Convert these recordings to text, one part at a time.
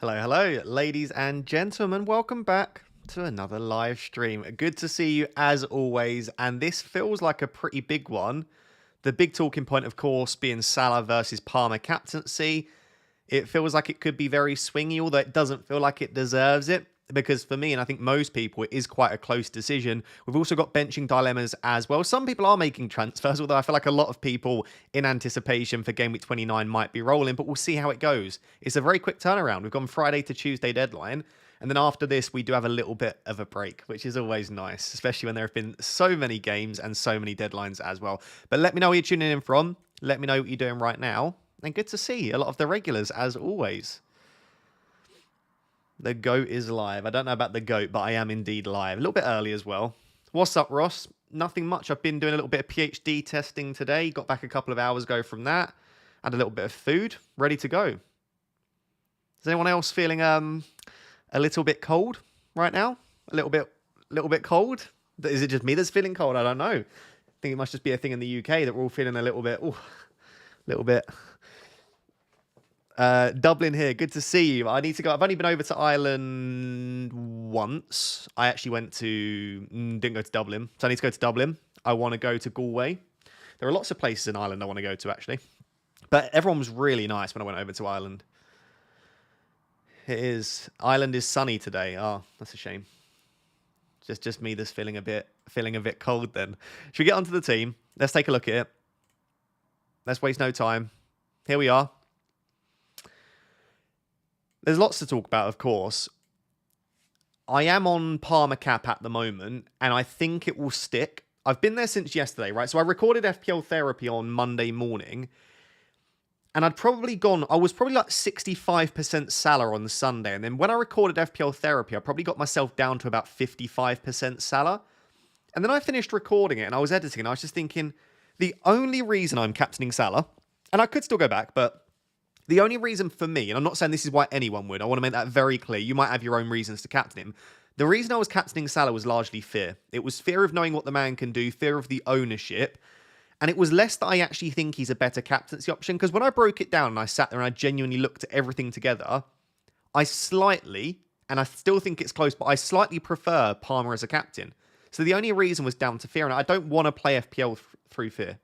Hello, ladies and gentlemen. Welcome back to another live stream. Good to see you as always, and this feels like a pretty big one. The big talking point, of course, being Salah versus Palmer captaincy. It feels like it could be very swingy, although it doesn't feel like it deserves it. Because for me, and I think most people, it is quite a close decision. We've also got benching dilemmas as well. Some people are making transfers, although I feel like a lot of people in anticipation for Game Week 29 might be rolling, but we'll see how it goes. It's a very quick turnaround. We've gone Friday to Tuesday deadline. And then after this, we do have a little bit of a break, which is always nice, especially when there have been so many games and so many deadlines as well. But let me know where you're tuning in from. Let me know what you're doing right now. And good to see a lot of the regulars, as always. The GOAT is live. I don't know about the GOAT, but I am indeed live. A little bit early as well. What's up, Ross? Nothing much. I've been doing a little bit of PhD testing today. Got back a couple of hours ago from that. Had a little bit of food. Ready to go. Is anyone else feeling a little bit cold right now? A little bit cold? Is it just me that's feeling cold? I don't know. I think it must just be a thing in the UK that we're all feeling a little bit... Dublin here. Good to see you. I need to go. I've only been over to Ireland once. I actually didn't go to Dublin. So I need to go to Dublin. I want to go to Galway. There are lots of places in Ireland I want to go to, actually. But everyone was really nice when I went over to Ireland. It is. Ireland is sunny today. Oh, that's a shame. Just me that's feeling a bit cold then. Should we get onto the team? Let's take a look at it. Let's waste no time. Here we are. There's lots to talk about, of course. I am on Palmer cap at the moment, and I think it will stick. I've been there since yesterday, right? So I recorded FPL Therapy on Monday morning, and I was probably like 65% Salah on Sunday, and then when I recorded FPL Therapy, I probably got myself down to about 55% Salah. And then I finished recording it, and I was editing, and I was just thinking, the only reason I'm captaining Salah, and I could still go back, but... the only reason for me, and I'm not saying this is why anyone would, I want to make that very clear. You might have your own reasons to captain him. The reason I was captaining Salah was largely fear. It was fear of knowing what the man can do, fear of the ownership. And it was less that I actually think he's a better captaincy option. Because when I broke it down and I sat there and I genuinely looked at everything together, I slightly, and I still think it's close, but I slightly prefer Palmer as a captain. So the only reason was down to fear. And I don't want to play FPL through fear.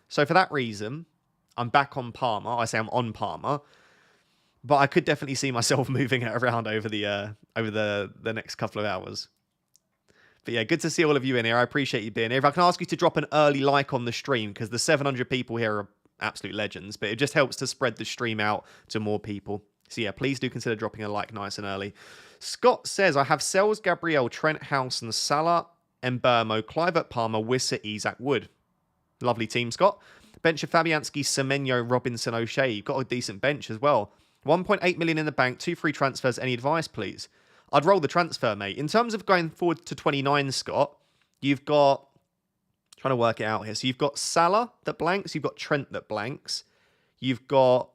So for that reason... I'm back on Palmer. I say I'm on Palmer, but I could definitely see myself moving it around over the next couple of hours. But yeah, good to see all of you in here. I appreciate you being here. If I can ask you to drop an early like on the stream, because the 700 people here are absolute legends, but it just helps to spread the stream out to more people. So yeah, please do consider dropping a like nice and early. Scott says, I have Sells, Gabriel, Trent, House, and Salah, Mbermo, Clive, Palmer, Wissa, Isak, Wood. Lovely team, Scott. Bench of Fabianski, Semenyo, Robinson, O'Shea. You've got a decent bench as well. 1.8 million in the bank, 2 free transfers. Any advice, please? I'd roll the transfer, mate. In terms of going forward to 29, Scott, you've got... trying to work it out here. So you've got Salah that blanks. You've got Trent that blanks. You've got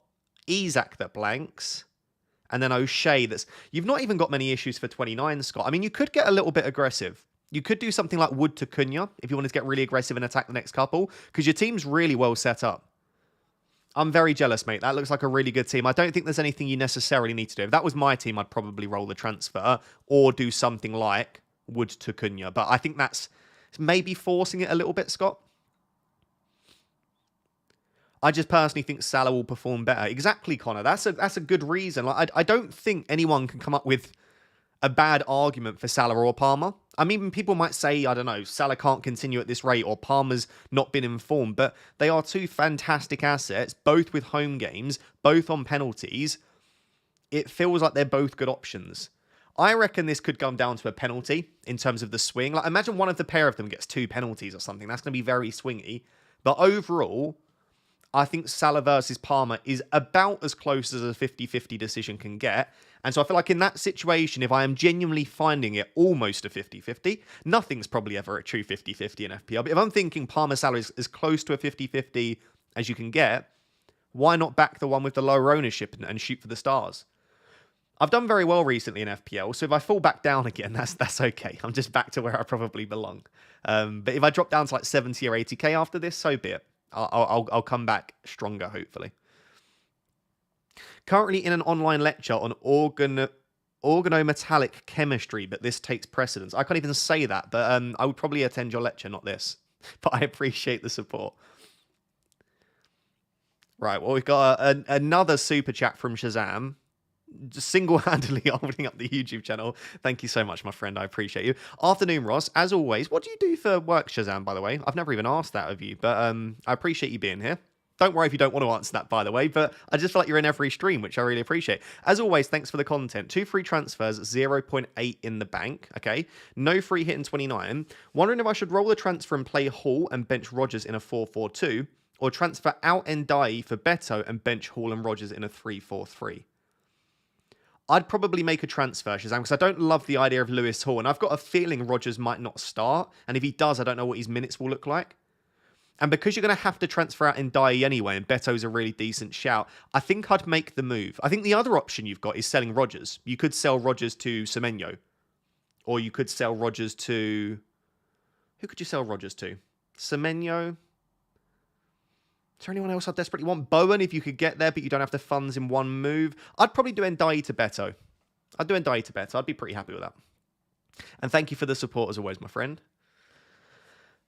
Isak that blanks. And then O'Shea that's... you've not even got many issues for 29, Scott. I mean, you could get a little bit aggressive. You could do something like Wood to Cunha if you wanted to get really aggressive and attack the next couple, because your team's really well set up. I'm very jealous, mate. That looks like a really good team. I don't think there's anything you necessarily need to do. If that was my team, I'd probably roll the transfer or do something like Wood to Cunha. But I think that's maybe forcing it a little bit, Scott. I just personally think Salah will perform better. Exactly, Connor. That's a good reason. Like, I don't think anyone can come up with a bad argument for Salah or Palmer. I mean, people might say, I don't know, Salah can't continue at this rate or Palmer's not been informed, but they are two fantastic assets, both with home games, both on penalties. It feels like they're both good options. I reckon this could come down to a penalty in terms of the swing. Like, imagine one of the pair of them gets 2 penalties or something. That's going to be very swingy. But overall, I think Salah versus Palmer is about as close as a 50-50 decision can get. And so I feel like in that situation, if I am genuinely finding it almost a 50-50, nothing's probably ever a true 50-50 in FPL. But if I'm thinking Palmer Salah is as close to a 50-50 as you can get, why not back the one with the lower ownership and shoot for the stars? I've done very well recently in FPL, so if I fall back down again, that's okay. I'm just back to where I probably belong. But if I drop down to like 70 or 80k after this, so be it. I'll come back stronger, hopefully. Currently in an online lecture on organometallic chemistry, but this takes precedence. I can't even say that, but I would probably attend your lecture, not this. But I appreciate the support. Right, well, we've got another super chat from Shazam, single-handedly holding up the YouTube channel. Thank you so much, my friend. I appreciate you. Afternoon, Ross. As always, what do you do for work, Shazam, by the way? I've never even asked that of you, but I appreciate you being here. Don't worry if you don't want to answer that, by the way, but I just feel like you're in every stream, which I really appreciate. As always, thanks for the content. 2 free transfers, 0.8 in the bank, okay? No free hit in 29. Wondering if I should roll the transfer and play Hall and bench Rodgers in a 4-4-2, or transfer out Ndiaye for Beto and bench Hall and Rodgers in a 3-4-3. I'd probably make a transfer, Shazam, because I don't love the idea of Lewis Hall, and I've got a feeling Rodgers might not start, and if he does, I don't know what his minutes will look like. And because you're going to have to transfer out Ndiaye anyway, and Beto's a really decent shout, I think I'd make the move. I think the other option you've got is selling Rodgers. You could sell Rodgers to Semenyo. Or you could sell Rodgers to... Who could you sell Rodgers to? Semenyo? Is there anyone else I desperately want? Bowen, if you could get there, but you don't have the funds in one move. I'd probably do Ndiaye to Beto. I'd do Ndiaye to Beto. I'd be pretty happy with that. And thank you for the support as always, my friend.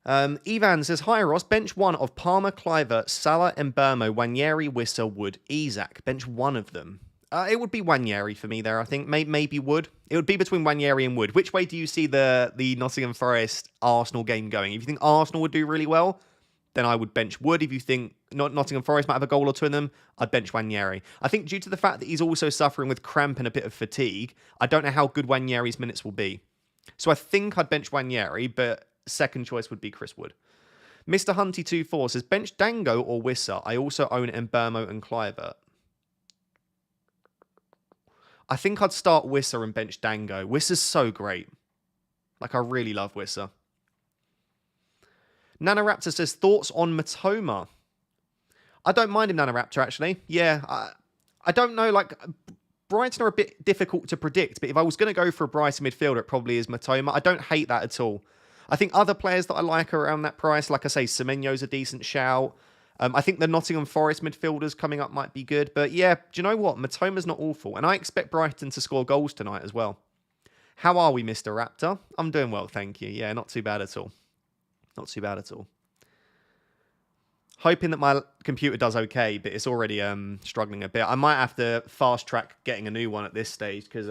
Ivan says, hi Ross, bench 1 of Palmer, Cliver, Salah, Mbermo, Wanyeri, Wissa, Wood, Isak. Bench 1 of them. It would be Wanyeri for me there, I think. Maybe Wood. It would be between Wanyeri and Wood. Which way do you see the Nottingham Forest Arsenal game going? If you think Arsenal would do really well, then I would bench Wood. If you think Nottingham Forest might have a goal or two in them, I'd bench Wanyeri. I think due to the fact that he's also suffering with cramp and a bit of fatigue, I don't know how good Wanyeri's minutes will be. So I think I'd bench Wanyeri, but second choice would be Chris Wood. Mr. Hunty24 says, bench Dango or Wissa. I also own Mbermo and Clivert. I think I'd start Wissa and bench Dango. Wissa's so great. Like, I really love Wissa. Nanoraptor says, thoughts on Matoma? I don't mind him, Nanoraptor, actually. Yeah, I don't know, like, Brighton are a bit difficult to predict, but if I was going to go for a Brighton midfielder, it probably is Matoma. I don't hate that at all. I think other players that I like are around that price. Like I say, Semenyo's a decent shout. I think the Nottingham Forest midfielders coming up might be good. But yeah, do you know what? Matoma's not awful. And I expect Brighton to score goals tonight as well. How are we, Mr. Raptor? I'm doing well, thank you. Yeah, not too bad at all. Not too bad at all. Hoping that my computer does okay, but it's already struggling a bit. I might have to fast track getting a new one at this stage because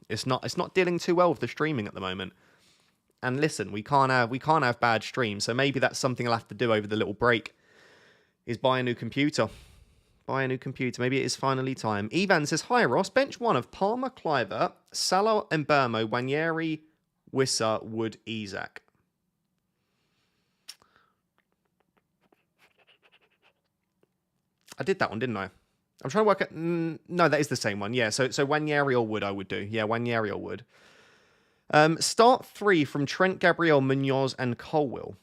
it's not dealing too well with the streaming at the moment. And listen, we can't have bad streams, so maybe that's something I'll have to do over the little break. Is buy a new computer. Buy a new computer. Maybe it is finally time. Ivan says, hi Ross, bench 1 of Palmer, Cliver, Salah, Mbermo, Wanyeri, Wissa, Wood, Isak. I did that one, didn't I? I'm trying to work out... no, that is the same one. Yeah, so Wanyeri or Wood I would do. Yeah, Wanyeri or Wood. Start 3 from Trent, Gabriel, Munoz, and Colwill.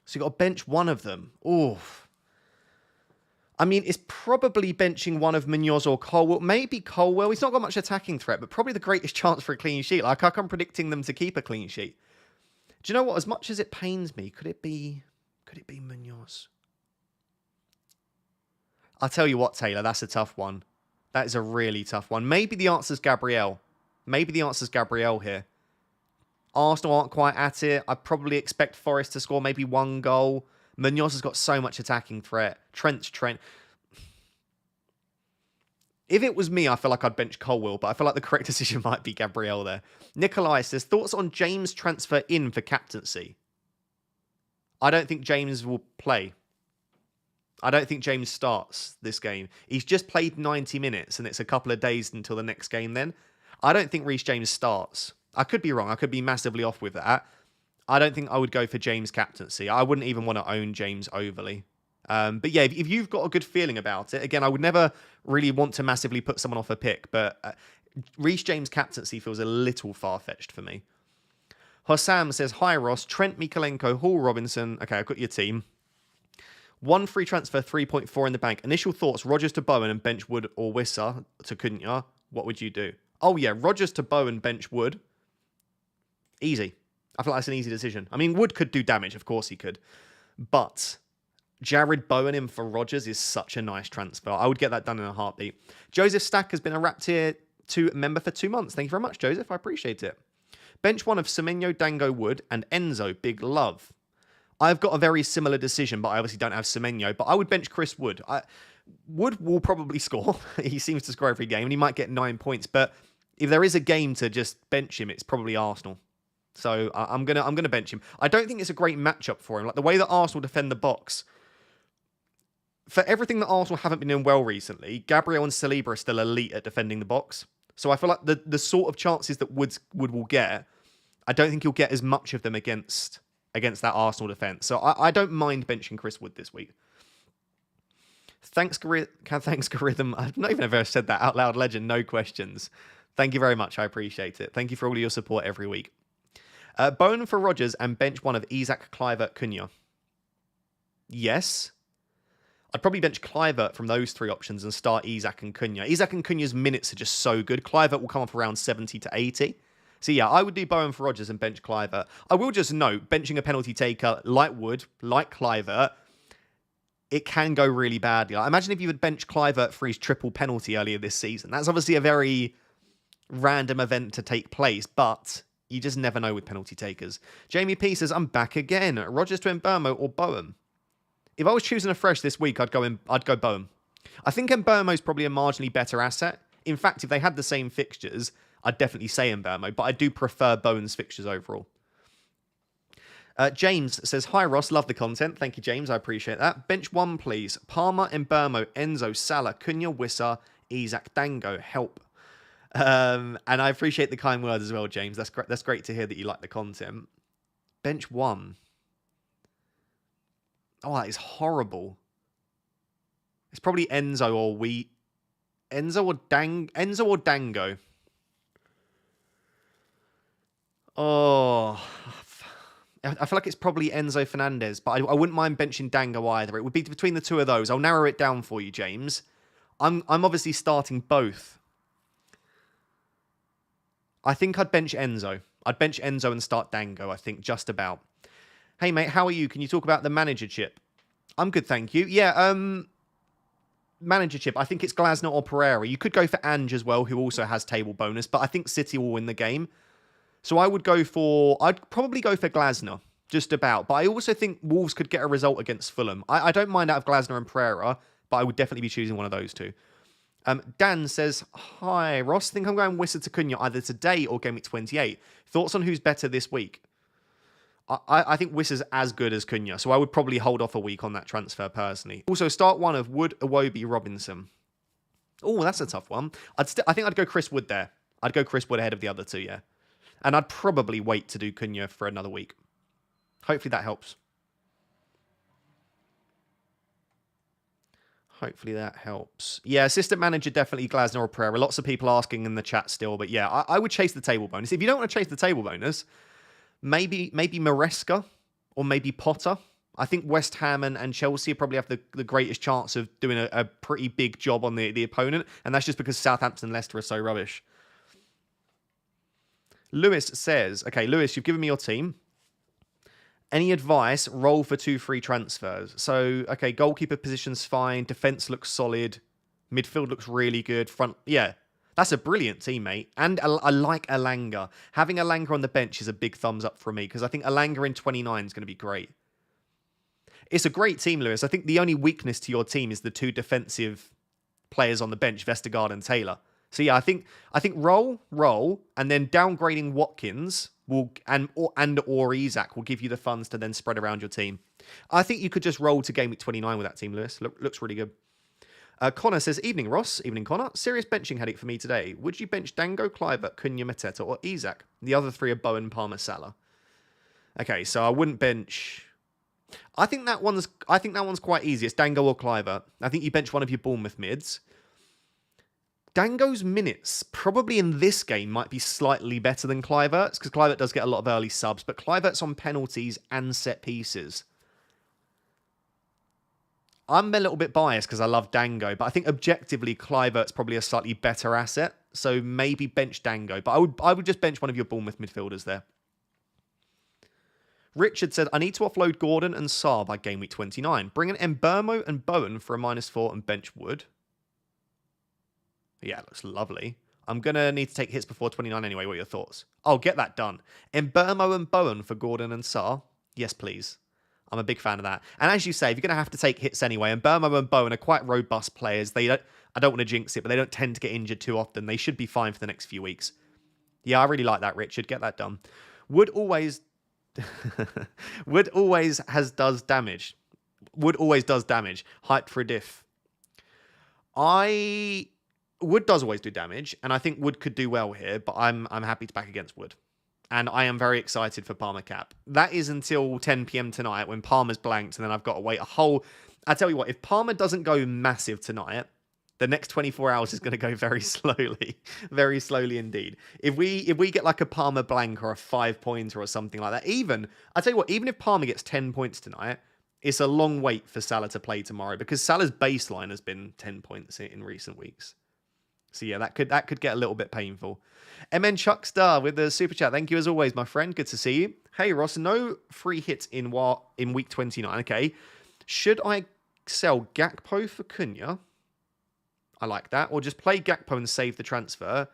So you've got to bench one of them. Oof. I mean, it's probably benching one of Munoz or Colwill. Maybe Colwill. He's not got much attacking threat, but probably the greatest chance for a clean sheet. Like, I'm predicting them to keep a clean sheet. Do you know what? As much as it pains me, could it be Munoz? I'll tell you what, Taylor, that's a tough one. That is a really tough one. Maybe the answer's Gabriel. Maybe the answer's Gabriel here. Arsenal aren't quite at it. I probably expect Forest to score maybe 1 goal. Munoz has got so much attacking threat. Trent's Trent. If it was me, I feel like I'd bench Colwill, but I feel like the correct decision might be Gabriel there. Nikolai says, thoughts on James transfer in for captaincy? I don't think James will play. I don't think James starts this game. He's just played 90 minutes, and it's a couple of days until the next game then. I don't think Reece James starts. I could be wrong. I could be massively off with that. I don't think I would go for James captaincy. I wouldn't even want to own James overly. But yeah, if you've got a good feeling about it, again, I would never really want to massively put someone off a pick, but Reece James captaincy feels a little far-fetched for me. Hossam says, hi Ross, Trent, Mikalenko, Hall, Robinson. Okay, I've got your team. 1 free transfer, 3.4 in the bank. Initial thoughts, Rodgers to Bowen and bench Wood or Wissa to Cunha. What would you do? Oh yeah, Rodgers to Bowen, bench Wood. Easy. I feel like that's an easy decision. I mean, Wood could do damage, of course he could. But Jared Bowen in for Rodgers is such a nice transfer. I would get that done in a heartbeat. Joseph Stack has been a Wrapped Tier 2 member for 2 months. Thank you very much, Joseph. I appreciate it. Bench one of Semenyo, Dango, Wood, and Enzo. Big love. I've got a very similar decision, but I obviously don't have Semenyo. But I would bench Chris Wood. Wood will probably score. He seems to score every game, and he might get 9 points. But if there is a game to just bench him, it's probably Arsenal. So I'm gonna bench him. I don't think it's a great matchup for him. Like the way that Arsenal defend the box. For everything that Arsenal haven't been doing well recently, Gabriel and Saliba are still elite at defending the box. So I feel like the sort of chances that Wood will get, I don't think he'll get as much of them against that Arsenal defence. So I don't mind benching Chris Wood this week. Thanks, Rhythm. I've not even ever said that out loud. Legend, no questions. Thank you very much. I appreciate it. Thank you for all of your support every week. Bone for Rodgers and bench one of Isak, Kluivert, Cunha. Yes. I'd probably bench Kluivert from those 3 options and start Isak and Cunha. Isak and Cunha's minutes are just so good. Kluivert will come up around 70 to 80. So yeah, I would do Bowen for Rodgers and bench Kluivert. I will just note, benching a penalty taker like Wood, like Kluivert, it can go really badly. Like, imagine if you had benched Kluivert for his triple penalty earlier this season. That's obviously a very random event to take place, but you just never know with penalty takers. Jamie P says, I'm back again. Rodgers to Mbeumo or Bowen? If I was choosing afresh this week, I'd go Bowen. I think Mbeumo's probably a marginally better asset. In fact, if they had the same fixtures, I'd definitely say Mbeumo, but I do prefer Bowen's fixtures overall. James says, hi Ross, love the content. Thank you, James. I appreciate that. Bench one, please. Palmer, Mbeumo, Enzo, Salah, Cunha, Wissa, Isak, Dango. Help. And I appreciate the kind words as well, James. That's great to hear that you like the content. Bench one. Oh, that is horrible. It's probably Enzo or Dango. Oh, I feel like it's probably Enzo Fernandez, but I wouldn't mind benching Dango either. It would be between the 2 of those. I'll narrow it down for you, James. I'm obviously starting both. I think I'd bench Enzo. I'd bench Enzo and start Dango, I think, just about. Hey, mate, how are you? Can you talk about the manager chip? I'm good, thank you. Yeah, manager chip. I think it's Glasner or Pereira. You could go for Ange as well, who also has table bonus, but I think City will win the game. So I'd probably go for Glasner, just about. But I also think Wolves could get a result against Fulham. I don't mind out of Glasner and Pereira, but I would definitely be choosing one of those 2. Dan says, hi, Ross. Think I'm going Wissa to Cunha either today or Gameweek 28. Thoughts on who's better this week? I think Wissa's as good as Cunha, so I would probably hold off a week on that transfer personally. Also, start one of Wood, Iwobi, Robinson. Oh, that's a tough one. I think I'd go Chris Wood there. I'd go Chris Wood ahead of the other 2, yeah. And I'd probably wait to do Cunha for another week. Hopefully that helps. Yeah, assistant manager, definitely Glasner or Pereira. Lots of people asking in the chat still, but yeah, I would chase the table bonus. If you don't want to chase the table bonus, maybe Maresca or maybe Potter. I think West Ham and Chelsea probably have the greatest chance of doing a pretty big job on the opponent, and that's just because Southampton and Leicester are so rubbish. Lewis says, okay, Lewis, you've given me your team. Any advice? Roll for 2 free transfers. So, okay, goalkeeper position's fine. Defense looks solid. Midfield looks really good. Front, yeah, that's a brilliant team, mate. And I like Elanga. Having Elanga on the bench is a big thumbs up for me because I think Elanga in 29 is going to be great. It's a great team, Lewis. I think the only weakness to your team is the 2 defensive players on the bench, Vestergaard and Taylor. So yeah, I think roll, and then downgrading Watkins or Isak will give you the funds to then spread around your team. I think you could just roll to Gameweek 29 with that team, Lewis. Looks really good. Connor says, evening, Ross. Evening, Connor. Serious benching headache for me today. Would you bench Dango, Kluivert, Cunha, Mateta, or Isak? The other 3 are Bowen, Palmer, Salah. Okay, so I wouldn't bench. I think that one's quite easy. It's Dango or Kluivert. I think you bench one of your Bournemouth mids. Dango's minutes, probably in this game, might be slightly better than Kluivert's, because Kluivert does get a lot of early subs, but Kluivert's on penalties and set pieces. I'm a little bit biased because I love Dango, but I think objectively Kluivert's probably a slightly better asset, so maybe bench Dango, but I would just bench one of your Bournemouth midfielders there. Richard said, I need to offload Gordon and Saar by game week 29. Bring in Mbermo and Bowen for a -4 and bench Wood. Yeah, it looks lovely. I'm going to need to take hits before 29 anyway. What are your thoughts? I'll get that done. Mbermo and Bowen for Gordon and Saar. Yes, please. I'm a big fan of that. And as you say, if you're going to have to take hits anyway, and Mbermo and Bowen are quite robust players. I don't want to jinx it, but they don't tend to get injured too often. They should be fine for the next few weeks. Yeah, I really like that, Richard. Get that done. Wood always does damage. Wood always does damage. Hyped for a diff. Wood does always do damage, and I think Wood could do well here, but I'm happy to back against Wood. And I am very excited for Palmer Cap. That is until 10 p.m. tonight when Palmer's blanked, and then I've got to wait a whole... I tell you what, if Palmer doesn't go massive tonight, the next 24 hours is going to go very slowly. Very slowly indeed. If we get like a Palmer blank or a 5-pointer or something like that, I tell you what, even if Palmer gets 10 points tonight, it's a long wait for Salah to play tomorrow because Salah's baseline has been 10 points in recent weeks. So yeah, that could get a little bit painful. MN Chuckstar with the super chat. Thank you as always, my friend. Good to see you. Hey Ross, no free hits in week 29. Okay. Should I sell Gakpo for Cunha? I like that. Or just play Gakpo and save the transfer.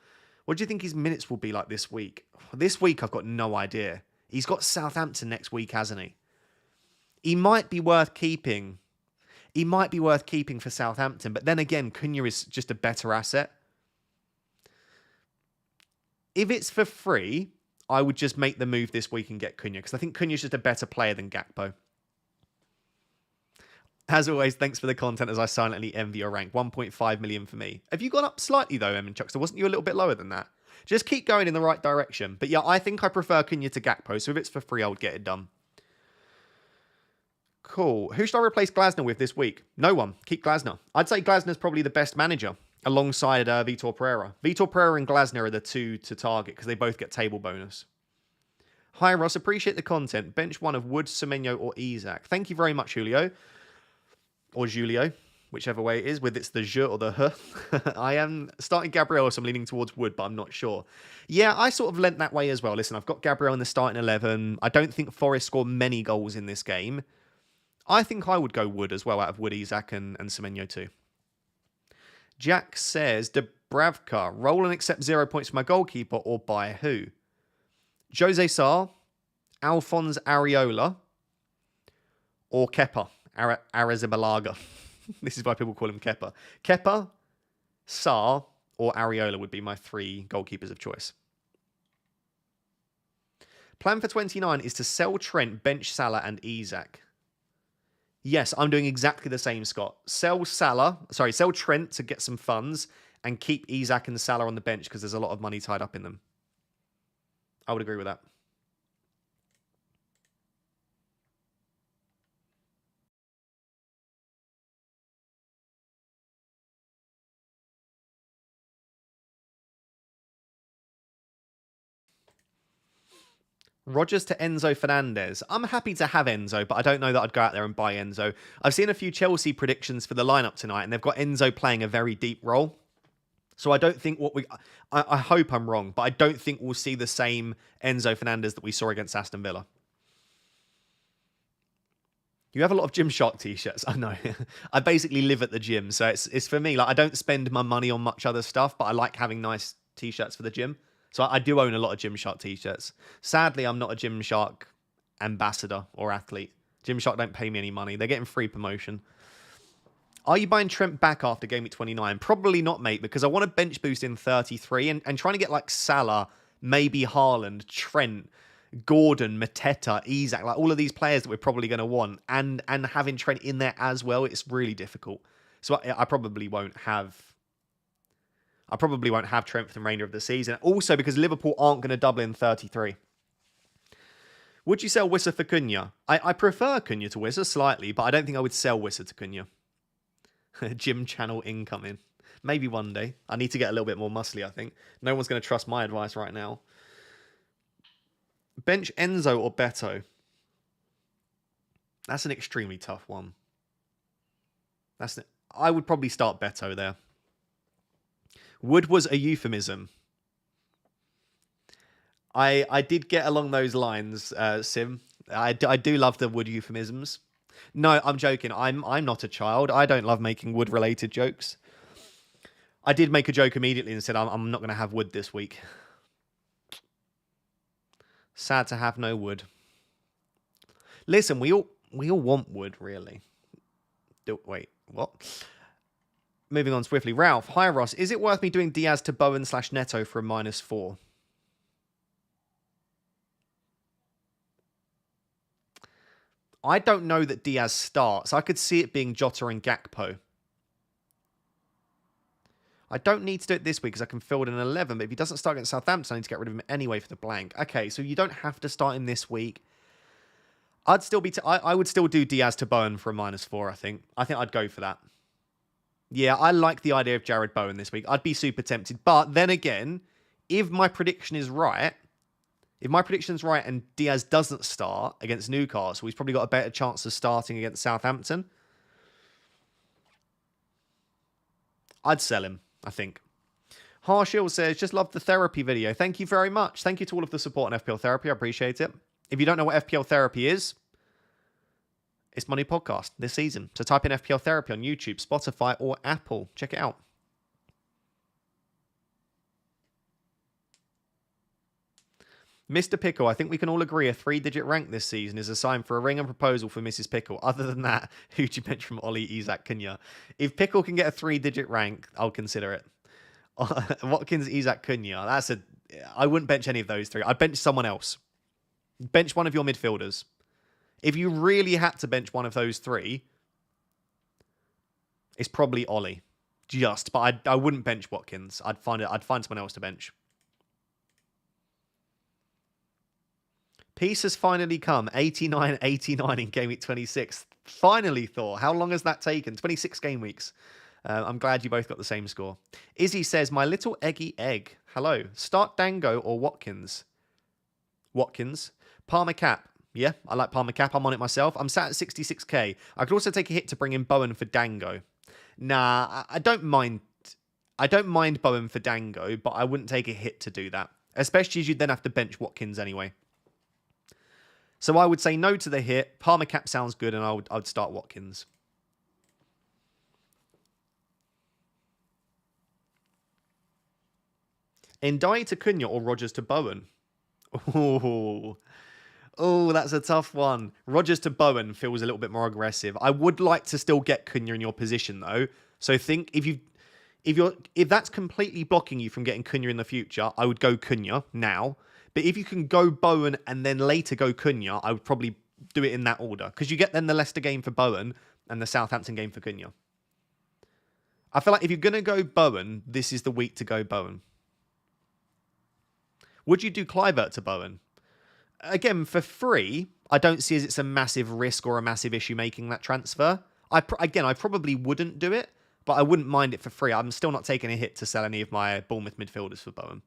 What do you think his minutes will be like this week? This week, I've got no idea. He's got Southampton next week, hasn't he? He might be worth keeping. He might be worth keeping for Southampton. But then again, Cunha is just a better asset. If it's for free, I would just make the move this week and get Cunha. Because I think Cunha's just a better player than Gakpo. As always, thanks for the content as I silently envy your rank. 1.5 million for me. Have you gone up slightly though, Emin Chuckster? Wasn't you a little bit lower than that? Just keep going in the right direction. But yeah, I think I prefer Cunha to Gakpo. So if it's for free, I would get it done. Cool. Who should I replace Glasner with this week? No one. Keep Glasner. I'd say Glasner's probably the best manager alongside Vitor Pereira. Vitor Pereira and Glasner are the two to target because they both get table bonus. Hi, Ross. Appreciate the content. Bench one of Wood, Semenyo, or Isak. Thank you very much, Julio. Or Julio, whichever way it is, whether it's the je or the h. I am starting Gabriel, so I'm leaning towards Wood, but I'm not sure. Yeah, I sort of leant that way as well. Listen, I've got Gabriel in the starting 11. I don't think Forest scored many goals in this game. I think I would go Wood as well, out of Wood, Isak, and Semenyo too. Jack says, Dubravka, roll and accept 0 points for my goalkeeper, or buy who? Jose Sarr, Alphonse Areola, or Kepa, Arrizabalaga. This is why people call him Kepa. Kepa, Sarr, or Areola would be my 3 goalkeepers of choice. Plan for 29 is to sell Trent, bench Salah, and Isak. Yes, I'm doing exactly the same, Scott. Sell Trent to get some funds and keep Isak and Salah on the bench because there's a lot of money tied up in them. I would agree with that. Rogers to Enzo Fernandez. I'm happy to have Enzo, but I don't know that I'd go out there and buy Enzo. I've seen a few Chelsea predictions for the lineup tonight, and they've got Enzo playing a very deep role. So I don't think I hope I'm wrong, but I don't think we'll see the same Enzo Fernandez that we saw against Aston Villa. You have a lot of Gymshark t-shirts. I know. I basically live at the gym, so it's for me. Like, I don't spend my money on much other stuff, but I like having nice t-shirts for the gym. So I do own a lot of Gymshark t-shirts. Sadly, I'm not a Gymshark ambassador or athlete. Gymshark don't pay me any money. They're getting free promotion. Are you buying Trent back after game week 29? Probably not, mate, because I want a bench boost in 33 and trying to get like Salah, maybe Haaland, Trent, Gordon, Mateta, Isak, like all of these players that we're probably going to want, and having Trent in there as well, it's really difficult. So I probably won't have Trent for the remainder of the season. Also, because Liverpool aren't going to double in 33. Would you sell Wissa for Cunha? I prefer Cunha to Wissa slightly, but I don't think I would sell Wissa to Cunha. Gym channel incoming. Maybe one day. I need to get a little bit more muscly, I think. No one's going to trust my advice right now. Bench Enzo or Beto? That's an extremely tough one. I would probably start Beto there. Wood was a euphemism. I did get along those lines, Sim. I do love the Wood euphemisms. No, I'm joking. I'm not a child. I don't love making Wood-related jokes. I did make a joke immediately and said I'm not going to have Wood this week. Sad to have no Wood. Listen, we all want Wood, really. Wait, what? Moving on swiftly. Ralph, hi Ross. Is it worth me doing Diaz to Bowen / Neto for a -4? I don't know that Diaz starts. I could see it being Jota and Gakpo. I don't need to do it this week because I can fill it in 11. But if he doesn't start against Southampton, I need to get rid of him anyway for the blank. Okay, so you don't have to start him this week. I'd still be. I would still do Diaz to Bowen for a -4. I think I'd go for that. Yeah, I like the idea of Jared Bowen this week. I'd be super tempted. But then again, if my prediction is right, and Diaz doesn't start against Newcastle, he's probably got a better chance of starting against Southampton. I'd sell him, I think. Harshill says, just love the therapy video. Thank you very much. Thank you to all of the support on FPL Therapy. I appreciate it. If you don't know what FPL Therapy is, it's my new podcast this season. So type in FPL Therapy on YouTube, Spotify, or Apple. Check it out. Mr. Pickle, I think we can all agree a 3-digit rank this season is a sign for a ring and proposal for Mrs. Pickle. Other than that, who'd you bench from Ollie, Isak, Cunha? If Pickle can get a 3-digit rank, I'll consider it. Watkins, Isak, Cunha. I wouldn't bench any of those three. I'd bench someone else. Bench one of your midfielders. If you really had to bench one of those three, it's probably Ollie. But I wouldn't bench Watkins. I'd find someone else to bench. Peace has finally come. 89-89 in Game Week 26. Finally, Thor. How long has that taken? 26 game weeks. I'm glad you both got the same score. Izzy says, my little eggy egg. Hello. Start Dango or Watkins? Watkins. Palmer Cap. Yeah, I like Palmer Cap. I'm on it myself. I'm sat at 66k. I could also take a hit to bring in Bowen for Dango. Nah, I don't mind. I don't mind Bowen for Dango, but I wouldn't take a hit to do that. Especially as you'd then have to bench Watkins anyway. So I would say no to the hit. Palmer Cap sounds good, and I would start Watkins. Ndiaye to Cunha or Rodgers to Bowen? Oh, that's a tough one. Rodgers to Bowen feels a little bit more aggressive. I would like to still get Cunha in your position though. So think if that's completely blocking you from getting Cunha in the future, I would go Cunha now. But if you can go Bowen and then later go Cunha, I would probably do it in that order. Because you get then the Leicester game for Bowen and the Southampton game for Cunha. I feel like if you're going to go Bowen, this is the week to go Bowen. Would you do Kluivert to Bowen? Again, for free, I don't see as it's a massive risk or a massive issue making that transfer. I probably wouldn't do it, but I wouldn't mind it for free. I'm still not taking a hit to sell any of my Bournemouth midfielders for Bowen.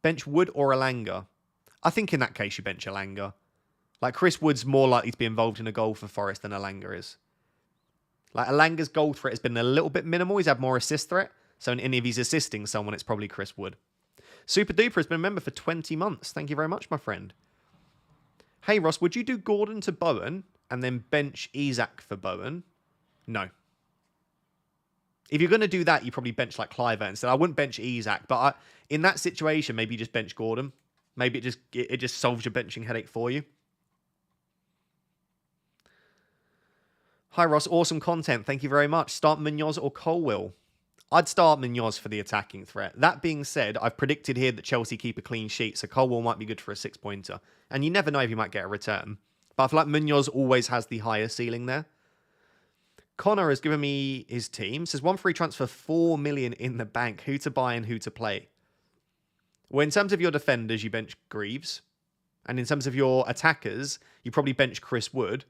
Bench Wood or Elanga? I think in that case you bench Elanga. Like Chris Wood's more likely to be involved in a goal for Forest than Elanga is. Like Elanga's goal threat has been a little bit minimal. He's had more assist threat. So if he's assisting someone, it's probably Chris Wood. Super Duper has been a member for 20 months. Thank you very much, my friend. Hey, Ross, would you do Gordon to Bowen and then bench Isak for Bowen? No. If you're going to do that, you probably bench like Kluivert instead. I wouldn't bench Isak, but in that situation, maybe you just bench Gordon. Maybe it just solves your benching headache for you. Hi, Ross. Awesome content. Thank you very much. Start Munoz or Colwill? I'd start Munoz for the attacking threat. That being said, I've predicted here that Chelsea keep a clean sheet, so Colwill might be good for a 6-pointer. And you never know if you might get a return. But I feel like Munoz always has the higher ceiling there. Connor has given me his team. Says 1 free transfer, 4 million in the bank. Who to buy and who to play? Well, in terms of your defenders, you bench Greaves. And in terms of your attackers, you probably bench Chris Wood.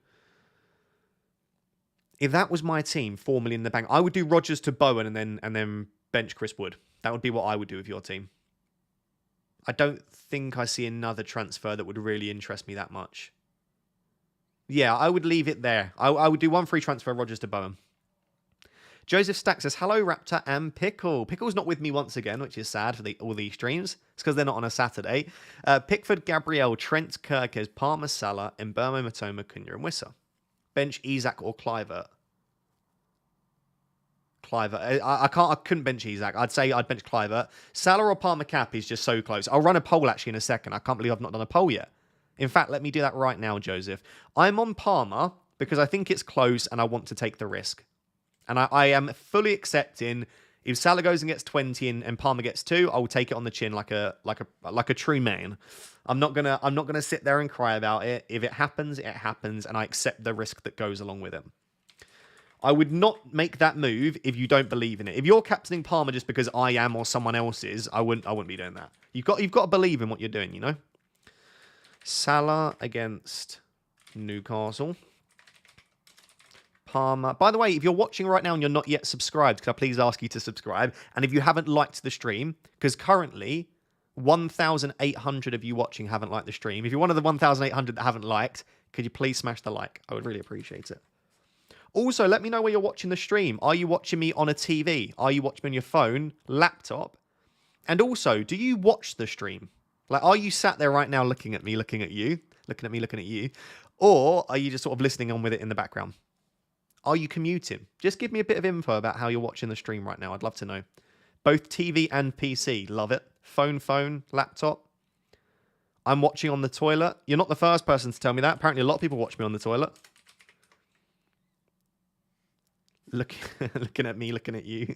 If that was my team, 4 million in the bank, I would do Rodgers to Bowen and then bench Chris Wood. That would be what I would do with your team. I don't think I see another transfer that would really interest me that much. Yeah, I would leave it there. I would do 1 free transfer, Rodgers to Bowen. Joseph Stack says, hello, Raptor and Pickle. Pickle's not with me once again, which is sad for all these streams. It's because they're not on a Saturday. Pickford, Gabriel, Trent, Kirkes, Palmer, Salah, Mbermo, Matoma, Cunha, and Wissa. Bench Isak or Clivert. Clivert. I couldn't bench Isak. I'd say I'd bench Clivert. Salah or Palmer cap is just so close. I'll run a poll actually in a second. I can't believe I've not done a poll yet. In fact, let me do that right now, Joseph. I'm on Palmer because I think it's close and I want to take the risk. And I am fully accepting if Salah goes and gets 20 and Palmer gets 2, I will take it on the chin like a true man. I'm not gonna sit there and cry about it. If it happens, it happens, and I accept the risk that goes along with it. I would not make that move if you don't believe in it. If you're captaining Palmer just because I am or someone else is, I wouldn't be doing that. You've got to believe in what you're doing, you know? Salah against Newcastle. Palmer. By the way, if you're watching right now and you're not yet subscribed, could I please ask you to subscribe? And if you haven't liked the stream, because currently 1,800 of you watching haven't liked the stream. If you're one of the 1,800 that haven't liked, could you please smash the like? I would really appreciate it. Also, let me know where you're watching the stream. Are you watching me on a TV? Are you watching me on your phone, laptop? And also, do you watch the stream? Like, are you sat there right now looking at me, looking at you, looking at me, looking at you? Or are you just sort of listening on with it in the background? Are you commuting? Just give me a bit of info about how you're watching the stream right now. I'd love to know. Both TV and PC. Love it. Phone, laptop. I'm watching on the toilet. You're not the first person to tell me that. Apparently, a lot of people watch me on the toilet. Looking at me, looking at you.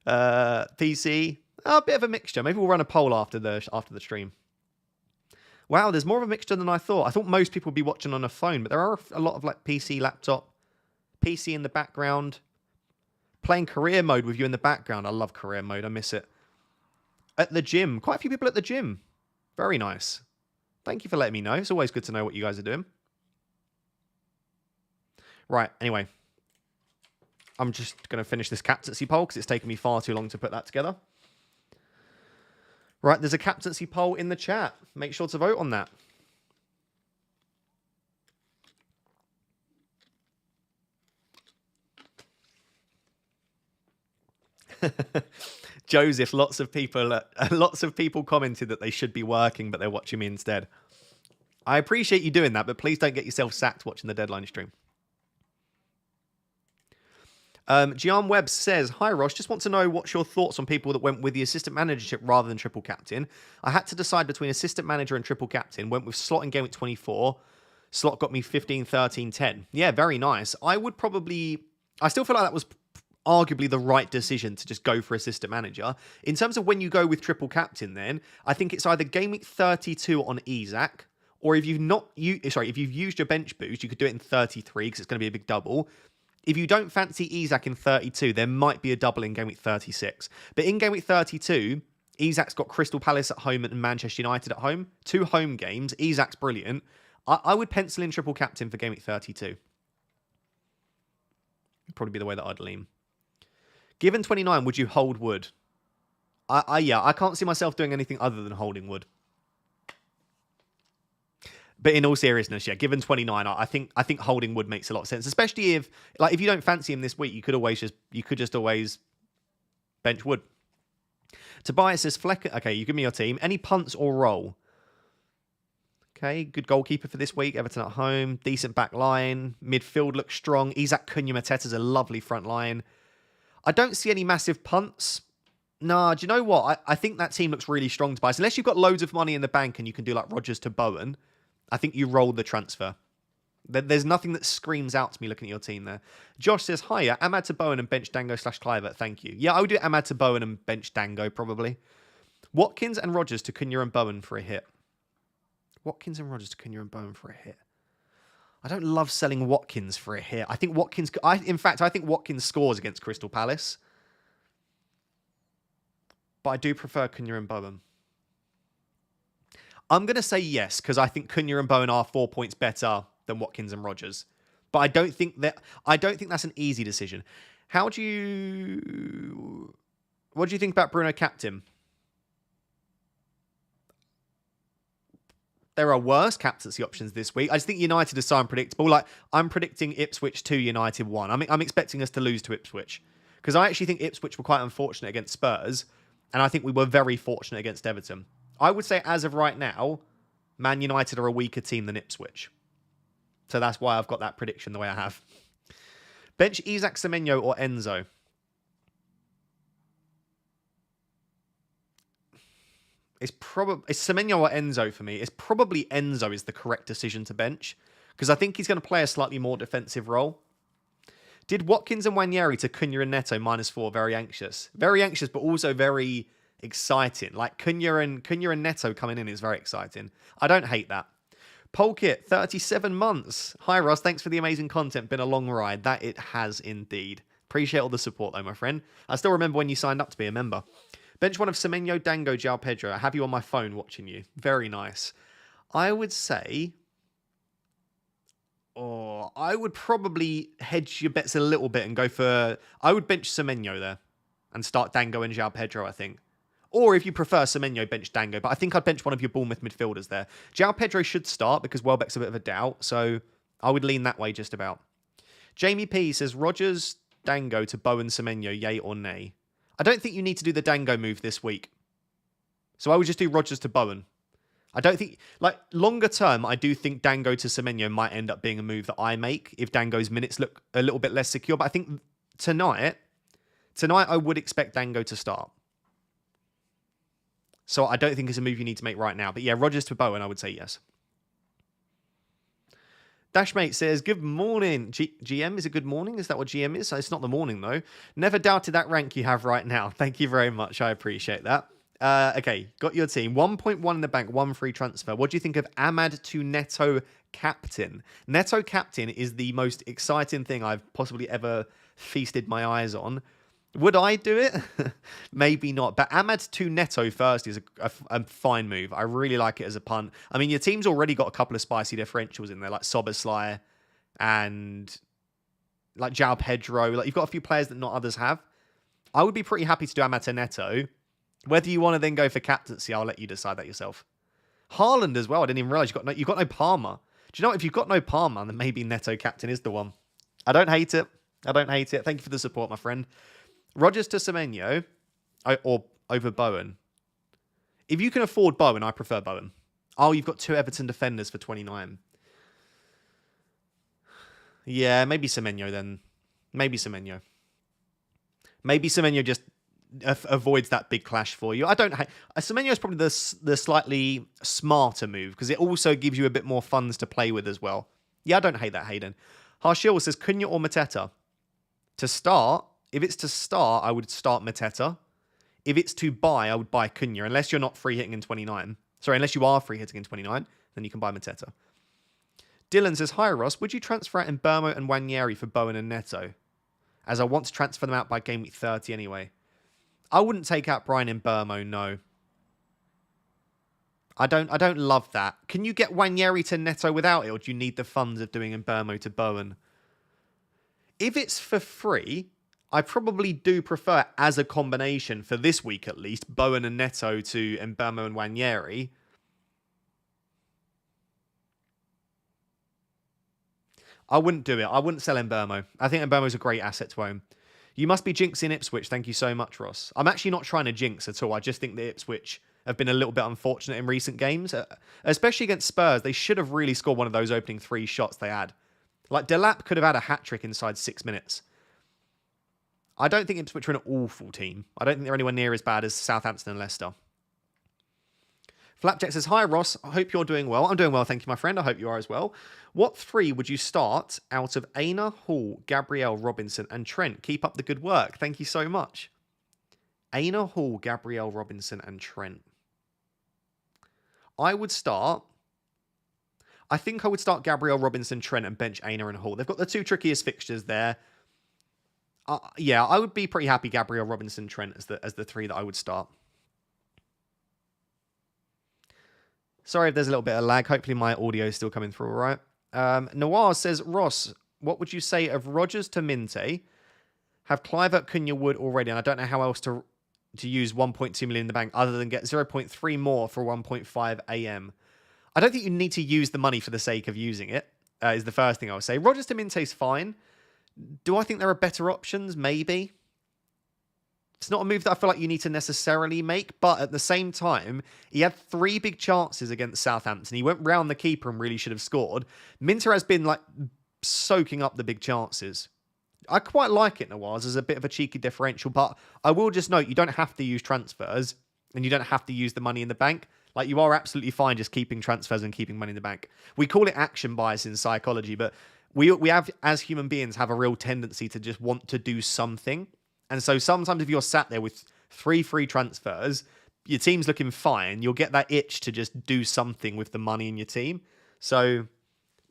PC. A bit of a mixture. Maybe we'll run a poll after the stream. Wow, there's more of a mixture than I thought. I thought most people would be watching on a phone, but there are a lot of like PC, laptop, PC in the background. Playing career mode with you in the background. I love career mode. I miss it. At the gym. Quite a few people at the gym. Very nice. Thank you for letting me know. It's always good to know what you guys are doing. Right, anyway. I'm just going to finish this captaincy poll because it's taken me far too long to put that together. Right, there's a captaincy poll in the chat. Make sure to vote on that. Joseph, lots of people commented that they should be working, but they're watching me instead. I appreciate you doing that, but please don't get yourself sacked watching the deadline stream. Gian Webb says, hi Ross, just want to know what's your thoughts on people that went with the assistant managership rather than triple captain. I had to decide between assistant manager and triple captain, went with Slot in game week 24. Slot got me 15, 13, 10. Yeah, very nice. I still feel like that was arguably the right decision to just go for assistant manager. In terms of when you go with triple captain then, I think it's either game week 32 on Isak, or if you've used your bench boost, you could do it in 33 because it's going to be a big double. If you don't fancy Isak in 32, there might be a double in game week 36. But in game week 32, Isak's got Crystal Palace at home and Manchester United at home. 2 home games. Isak's brilliant. I would pencil in triple captain for game week 32. It'd probably be the way that I'd lean. Given 29, would you hold Wood? I can't see myself doing anything other than holding Wood. But in all seriousness, yeah, given 29, I think holding Wood makes a lot of sense, especially if you don't fancy him this week, you could just always bench Wood. Tobias says, Fleck, okay, you give me your team. Any punts or roll? Okay, good goalkeeper for this week. Everton at home, decent back line. Midfield looks strong. Isak Cunha Mateta's a lovely front line. I don't see any massive punts. Nah, do you know what? I think that team looks really strong, Tobias. Unless you've got loads of money in the bank and you can do like Rodgers to Bowen, I think you roll the transfer. There's nothing that screams out to me looking at your team there. Josh says, hiya, Ahmad to Bowen and bench Dango / Clivert. Thank you. Yeah, I would do Ahmad to Bowen and bench Dango, probably. Watkins and Rodgers to Cunha and Bowen for a hit. Watkins and Rodgers to Cunha and Bowen for a hit. I don't love selling Watkins for a hit. I think Watkins scores against Crystal Palace. But I do prefer Cunha and Bowen. I'm going to say yes, because I think Cunha and Bowen are 4 points better than Watkins and Rodgers. But I don't think that's an easy decision. What do you think about Bruno captain? There are worse captaincy options this week. I just think United are so unpredictable. Like, I'm predicting Ipswich 2, United 1. I'm expecting us to lose to Ipswich. Because I actually think Ipswich were quite unfortunate against Spurs, and I think we were very fortunate against Everton. I would say, as of right now, Man United are a weaker team than Ipswich. So that's why I've got that prediction the way I have. Bench Isaac Semenyo or Enzo? It's Semenyo or Enzo for me. It's probably Enzo is the correct decision to bench, because I think he's going to play a slightly more defensive role. Did Watkins and Wanyeri to Cunha and Neto -4 very anxious? Very anxious, but also very exciting. Like Cunha and Neto coming in is very exciting. I don't hate that. Polkit, 37 months. Hi, Ross. Thanks for the amazing content. Been a long ride. That it has indeed. Appreciate all the support, though, my friend. I still remember when you signed up to be a member. Bench one of Semenyo, Dango, João Pedro. I have you on my phone watching you. Very nice. I would say... I would probably hedge your bets a little bit and go for... I would bench Semenyo there and start Dango and João Pedro, I think. Or if you prefer Semenyo, bench Dango. But I think I'd bench one of your Bournemouth midfielders there. João Pedro should start because Welbeck's a bit of a doubt. So I would lean that way just about. Jamie P says, Rodgers, Dango to Bowen, Semenyo, yay or nay? I don't think you need to do the Dango move this week. So I would just do Rodgers to Bowen. I don't think... Like, longer term, I do think Dango to Semenyo might end up being a move that I make if Dango's minutes look a little bit less secure. But I think tonight I would expect Dango to start. So I don't think it's a move you need to make right now. But yeah, Rodgers to Bowen, I would say yes. Dashmate says, good morning. GM, is it good morning? Is that what GM is? It's not the morning, though. Never doubted that rank you have right now. Thank you very much. I appreciate that. Okay, got your team. 1.1 in the bank, 1 free transfer. What do you think of Ahmad to Neto captain? Neto captain is the most exciting thing I've possibly ever feasted my eyes on. Would I do it? Maybe not. But Ahmad to Neto first is a fine move. I really like it as a punt. I mean, your team's already got a couple of spicy differentials in there, like Soboslai and like João Pedro. Like, you've got a few players that not others have. I would be pretty happy to do Ahmad to Neto. Whether you want to then go for captaincy, I'll let you decide that yourself. Haaland as well. I didn't even realise you've got no PALMER. Do you know what? If you've got no PALMER, then maybe Neto captain is the one. I don't hate it. Thank you for the support, my friend. Rodgers to Semenyo or over Bowen. If you can afford Bowen, I prefer Bowen. Oh, you've got 2 Everton defenders for 29. Yeah, maybe Semenyo then. Maybe Semenyo just avoids that big clash for you. I don't hate... Semenyo is probably the slightly smarter move because it also gives you a bit more funds to play with as well. Yeah, I don't hate that, Hayden. Harshil says, Cunha or Mateta? To start... If it's to start, I would start Mateta. If it's to buy, I would buy Cunha. Unless you're not free hitting in 29. Sorry, unless you are free hitting in 29, then you can buy Mateta. Dylan says, hi Ross, would you transfer out Mbeumo and Wanyeri for Bowen and Neto? As I want to transfer them out by game week 30 anyway. I wouldn't take out Brian Mbeumo, no. I don't love that. Can you get Wanyeri to Neto without it, or do you need the funds of doing Mbeumo to Bowen? If it's for free... I probably do prefer, as a combination, for this week at least, Bowen and Neto to Mbeumo and Wanyeri. I wouldn't do it. I wouldn't sell Mbeumo. I think Mbeumo's a great asset to own. You must be jinxing Ipswich. Thank you so much, Ross. I'm actually not trying to jinx at all. I just think that Ipswich have been a little bit unfortunate in recent games. Especially against Spurs. They should have really scored one of those opening 3 shots they had. Like, Delap could have had a hat-trick inside 6 minutes. I don't think Ipswich are an awful team. I don't think they're anywhere near as bad as Southampton and Leicester. Flapjack says, hi Ross, I hope you're doing well. I'm doing well, thank you, my friend. I hope you are as well. What 3 would you start out of Aina, Hall, Gabriel, Robinson and Trent? Keep up the good work. Thank you so much. Aina, Hall, Gabriel, Robinson and Trent. I think I would start Gabriel, Robinson, Trent and bench Aina and Hall. They've got the 2 trickiest fixtures there. Yeah, I would be pretty happy Gabriel, Robinson, Trent as the 3 that I would start. Sorry if there's a little bit of lag. Hopefully my audio is still coming through all right. Noir says, Ross, what would you say of Rodgers to Minte? Have Clivert, Cunha, Wood already, and I don't know how else to use 1.2 million in the bank other than get 0.3 more for 1.5 AM. I don't think you need to use the money for the sake of using it, is the first thing I would say. Rodgers to Minte is fine. Do I think there are better options? Maybe. It's not a move that I feel like you need to necessarily make, but at the same time, he had 3 big chances against Southampton. He went round the keeper and really should have scored. Minter has been like soaking up the big chances. I quite like it, Nawaz, as a bit of a cheeky differential, but I will just note you don't have to use transfers and you don't have to use the money in the bank. Like, you are absolutely fine just keeping transfers and keeping money in the bank. We call it action bias in psychology, but we have, as human beings, have a real tendency to just want to do something. And so sometimes if you're sat there with 3 free transfers, your team's looking fine, you'll get that itch to just do something with the money in your team. So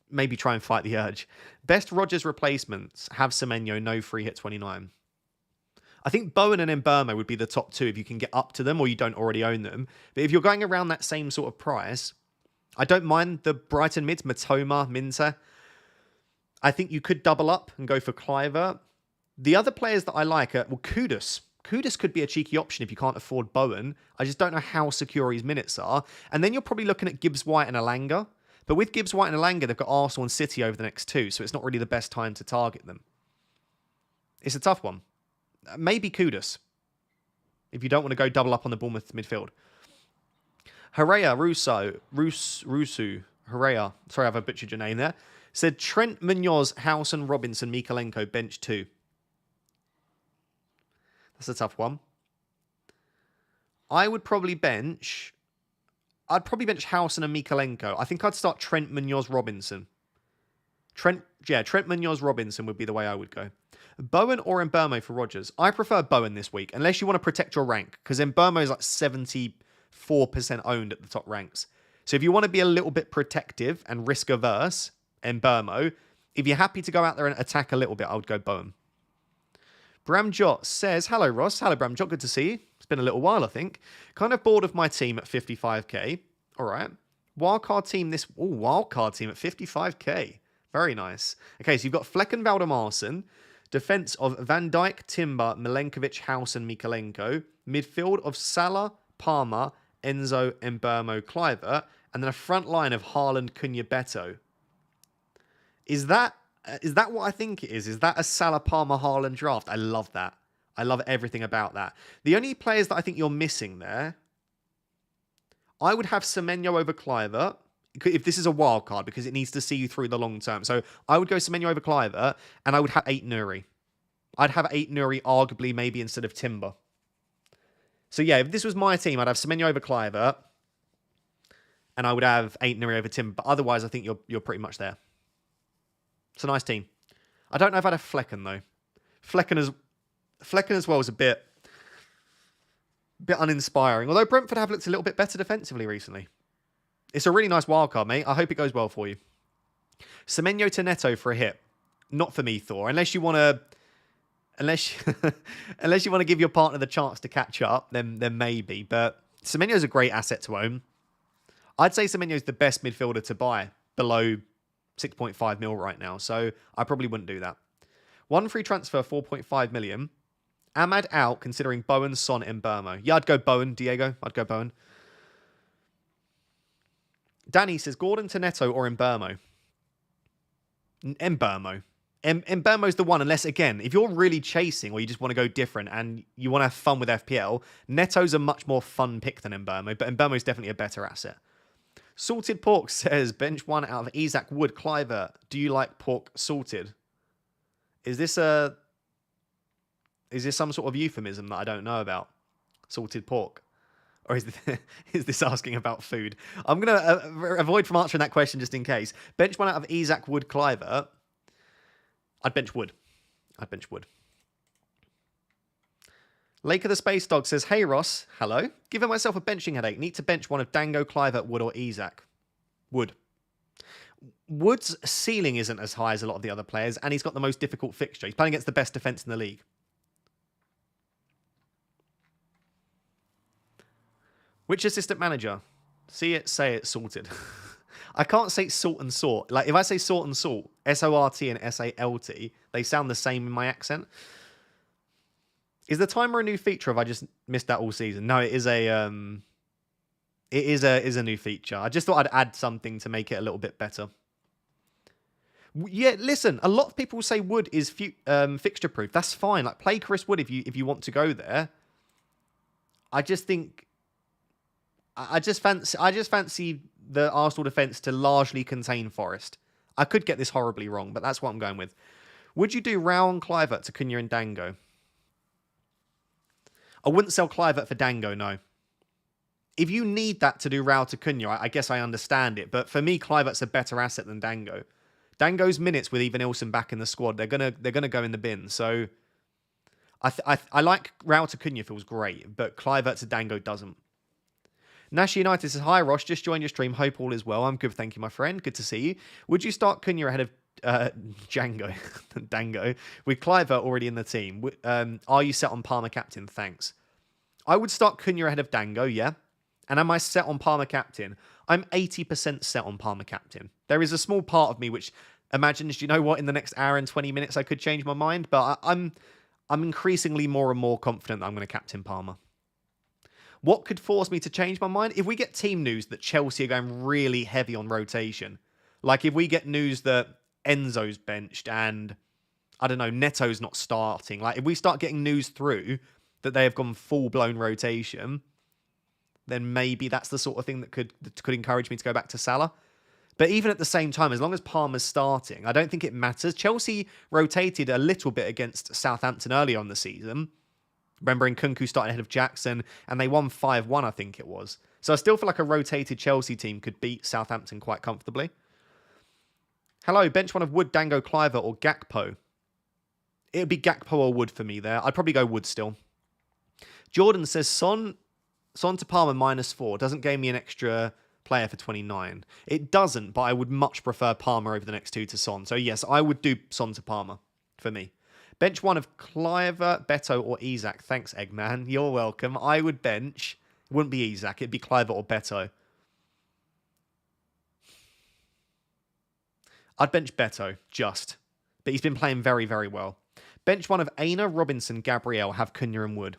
maybe try and fight the urge. Best Rodgers replacements have Semenyo, no free hit 29. I think Bowen and Mbeumo would be the top 2 if you can get up to them or you don't already own them. But if you're going around that same sort of price, I don't mind the Brighton mids, Matoma, Minter. I think you could double up and go for Kluivert. The other players that I like are, well, Kudus. Kudus could be a cheeky option if you can't afford Bowen. I just don't know how secure his minutes are. And then you're probably looking at Gibbs White and Elanga. But with Gibbs White and Elanga, they've got Arsenal and City over the next 2, so it's not really the best time to target them. It's a tough one. Maybe Kudus, if you don't want to go double up on the Bournemouth midfield. Herrera, Rusu, Herrera, sorry if I butchered your name there, said Trent, Munoz, Howson, Robinson, Mikalenko, bench 2. That's a tough one. I'd probably bench Howson and Mikalenko. I think I'd start Trent, Munoz, Robinson. Trent Munoz, Robinson would be the way I would go. Bowen or Mbeumo for Rodgers. I prefer Bowen this week, unless you want to protect your rank, because Mbeumo is like 74% owned at the top ranks. So if you want to be a little bit protective and risk averse, Mbeumo. If you're happy to go out there and attack a little bit, I would go Bowen. Bramjot says, hello Ross. Hello Bramjot, good to see you. It's been a little while, I think. Kind of bored of my team at 55k. All right. Wildcard team at 55k. Very nice. Okay, so you've got Fleck and Valdemarsson. Defense of Van Dijk, Timber, Milenkovic, House and Mikalenko. Midfield of Salah, Palmer, Enzo, Mbeumo, Kluivert. And then a front line of Haaland, Cunha, Beto. Is that what I think it is? Is that a Salah, Palmer, Haaland draft? I love that. I love everything about that. The only players that I think you're missing there, I would have Semenyo over Kluivert, if this is a wild card, because it needs to see you through the long term. So I would go Semenyo over Kluivert, and I would have 8 Nuri. I'd have 8 Nuri arguably maybe instead of Timber. So yeah, if this was my team, I'd have Semenyo over Kluivert, and I would have 8 Nuri over Timber. But otherwise, I think you're pretty much there. It's a nice team. I don't know if I'd have Flecken, though. Flecken as well is a bit uninspiring. Although Brentford have looked a little bit better defensively recently. It's a really nice wildcard, mate. I hope it goes well for you. Semenyo to Neto for a hit. Not for me, Thor. Unless you want to give your partner the chance to catch up, then maybe. But Semenyo's a great asset to own. I'd say Semenyo's the best midfielder to buy below 6.5 mil right now. So I probably wouldn't do that. One free transfer, 4.5 million. Ahmad out, considering Bowen, Son, and Mbeumo. Yeah, I'd go Bowen, Diego. I'd go Bowen. Danny says, Gordon to Neto or Mbeumo? Mbeumo. Mbeumo's the one, unless, again, if you're really chasing or you just want to go different and you want to have fun with FPL, Neto's a much more fun pick than Mbeumo, but Mbeumo's definitely a better asset. Salted Pork says, bench 1 out of Isaac, Wood, Kluivert. Do you like pork salted? Is this some sort of euphemism that I don't know about? Salted pork? Or is this asking about food? I'm going to avoid from answering that question just in case. Bench 1 out of Isaac, Wood, Kluivert. I'd bench Wood. Lake of the Space Dog says, hey Ross, hello. Giving myself a benching headache. Need to bench one of Dango, Kluivert, Wood or Isaac. Wood. Wood's ceiling isn't as high as a lot of the other players, and he's got the most difficult fixture. He's playing against the best defence in the league. Which assistant manager? See it, say it, sorted. I can't say salt and sort. Like, if I say salt and salt, S-O-R-T and S-A-L-T, they sound the same in my accent. Is the timer a new feature, or have I just missed that all season? No, it is a new feature. I just thought I'd add something to make it a little bit better. Yeah, listen, a lot of people say Wood is fixture proof. That's fine. Like, play Chris Wood if you want to go there. I just think I just fancy the Arsenal defence to largely contain Forest. I could get this horribly wrong, but that's what I'm going with. Would you do Rao and Kluivert to Cunha and Dango? I wouldn't sell Kluivert for Dango, no. If you need that to do Rao to Cunha, I guess I understand it. But for me, Kluivert's a better asset than Dango. Dango's minutes with even Ilson back in the squad, they're gonna go in the bin. So I like Rao to Cunha feels great, but Kluivert to Dango doesn't. Nash United says, hi Ross, just joined your stream. Hope all is well. I'm good, thank you, my friend. Good to see you. Would you start Cunha ahead of Dango with Kluivert already in the team? Are you set on Palmer captain? Thanks. I would start Cunha ahead of Dango, yeah. And am I set on Palmer captain? I'm 80% set on Palmer captain. There is a small part of me which imagines, you know what, in the next hour and 20 minutes I could change my mind, but I'm increasingly more and more confident that I'm going to captain Palmer. What could force me to change my mind? If we get team news that Chelsea are going really heavy on rotation, like if we get news that Enzo's benched and, I don't know, Neto's not starting, like if we start getting news through that they have gone full-blown rotation, then maybe that's the sort of thing that could encourage me to go back to Salah. But even at the same time, as long as Palmer's starting, I don't think it matters. Chelsea rotated a little bit against Southampton early on the season. Remember, Nkunku started ahead of Jackson, and they won 5-1, I think it was. So I still feel like a rotated Chelsea team could beat Southampton quite comfortably. Hello, bench one of Wood, Dango, Kluivert, or Gakpo. It would be Gakpo or Wood for me there. I'd probably go Wood still. Jordan says, Son to Palmer -4 doesn't gain me an extra player for 29. It doesn't, but I would much prefer Palmer over the next two to Son. So yes, I would do Son to Palmer for me. Bench one of Kluivert, Beto, or Isak. Thanks, Eggman. You're welcome. I would bench. It wouldn't be Isak. It'd be Kluivert or Beto. I'd bench Beto, just. But he's been playing very, very well. Bench one of Aina, Robinson, Gabriel, have Cunha and Wood.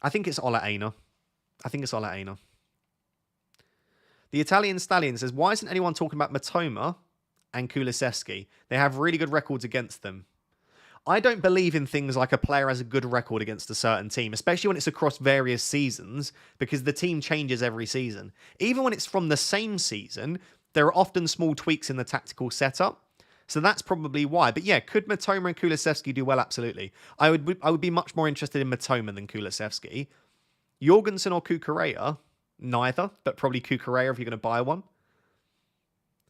I think it's Ola Aina. The Italian Stallion says, why isn't anyone talking about Matoma and Kulusevski? They have really good records against them. I don't believe in things like a player has a good record against a certain team, especially when it's across various seasons, because the team changes every season. Even when it's from the same season, there are often small tweaks in the tactical setup. So that's probably why. But yeah, could Matoma and Kulusevski do well? Absolutely. I would be much more interested in Matoma than Kulusevski. Jorgensen or Kukureya? Neither, but probably Kukureya if you're going to buy one.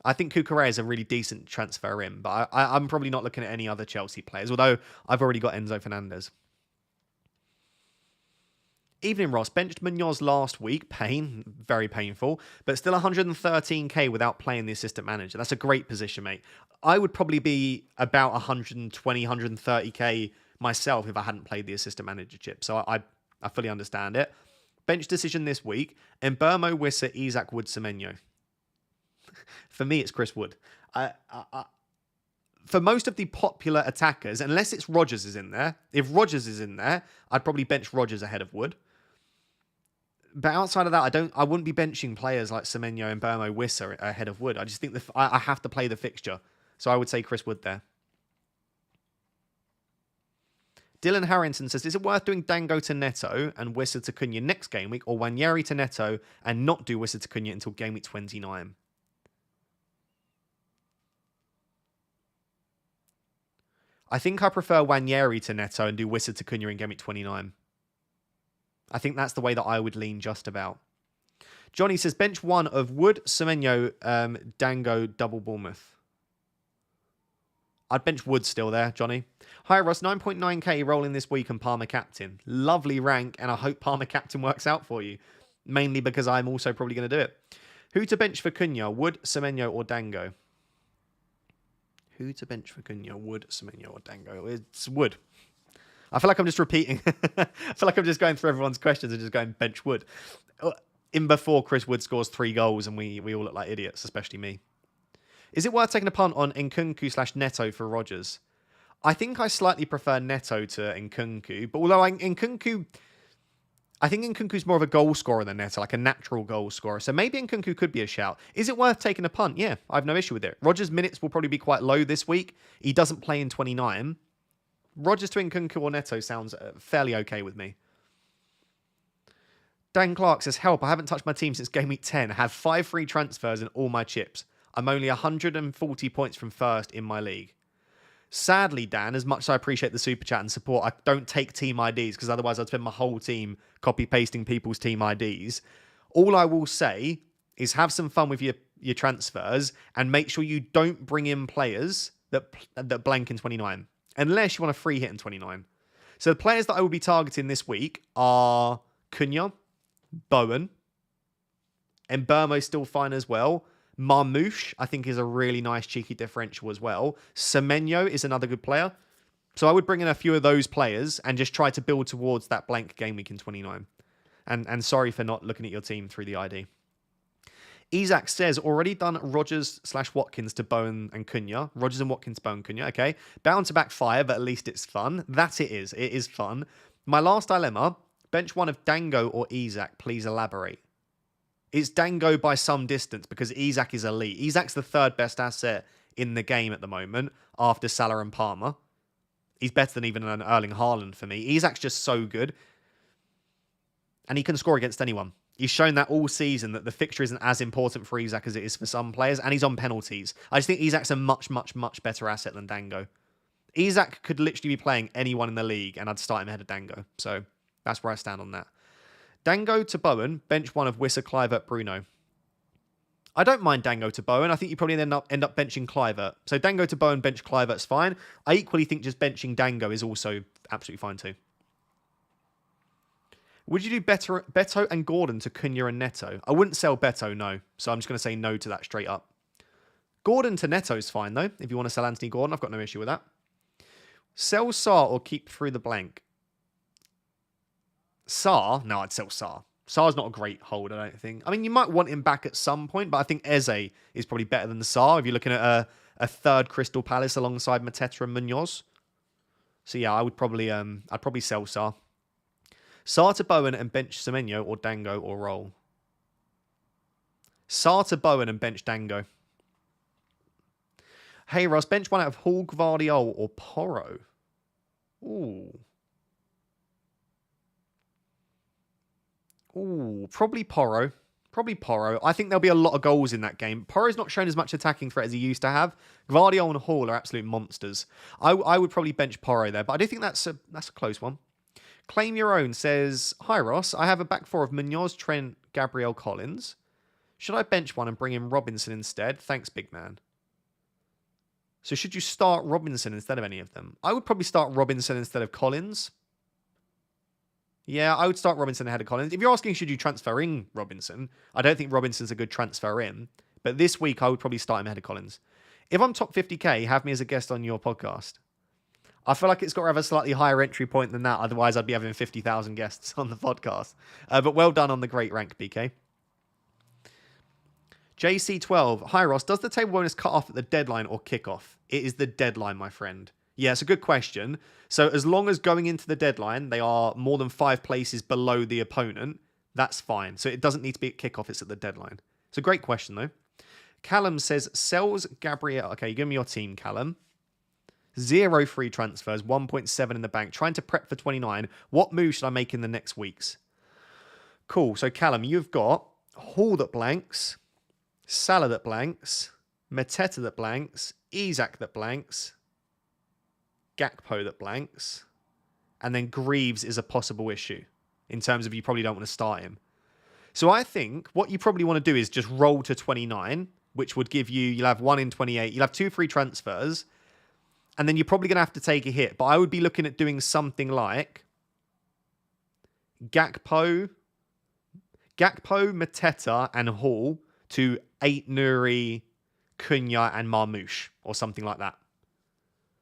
I think Kukureya is a really decent transfer in, but I'm probably not looking at any other Chelsea players, although I've already got Enzo Fernandez. Evening Ross, benched Munoz last week. Pain, very painful, but still 113k without playing the assistant manager. That's a great position, mate. I would probably be about 120, 130k myself if I hadn't played the assistant manager chip, so I fully understand it. Bench decision this week, Mbeumo, Wissa, Isak, Wood, Semenyo. For me, it's Chris Wood. For most of the popular attackers, unless it's Rodgers is in there, if Rodgers is in there, I'd probably bench Rodgers ahead of Wood. But outside of that, I wouldn't be benching players like Semenyo and Mbeumo, Wissa ahead of Wood. I just think I have to play the fixture. So I would say Chris Wood there. Dylan Harrington says, is it worth doing Dango to Neto and Wissa to Cunha next game week, or Wanyeri to Neto and not do Wissa to Cunha until game week 29? I think I prefer Wanyeri to Neto and do Wissa to Cunha in game week 29. I think that's the way that I would lean just about. Johnny says, bench one of Wood, Semenyo, Dango, double Bournemouth. I'd bench Wood still there, Johnny. Hi, Ross. 9.9k rolling this week and Palmer captain. Lovely rank, and I hope Palmer captain works out for you. Mainly because I'm also probably going to do it. Who to bench for Cunha? Wood, Semenyo, or Dango? Who to bench for Cunha? Wood, Semenyo, or Dango? It's Wood. I feel like I'm just repeating. I feel like I'm just going through everyone's questions and just going bench Wood. In before Chris Wood scores 3 goals and we all look like idiots, especially me. Is it worth taking a punt on Nkunku / Neto for Rodgers? I think I slightly prefer Neto to Nkunku, but although I think Nkunku's more of a goal scorer than Neto, like a natural goal scorer. So maybe Nkunku could be a shout. Is it worth taking a punt? Yeah, I have no issue with it. Rodgers' minutes will probably be quite low this week. He doesn't play in 29. Rodgers to Nkunku or Neto sounds fairly okay with me. Dan Clark says, help, I haven't touched my team since game week 10. I have 5 free transfers and all my chips. I'm only 140 points from first in my league. Sadly, Dan, as much as I appreciate the super chat and support, I don't take team IDs because otherwise I'd spend my whole team copy-pasting people's team IDs. All I will say is have some fun with your transfers and make sure you don't bring in players that blank in 29, unless you want a free hit in 29. So the players that I will be targeting this week are Cunha, Bowen, and Burmo's still fine as well. Marmouche, I think, is a really nice cheeky differential as well. Semenyo is another good player. So I would bring in a few of those players and just try to build towards that blank game week in 29. And sorry for not looking at your team through the ID. Isaac says, already done Rodgers/Watkins to Bowen and Cunha. Rodgers and Watkins, Bowen, Cunha. Okay. Bound to backfire, but at least it's fun. That it is. It is fun. My last dilemma, bench one of Dango or Isaac. Please elaborate. It's Dango by some distance because Isaac is elite. Isac's the third best asset in the game at the moment after Salah and Palmer. He's better than even an Erling Haaland for me. Isac's just so good. And he can score against anyone. He's shown that all season that the fixture isn't as important for Isaac as it is for some players. And he's on penalties. I just think Isac's a much, much, much better asset than Dango. Isaac could literally be playing anyone in the league and I'd start him ahead of Dango. So that's where I stand on that. Dango to Bowen, bench one of Wissa, Kluivert, Bruno. I don't mind Dango to Bowen. I think you probably end up benching Kluivert. So Dango to Bowen, bench Kluivert's fine. I equally think just benching Dango is also absolutely fine too. Would you do Beto and Gordon to Cunha and Neto? I wouldn't sell Beto, no. So I'm just going to say no to that straight up. Gordon to Neto's fine though. If you want to sell Anthony Gordon, I've got no issue with that. Sell Sarr or keep through the blank? Sarr? No, I'd sell Sarr. Sarr's not a great hold, I don't think. I mean, you might want him back at some point, but I think Eze is probably better than Sarr if you're looking at a third Crystal Palace alongside Mateta and Munoz. So yeah, I'd probably sell Sarr. Sarr to Bowen and bench Semenyo or Dango or roll. Sarr to Bowen and bench Dango. Hey Ross, bench one out of Hall, Gvardiol or Porro. Ooh, probably Porro. Probably Porro. I think there'll be a lot of goals in that game. Porro's not shown as much attacking threat as he used to have. Gvardiol and Hall are absolute monsters. I would probably bench Porro there, but I do think that's a close one. Claim Your Own says, hi Ross, I have a back four of Munoz, Trent, Gabriel, Collins. Should I bench one and bring in Robinson instead? Thanks, big man. So should you start Robinson instead of any of them? I would probably start Robinson instead of Collins. Yeah, I would start Robinson ahead of Collins. If you're asking should you transfer in Robinson, I don't think Robinson's a good transfer in. But this week, I would probably start him ahead of Collins. If I'm top 50k, have me as a guest on your podcast. I feel like it's got to have a slightly higher entry point than that. Otherwise, I'd be having 50,000 guests on the podcast. But well done on the great rank, BK. JC12. Hi, Ross. Does the table bonus cut off at the deadline or kickoff? It is the deadline, my friend. Yeah, it's a good question. So as long as going into the deadline, they are more than 5 places below the opponent, that's fine. So it doesn't need to be at kickoff. It's at the deadline. It's a great question, though. Callum says, sells Gabriel. Okay, give me your team, Callum. 0 free transfers, 1.7 in the bank. Trying to prep for 29. What move should I make in the next weeks? Cool. So, Callum, you've got Hall that blanks, Salah that blanks, Mateta that blanks, Isak that blanks, Gakpo that blanks, and then Greaves is a possible issue in terms of you probably don't want to start him. So I think what you probably want to do is just roll to 29, which would give you'll have 1 in 28, you'll have 2 free transfers, and then you're probably going to have to take a hit. But I would be looking at doing something like Gakpo, Mateta, and Hall to 8 Nuri, Cunha, and Marmouche, or something like that.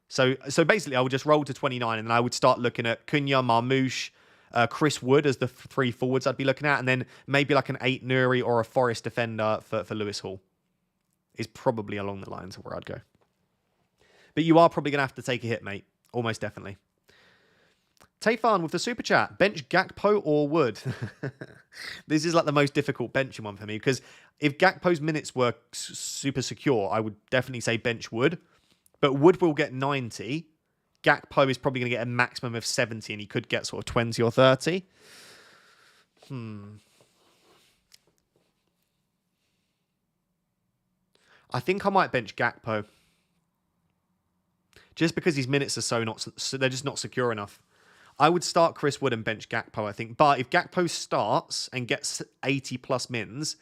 So basically, I would just roll to 29, and then I would start looking at Cunha, Marmouche, Chris Wood as the 3 forwards I'd be looking at, and then maybe like an 8 Nuri or a Forest defender for Lewis Hall. Is probably along the lines of where I'd go. But you are probably going to have to take a hit, mate. Almost definitely. Tayfan with the super chat. Bench Gakpo or Wood? This is like the most difficult benching one for me, because if Gakpo's minutes were super secure, I would definitely say bench Wood. But Wood will get 90. Gakpo is probably going to get a maximum of 70, and he could get sort of 20 or 30. I think I might bench Gakpo. Just because his minutes are they're just not secure enough. I would start Chris Wood and bench Gakpo, I think. But if Gakpo starts and gets 80 plus mins,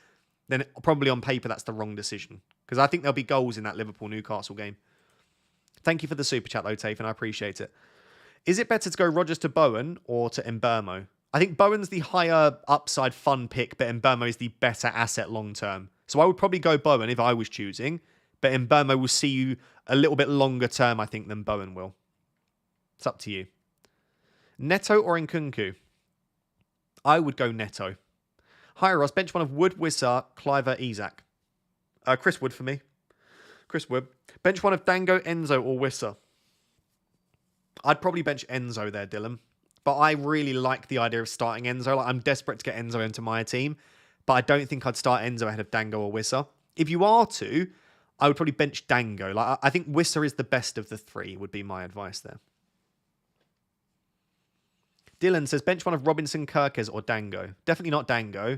then probably on paper that's the wrong decision. Because I think there'll be goals in that Liverpool-Newcastle game. Thank you for the super chat though, Tafe, and I appreciate it. Is it better to go Rodgers to Bowen or to Mbeumo? I think Bowen's the higher upside fun pick, but Mbeumo is the better asset long term. So I would probably go Bowen if I was choosing, but Mbeumo will see you a little bit longer term, I think, than Bowen will. It's up to you. Neto or Nkunku? I would go Neto. Hi, Ross. Bench one of Wood, Wissa, Cliver, Isak. Chris Wood for me. Chris Wood. Bench one of Dango, Enzo, or Wissa. I'd probably bench Enzo there, Dylan. But I really like the idea of starting Enzo. Like, I'm desperate to get Enzo into my team, but I don't think I'd start Enzo ahead of Dango or Wissa. If you are to, I would probably bench Dango. Like, I think Wissa is the best of the three, would be my advice there. Dylan says, bench one of Robinson, Kirkes, or Dango. Definitely not Dango.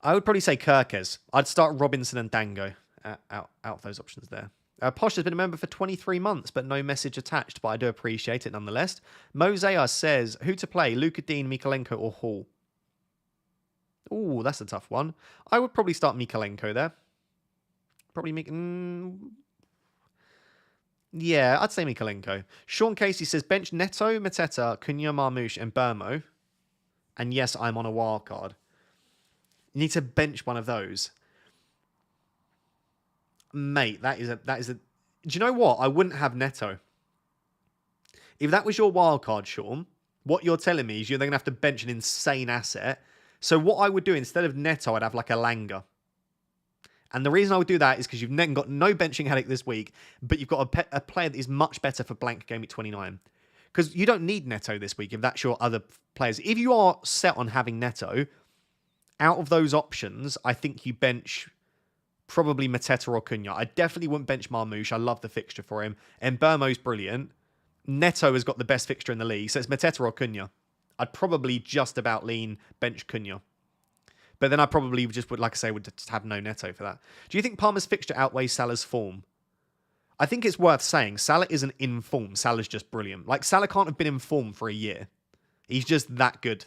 I would probably say Kirkes. I'd start Robinson and Dango out those options there. Posh has been a member for 23 months, but no message attached, but I do appreciate it nonetheless. Mosea says, who to play, Luka Dean, Mikalenko, or Hall? Ooh, that's a tough one. I would probably start Mikalenko there. Probably yeah, I'd say Mikalenko. Sean Casey says, bench Neto, Mateta, Cunha, Marmoush, and Burmo. And yes, I'm on a wild card. You need to bench one of those. Mate, that is a. Do you know what? I wouldn't have Neto. If that was your wild card, Sean, what you're telling me is you're then going to have to bench an insane asset. So what I would do instead of Neto, I'd have like a Langa. And the reason I would do that is because you've then got no benching headache this week, but you've got a player that is much better for blank Gameweek 29. Because you don't need Neto this week if that's your other players. If you are set on having Neto, out of those options, I think you bench probably Mateta or Cunha. I definitely wouldn't bench Marmoush. I love the fixture for him. And Burmo's brilliant. Neto has got the best fixture in the league, so it's Mateta or Cunha. I'd probably just about lean bench Cunha. But then I probably just would, like I say, would just have no Neto for that. Do you think Palmer's fixture outweighs Salah's form? I think it's worth saying Salah isn't in form. Salah's just brilliant. Like, Salah can't have been in form for a year. He's just that good.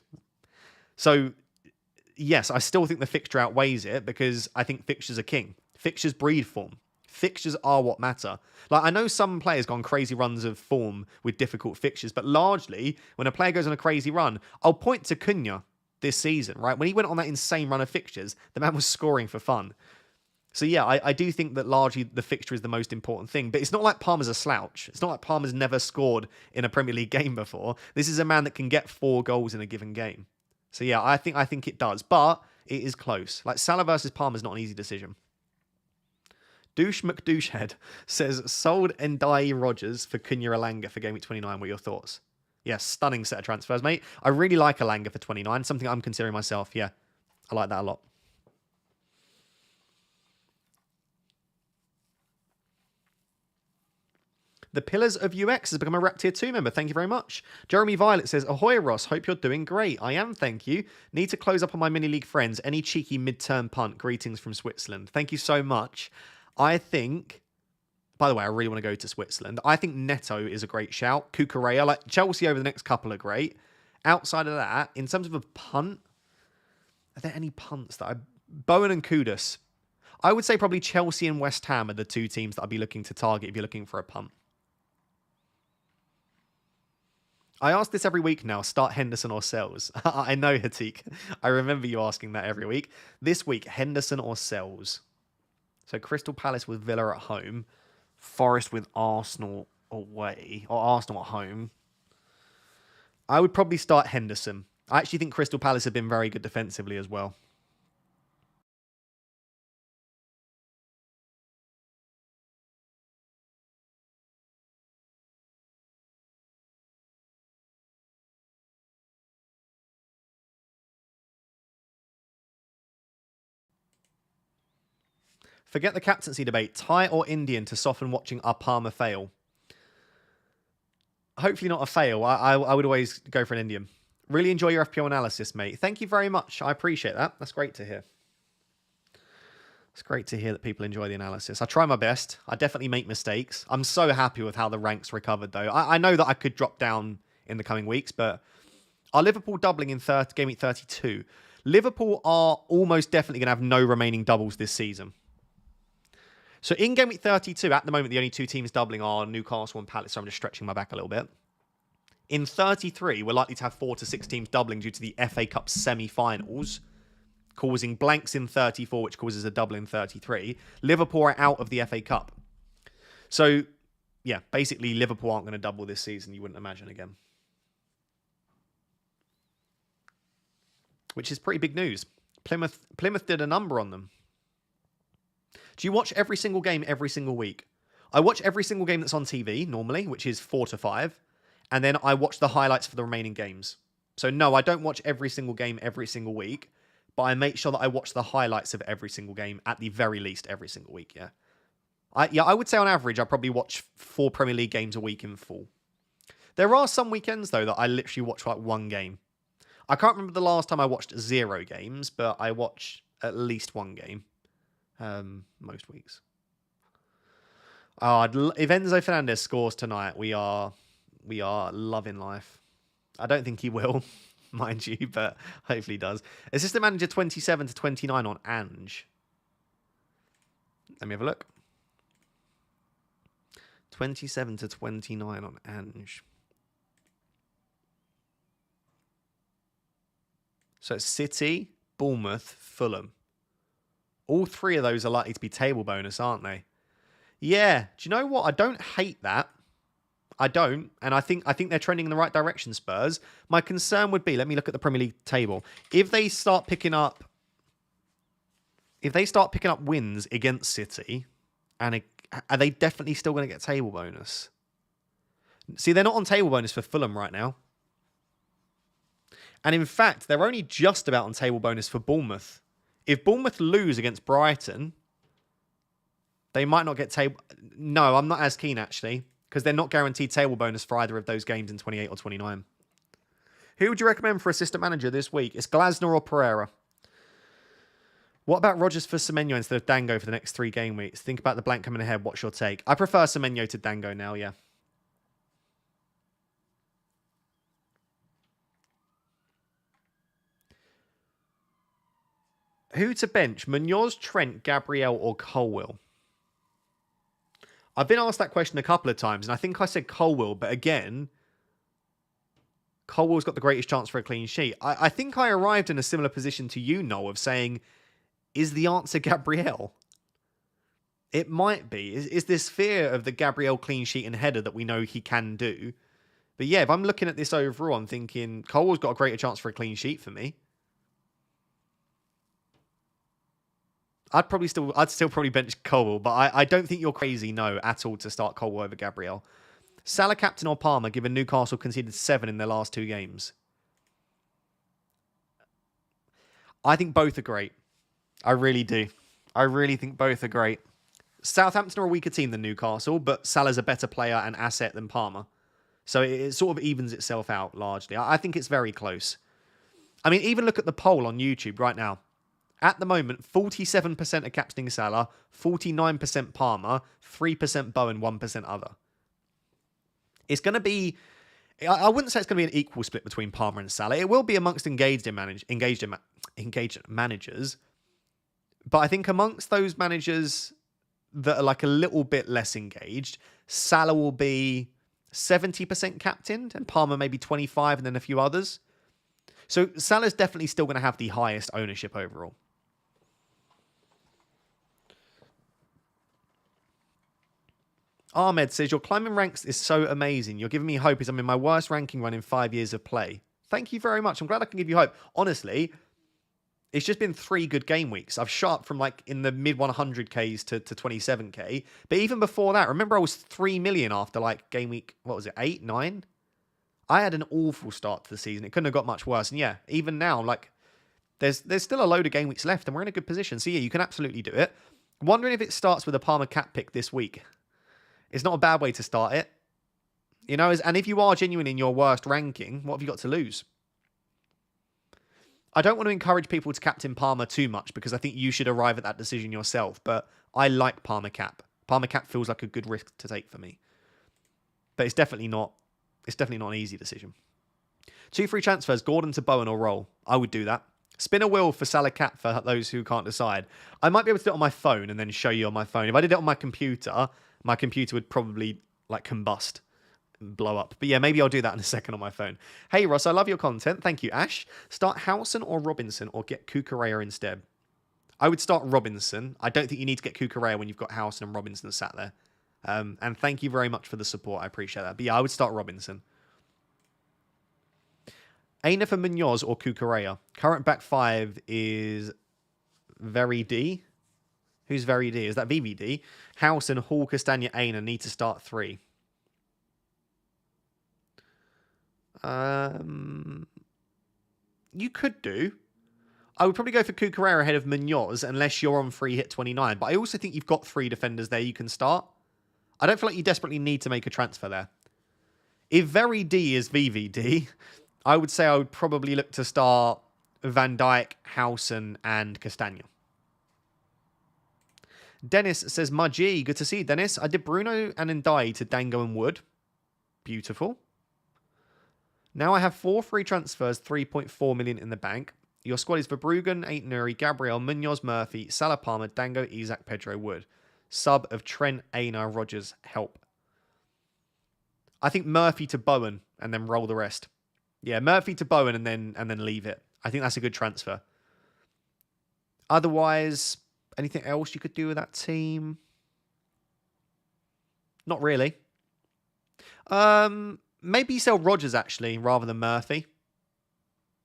So, yes, I still think the fixture outweighs it because I think fixtures are king. Fixtures breed form. Fixtures are what matter. Like, I know some players go on crazy runs of form with difficult fixtures, but largely, when a player goes on a crazy run, I'll point to Cunha this season, right? When he went on that insane run of fixtures, the man was scoring for fun. So yeah, I do think that largely the fixture is the most important thing, but it's not like Palmer's a slouch. It's not like Palmer's never scored in a Premier League game before. This is a man that can get 4 goals in a given game. So yeah, I think it does, but it is close. Like, Salah versus Palmer's not an easy decision. Douche McDouchehead says, sold Ndiaye Rodgers for Cunha Alanga for Gameweek 29. What are your thoughts? Yeah, stunning set of transfers, mate. I really like Alanga for 29. Something I'm considering myself. Yeah, I like that a lot. The Pillars of UX has become a Rap Tier 2 member. Thank you very much. Jeremy Violet says, ahoy, Ross. Hope you're doing great. I am, thank you. Need to close up on my mini-league friends. Any cheeky mid-term punt? Greetings from Switzerland. Thank you so much. I think... By the way, I really want to go to Switzerland. I think Neto is a great shout. Cucurella, like Chelsea over the next couple are great. Outside of that, in terms of a punt, are there any punts that Bowen and Kudus. I would say probably Chelsea and West Ham are the 2 teams that I'd be looking to target if you're looking for a punt. I ask this every week now. Start Henderson or Sells. I know, Hatik. I remember you asking that every week. This week, Henderson or Sells. So Crystal Palace with Villa at home. Forest with Arsenal away, or Arsenal at home. I would probably start Henderson. I actually think Crystal Palace have been very good defensively as well. Forget the captaincy debate. Thai or Indian to soften watching our Palmer fail? Hopefully not a fail. I would always go for an Indian. Really enjoy your FPL analysis, mate. Thank you very much. I appreciate that. That's great to hear. It's great to hear that people enjoy the analysis. I try my best. I definitely make mistakes. I'm so happy with how the ranks recovered, though. I know that I could drop down in the coming weeks, but are Liverpool doubling in game week 32? Liverpool are almost definitely going to have no remaining doubles this season. So in game week 32, at the moment, the only two teams doubling are Newcastle and Palace. So I'm just stretching my back a little bit. In 33, we're likely to have 4 to 6 teams doubling due to the FA Cup semi-finals, causing blanks in 34, which causes a double in 33. Liverpool are out of the FA Cup. So, yeah, basically Liverpool aren't going to double this season, you wouldn't imagine again. Which is pretty big news. Plymouth did a number on them. Do you watch every single game every single week? I watch every single game that's on TV, normally, which is 4 to 5. And then I watch the highlights for the remaining games. So, no, I don't watch every single game every single week. But I make sure that I watch the highlights of every single game, at the very least, every single week, yeah. I would say on average, I probably watch 4 Premier League games a week in full. There are some weekends, though, that I literally watch like one game. I can't remember the last time I watched 0 games, but I watch at least one game most weeks. If Enzo Fernandez scores tonight, we are loving life. I don't think he will. Mind you, but hopefully he does. Assistant manager 27 to 29 on Ange. Let me have a look. 27 to 29 on Ange. So it's City, Bournemouth, Fulham. All 3 of those are likely to be table bonus, aren't they? Yeah. Do you know what? I don't hate that. I don't, and I think they're trending in the right direction, Spurs. My concern would be, let me look at the Premier League table. If they start picking up wins against City, and are they definitely still going to get table bonus? See, they're not on table bonus for Fulham right now. And in fact, they're only just about on table bonus for Bournemouth. If Bournemouth lose against Brighton, they might not get table... No, I'm not as keen, actually. Because they're not guaranteed table bonus for either of those games in 28 or 29. Who would you recommend for assistant manager this week? It's Glasner or Pereira. What about Rodgers for Semenyo instead of Dango for the next 3 game weeks? Think about the blank coming ahead. What's your take? I prefer Semenyo to Dango now, yeah. Who to bench? Munoz, Trent, Gabriel or Colwill? I've been asked that question a couple of times, and I think I said Colwill, but again, Colwill's got the greatest chance for a clean sheet. I think I arrived in a similar position to you, Noel, of saying, is the answer Gabriel? It might be. Is this fear of the Gabriel clean sheet and header that we know he can do? But yeah, if I'm looking at this overall, I'm thinking Colwill's got a greater chance for a clean sheet for me. I'd still probably bench Colwill, but I don't think you're crazy, no, at all, to start Colwill over Gabriel. Salah captain or Palmer, given Newcastle conceded 7 in their last 2 games? I think both are great. I really do. I really think both are great. Southampton are a weaker team than Newcastle, but Salah's a better player and asset than Palmer. So it sort of evens itself out largely. I think it's very close. I mean, even look at the poll on YouTube right now. At the moment, 47% are captaining Salah, 49% Palmer, 3% Bowen, 1% other. It's going to be... I wouldn't say it's going to be an equal split between Palmer and Salah. It will be amongst engaged managers. But I think amongst those managers that are like a little bit less engaged, Salah will be 70% captained and Palmer maybe 25% and then a few others. So Salah's definitely still going to have the highest ownership overall. Ahmed says, your climbing ranks is so amazing. You're giving me hope as I'm in my worst ranking run in 5 years of play. Thank you very much. I'm glad I can give you hope. Honestly, it's just been 3 good game weeks. I've shot up from like in the mid 100Ks to 27K. But even before that, remember I was 3 million after like game week, what was it, 8, 9? I had an awful start to the season. It couldn't have got much worse. And yeah, even now, like there's still a load of game weeks left and we're in a good position. So yeah, you can absolutely do it. Wondering if it starts with a Palmer cap pick this week. It's not a bad way to start it. You know, and if you are genuine in your worst ranking, what have you got to lose? I don't want to encourage people to captain Palmer too much because I think you should arrive at that decision yourself. But I like Palmer cap. Palmer cap feels like a good risk to take for me. But it's definitely not. It's definitely not an easy decision. 2 free transfers, Gordon to Bowen or Roll. I would do that. Spin a wheel for Salah Cat for those who can't decide. I might be able to do it on my phone and then show you on my phone. If I did it on my computer would probably like combust and blow up. But yeah, maybe I'll do that in a second on my phone. Hey Ross, I love your content. Thank you, Ash. Start Howson or Robinson or get Kukurea instead. I would start Robinson. I don't think you need to get Kukurea when you've got Howson and Robinson sat there. And thank you very much for the support. I appreciate that. But yeah, I would start Robinson. Aina for Munoz or Kukurea. Current back 5 is Very D. Who's Very D? Is that VVD? Howson, Hall, Castagna, Aina need to start 3. You could do. I would probably go for Kukurea ahead of Munoz unless you're on free hit 29. But I also think you've got 3 defenders there you can start. I don't feel like you desperately need to make a transfer there. If Very D is VVD, I would say I would probably look to start Van Dijk, Howson, and Castagna. Dennis says, Maji, good to see you, Dennis. I did Bruno and Ndai to Dango and Wood. Beautiful. Now I have 4 free transfers, 3.4 million in the bank. Your squad is Verbruggen, Ait Nuri, Gabriel, Munoz, Murphy, Salah Palmer, Dango, Isak, Pedro, Wood. Sub of Trent, Aina, Rogers, help. I think Murphy to Bowen and then roll the rest. Yeah, Murphy to Bowen and then leave it. I think that's a good transfer. Otherwise, anything else you could do with that team? Not really. Maybe sell Rogers actually rather than Murphy.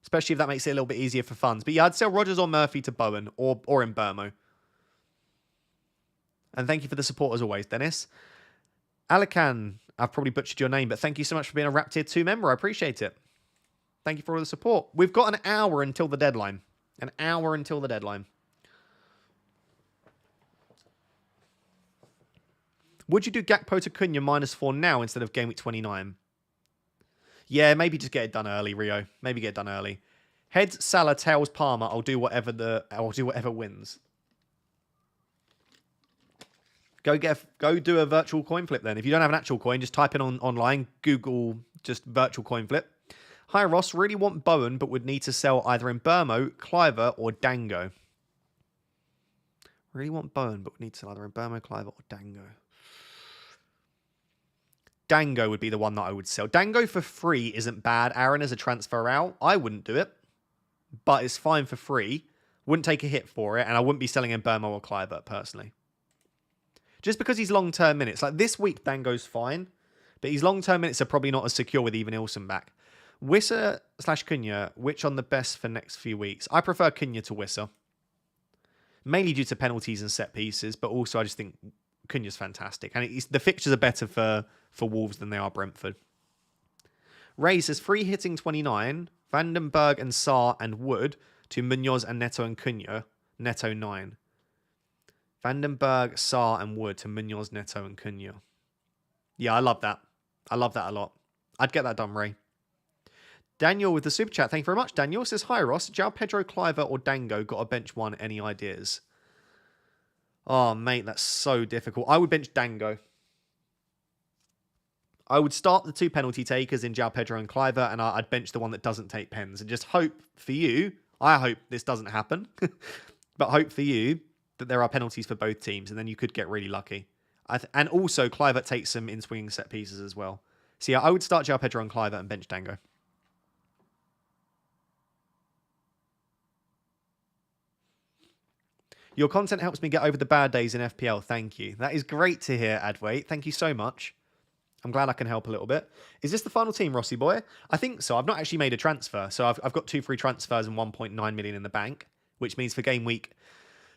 Especially if that makes it a little bit easier for funds. But yeah, I'd sell Rogers or Murphy to Bowen or in Burmo. And thank you for the support as always, Dennis. Alakan, I've probably butchered your name, but thank you so much for being a Wrap Tier 2 member. I appreciate it. Thank you for all the support. We've got an hour until the deadline. An hour until the deadline. Would you do Gakpo to Cunha -4 now instead of Game Week 29? Yeah, maybe just get it done early, Rio. Maybe get it done early. Heads, Salah, tails, Palmer. I'll do whatever wins. Go do a virtual coin flip then. If you don't have an actual coin, just type in online, Google just virtual coin flip. Hi Ross, really want Bowen, but would need to sell either in Burmo, Cliver, or Dango. Really want Bowen, but would need to sell either in Burmo, Cliver, or Dango. Dango would be the one that I would sell. Dango for free isn't bad, Aaron, as a transfer out. I wouldn't do it, but it's fine for free. Wouldn't take a hit for it, and I wouldn't be selling in Burmo or Cliver, personally. Just because he's long-term minutes. Like this week, Dango's fine, but his long-term minutes are probably not as secure with even Ilson back. Wissa / Cunha, which on the best for next few weeks? I prefer Cunha to Wissa. Mainly due to penalties and set pieces, but also I just think Cunha's fantastic. And the fixtures are better for Wolves than they are Brentford. Ray says, free hitting 29, Vandenberg and Sarr and Wood to Munoz and Neto and Cunha, Neto 9. Vandenberg, Sarr and Wood to Munoz, Neto and Cunha. Yeah, I love that. I love that a lot. I'd get that done, Ray. Daniel with the super chat. Thank you very much. Daniel says, hi Ross, João Pedro, Cliver or Dango got a bench one. Any ideas? Oh, mate, that's so difficult. I would bench Dango. I would start the 2 penalty takers in João Pedro and Cliver, and I'd bench the one that doesn't take pens. And just hope for you, I hope this doesn't happen, but hope for you that there are penalties for both teams, and then you could get really lucky. And also, Cliver takes some in-swinging set pieces as well. So yeah, I would start João Pedro and Cliver and bench Dango. Your content helps me get over the bad days in FPL. Thank you. That is great to hear, Adwait. Thank you so much. I'm glad I can help a little bit. Is this the final team, Rossi boy? I think so. I've not actually made a transfer. So I've got 2 free transfers and 1.9 million in the bank, which means for game week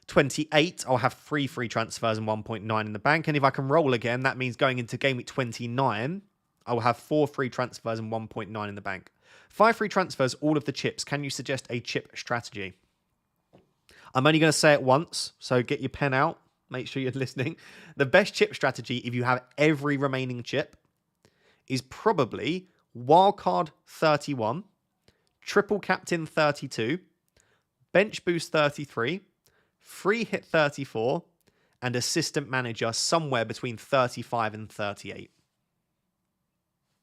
28, I'll have 3 free transfers and 1.9 in the bank. And if I can roll again, that means going into game week 29, I will have 4 free transfers and 1.9 in the bank. 5 free transfers, all of the chips. Can you suggest a chip strategy? I'm only going to say it once, so get your pen out. Make sure you're listening. The best chip strategy, if you have every remaining chip, is probably Wildcard 31, Triple Captain 32, bench boost 33, free hit 34, and assistant manager somewhere between 35 and 38.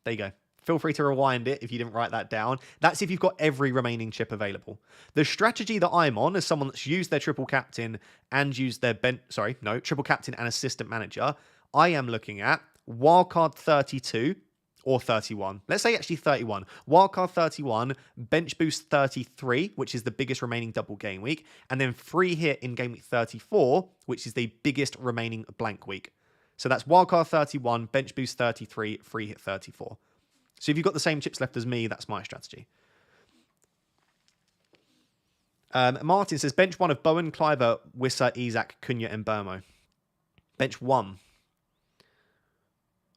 There you go. Feel free to rewind it if you didn't write that down. That's if you've got every remaining chip available. The strategy that I'm on, as someone that's used their triple captain and used their triple captain and assistant manager, I am looking at wildcard 32 or 31. Let's say actually 31. Wildcard 31, bench boost 33, which is the biggest remaining double game week, and then free hit in game week 34, which is the biggest remaining blank week. So that's wildcard 31, bench boost 33, free hit 34. So if you've got the same chips left as me, that's my strategy. Martin says, bench 1 of Bowen, Cliver, Wissa, Isak, Cunha, and Burmo. Bench 1.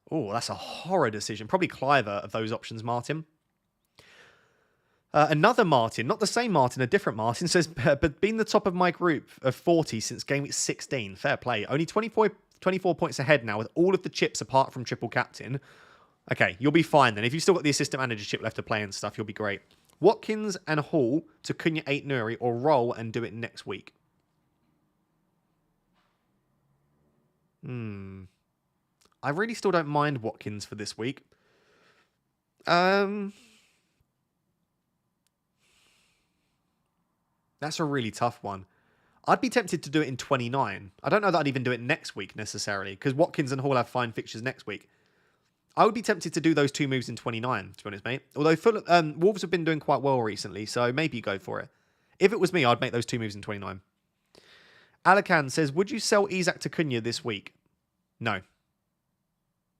Oh, that's a horror decision. Probably Cliver of those options, Martin. Another Martin, not the same Martin, a different Martin, says, but been the top of my group of 40 since game week 16. Fair play. Only 24 points ahead now with all of the chips apart from triple captain. Okay, you'll be fine then. If you've still got the assistant manager chip left to play and stuff, you'll be great. Watkins and Hall to Cunha 8 Nuri, or roll and do it next week. I really still don't mind Watkins for this week. That's a really tough one. I'd be tempted to do it in 29. I don't know that I'd even do it next week necessarily, because Watkins and Hall have fine fixtures next week. I would be tempted to do those 2 moves in 29, to be honest, mate. Although Wolves have been doing quite well recently, so maybe go for it. If it was me, I'd make those 2 moves in 29. Alakan says, would you sell Isak to Cunha this week? No.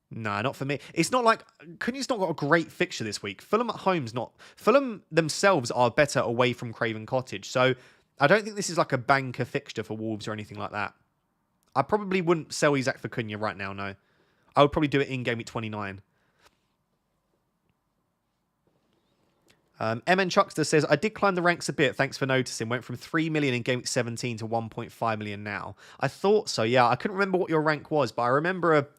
Nah, not for me. It's not like... Cunha's not got a great fixture this week. Fulham at home's not... Fulham themselves are better away from Craven Cottage, so I don't think this is like a banker fixture for Wolves or anything like that. I probably wouldn't sell Isak for Cunha right now, no. I would probably do it in game week 29. MN Chuckster says, I did climb the ranks a bit, thanks for noticing. Went from 3 million in game week 17 to 1.5 million now. I thought so, yeah. I couldn't remember what your rank was, but I remember,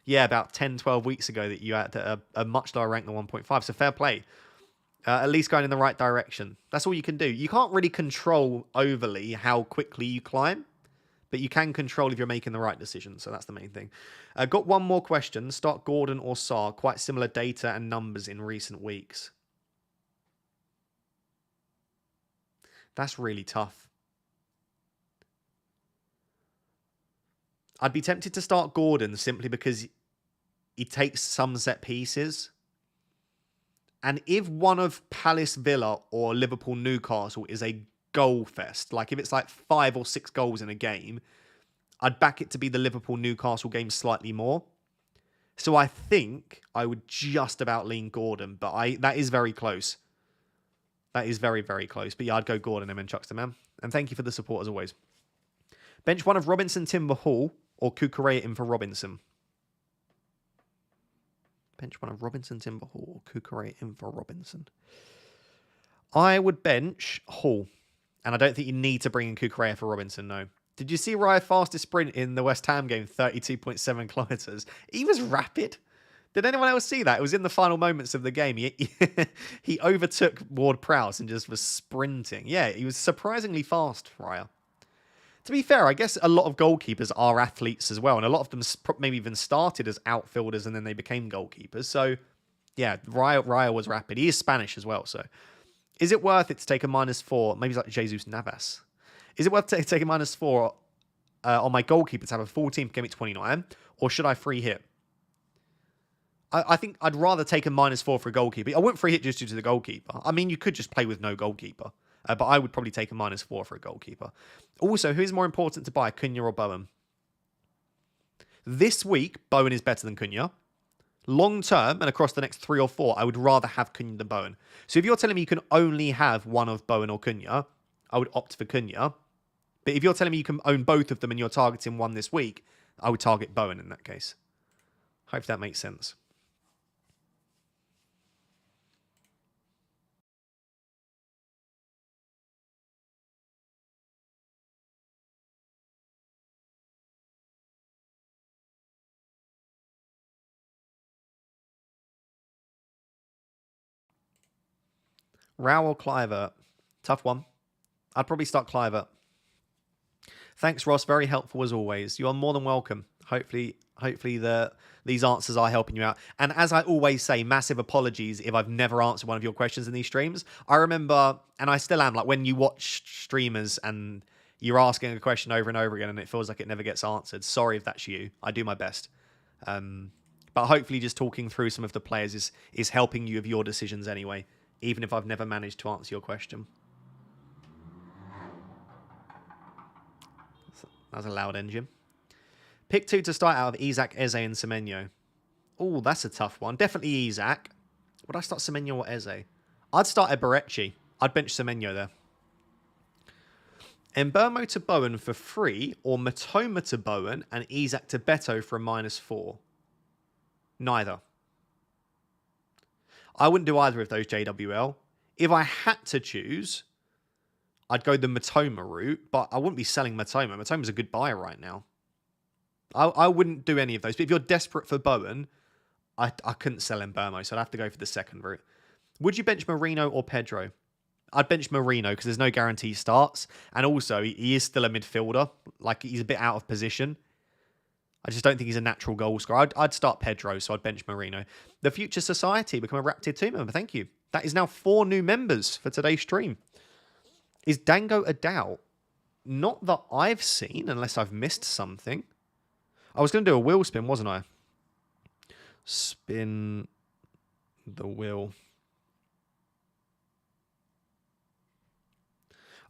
about 10, 12 weeks ago that you had a much lower rank than 1.5. So fair play. At least going in the right direction. That's all you can do. You can't really control overly how quickly you climb, but you can control if you're making the right decision. So that's the main thing. Got one more question. Start Gordon or Sarr. Quite similar data and numbers in recent weeks. That's really tough. I'd be tempted to start Gordon simply because he takes some set pieces. And if one of Palace Villa or Liverpool Newcastle is a goal fest, like if it's like 5 or 6 goals in a game, I'd back it to be the Liverpool Newcastle game slightly more. So I think I would just about lean Gordon, but that is very close. That is very, very close. But yeah, I'd go Gordon and then Chuckster, man. And thank you for the support as always. Bench 1 of Robinson, Timber, Hall, or Kukurea in for Robinson. Bench 1 of Robinson, Timber, Hall, or Kukurea in for Robinson. I would bench Hall. And I don't think you need to bring in Kukurea for Robinson, no. Did you see Raya fastest sprint in the West Ham game? 32.7 kilometres. He was rapid. Did anyone else see that? It was in the final moments of the game. He overtook Ward-Prowse and just was sprinting. Yeah, he was surprisingly fast, Raya. To be fair, I guess a lot of goalkeepers are athletes as well. And a lot of them maybe even started as outfielders and then they became goalkeepers. So, yeah, Raya was rapid. He is Spanish as well, so... Is it worth it to take a -4? Maybe it's like Jesus Navas. Is it worth taking a -4 on my goalkeeper to have a 14th game at 29? Or should I free hit? I think I'd rather take a -4 for a goalkeeper. I wouldn't free hit just due to the goalkeeper. I mean, you could just play with no goalkeeper. But I would probably take a -4 for a goalkeeper. Also, who's more important to buy, Cunha or Bowen? This week, Bowen is better than Cunha. Long term, and across the next 3 or 4, I would rather have Cunha than Bowen. So if you're telling me you can only have one of Bowen or Cunha, I would opt for Cunha. But if you're telling me you can own both of them and you're targeting one this week, I would target Bowen in that case. Hope that makes sense. Rao or Cliver? Tough one. I'd probably start Clivert. Thanks, Ross. Very helpful as always. You are more than welcome. Hopefully these answers are helping you out. And as I always say, massive apologies if I've never answered one of your questions in these streams. I remember, and I still am, like when you watch streamers and you're asking a question over and over again and it feels like it never gets answered. Sorry if that's you. I do my best. But hopefully just talking through some of the players is helping you with your decisions anyway, even if I've never managed to answer your question. That was a loud engine. Pick 2 to start out of Isak, Eze, and Semenyo. Oh, that's a tough one. Definitely Isak. Would I start Semenyo or Eze? I'd start Eberechi. I'd bench Semenyo there. Mbeumo to Bowen for free, or Matoma to Bowen and Isak to Beto for a -4. Neither. I wouldn't do either of those, JWL. If I had to choose, I'd go the Matoma route, but I wouldn't be selling Matoma. Matoma's a good buyer right now. I wouldn't do any of those. But if you're desperate for Bowen, I couldn't sell Mbeumo, so I'd have to go for the second route. Would you bench Marino or Pedro? I'd bench Marino because there's no guarantee he starts. And also, he is still a midfielder. Like, he's a bit out of position. I just don't think he's a natural goal scorer. I'd start Pedro, so I'd bench Marino. The Future Society, become a Wrapped 2 member. Thank you. That is now 4 new members for today's stream. Is Dango a doubt? Not that I've seen, unless I've missed something. I was going to do a wheel spin, wasn't I? Spin the wheel.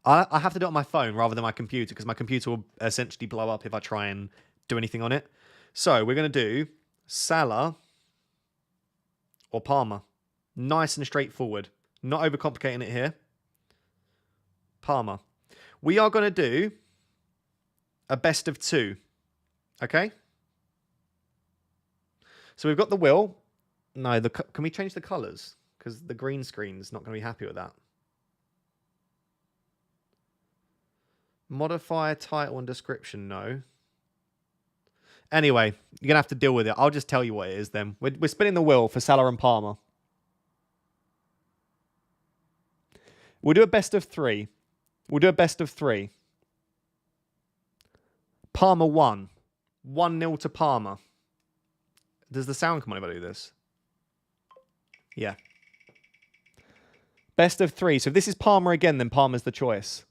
I have to do it on my phone rather than my computer because my computer will essentially blow up if I try and do anything on it. So we're going to do Salah or Palmer. Nice and straightforward. Not overcomplicating it here. Palmer. We are going to do a best of 2. Okay? So we've got the will. No, can we change the colours? Because the green screen's not going to be happy with that. Modify title and description, no. Anyway, you're going to have to deal with it. I'll just tell you what it is then. We're spinning the wheel for Salah and Palmer. We'll do a best of 3. We'll do a best of 3. Palmer 1. 1-0 to Palmer. Does the sound come on if I do this? Yeah. Best of 3. So if this is Palmer again, then Palmer's the choice.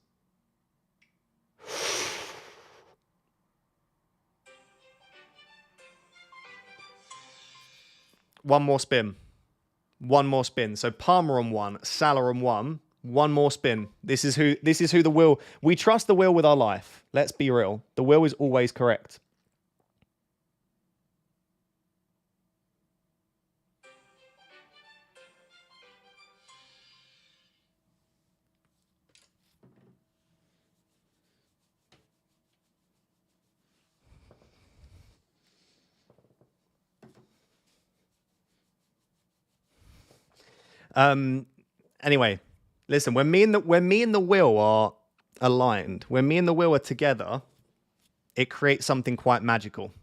One more spin. One more spin. So Palmer on 1, Salah on 1. One more spin. This is who the wheel. We trust the wheel with our life. Let's be real. The wheel is always correct. Anyway, listen, when me and the wheel are aligned, when me and the wheel are together, it creates something quite magical.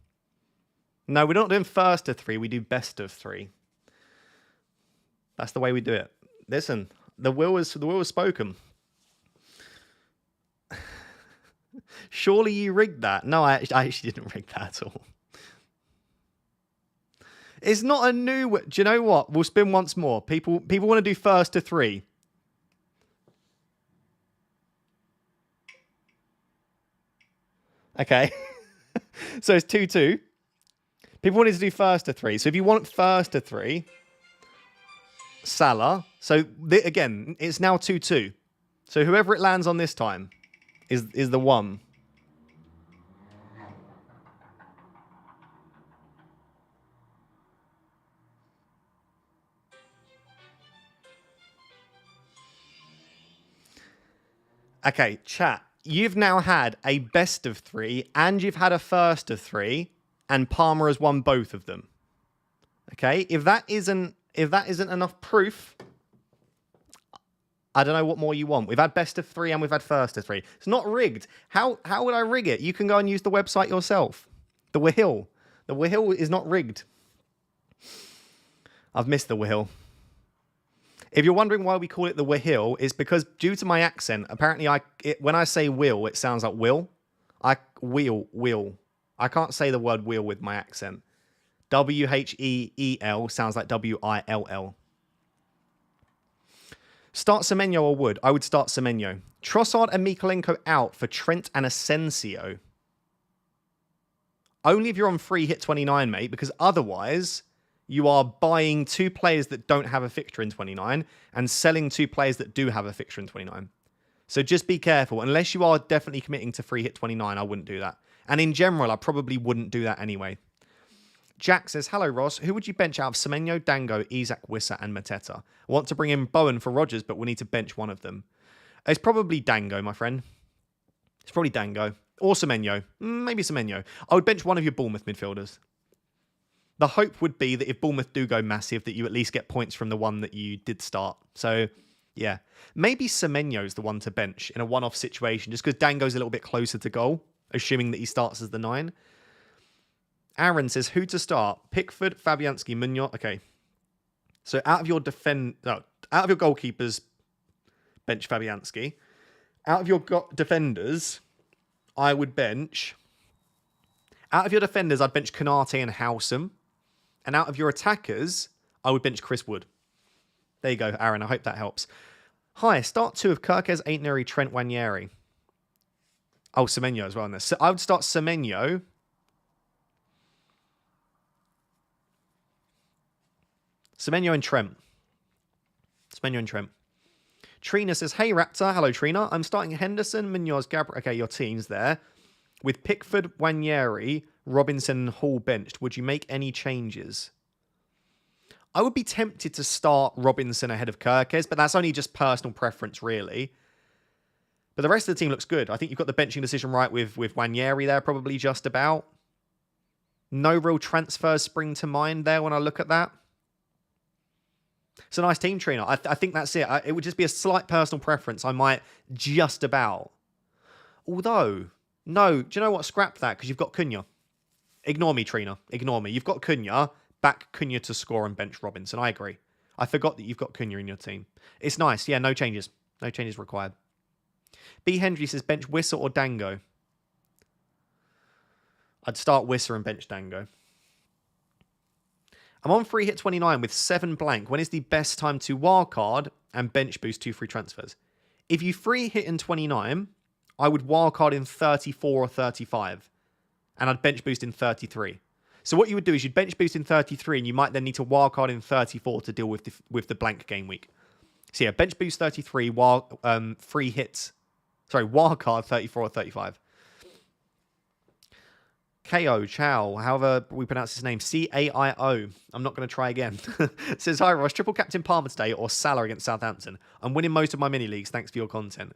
No, we're not doing first of 3, we do best of 3. That's the way we do it. Listen, the wheel is spoken. Surely you rigged that. No, I actually didn't rig that at all. It's not a new... Do you know what? We'll spin once more. People want to do first to 3. Okay. So it's 2-2. People wanted to do first to 3. So if you want first to 3, Salah. So again, it's now 2-2. So whoever it lands on this time is the 1. Okay, chat. You've now had a best of 3 and you've had a first of 3 and Palmer has won both of them. Okay? If that isn't enough proof, I don't know what more you want. We've had best of 3 and we've had first of 3. It's not rigged. How would I rig it? You can go and use the website yourself. The wheel. The wheel is not rigged. I've missed the wheel. If you're wondering why we call it the Wheel, it's because due to my accent, apparently when I say will, it sounds like will. Wheel. I can't say the word wheel with my accent. Wheel sounds like Will. Start Semenyo or Wood? I would start Semenyo. Trossard and Mikolenko out for Trent and Asensio. Only if you're on free hit 29, mate, because otherwise you are buying 2 players that don't have a fixture in 29 and selling 2 players that do have a fixture in 29. So just be careful. Unless you are definitely committing to free hit 29, I wouldn't do that. And in general, I probably wouldn't do that anyway. Jack says, hello, Ross. Who would you bench out of Semenyo, Dango, Isak, Wissa, and Mateta? I want to bring in Bowen for Rodgers, but we need to bench one of them. It's probably Dango, my friend. It's probably Dango. Or Semenyo. Maybe Semenyo. I would bench one of your Bournemouth midfielders. The hope would be that if Bournemouth do go massive, that you at least get points from the one that you did start. So, yeah. Maybe Semenyo's the one to bench in a one-off situation, just because Dango's a little bit closer to goal, assuming that he starts as the 9. Aaron says, who to start? Pickford, Fabianski, Munoz. Okay. So out of your goalkeepers, bench Fabianski. Out of your defenders, I would bench. Out of your defenders, I'd bench Konate and Howsam. And out of your attackers, I would bench Chris Wood. There you go, Aaron. I hope that helps. Hi, start 2 of Kirkes, Aitneri, Trent, Wanyeri. Oh, Semenyo as well in this. So I would start Semenyo. Semenyo and Trent. Trina says, hey, Raptor. Hello, Trina. I'm starting Henderson, Munoz, Gabriel. Okay, your team's there. With Pickford, Wanyeri, Robinson, Hall benched, would you make any changes? I would be tempted to start Robinson ahead of Kirkes, but that's only just personal preference, really. But the rest of the team looks good. I think you've got the benching decision right with Wanyeri there, probably just about. No real transfers spring to mind there when I look at that. It's a nice team, Trina. I think that's it. It would just be a slight personal preference. I might just about. Although, no, do you know what? Scrap that because you've got Cunha. Ignore me, Trina. Ignore me. You've got Cunha. Back Cunha to score and bench Robinson. I agree. I forgot that you've got Cunha in your team. It's nice. Yeah, no changes. No changes required. B. Hendry says bench Wissa or Dango. I'd start Wissa and bench Dango. I'm on free hit 29 with 7 blank. When is the best time to wildcard and bench boost 2 free transfers? If you free hit in 29, I would wildcard in 34 or 35. And I'd bench boost in 33. So what you would do is you'd bench boost in 33 and you might then need to wildcard in 34 to deal with the blank game week. So yeah, bench boost 33, free hits. Sorry, wildcard 34 or 35. KO, Chow, however we pronounce his name, CAIO. I'm not going to try again. Says, hi Ross, triple captain Palmer today or Salah against Southampton. I'm winning most of my mini leagues. Thanks for your content.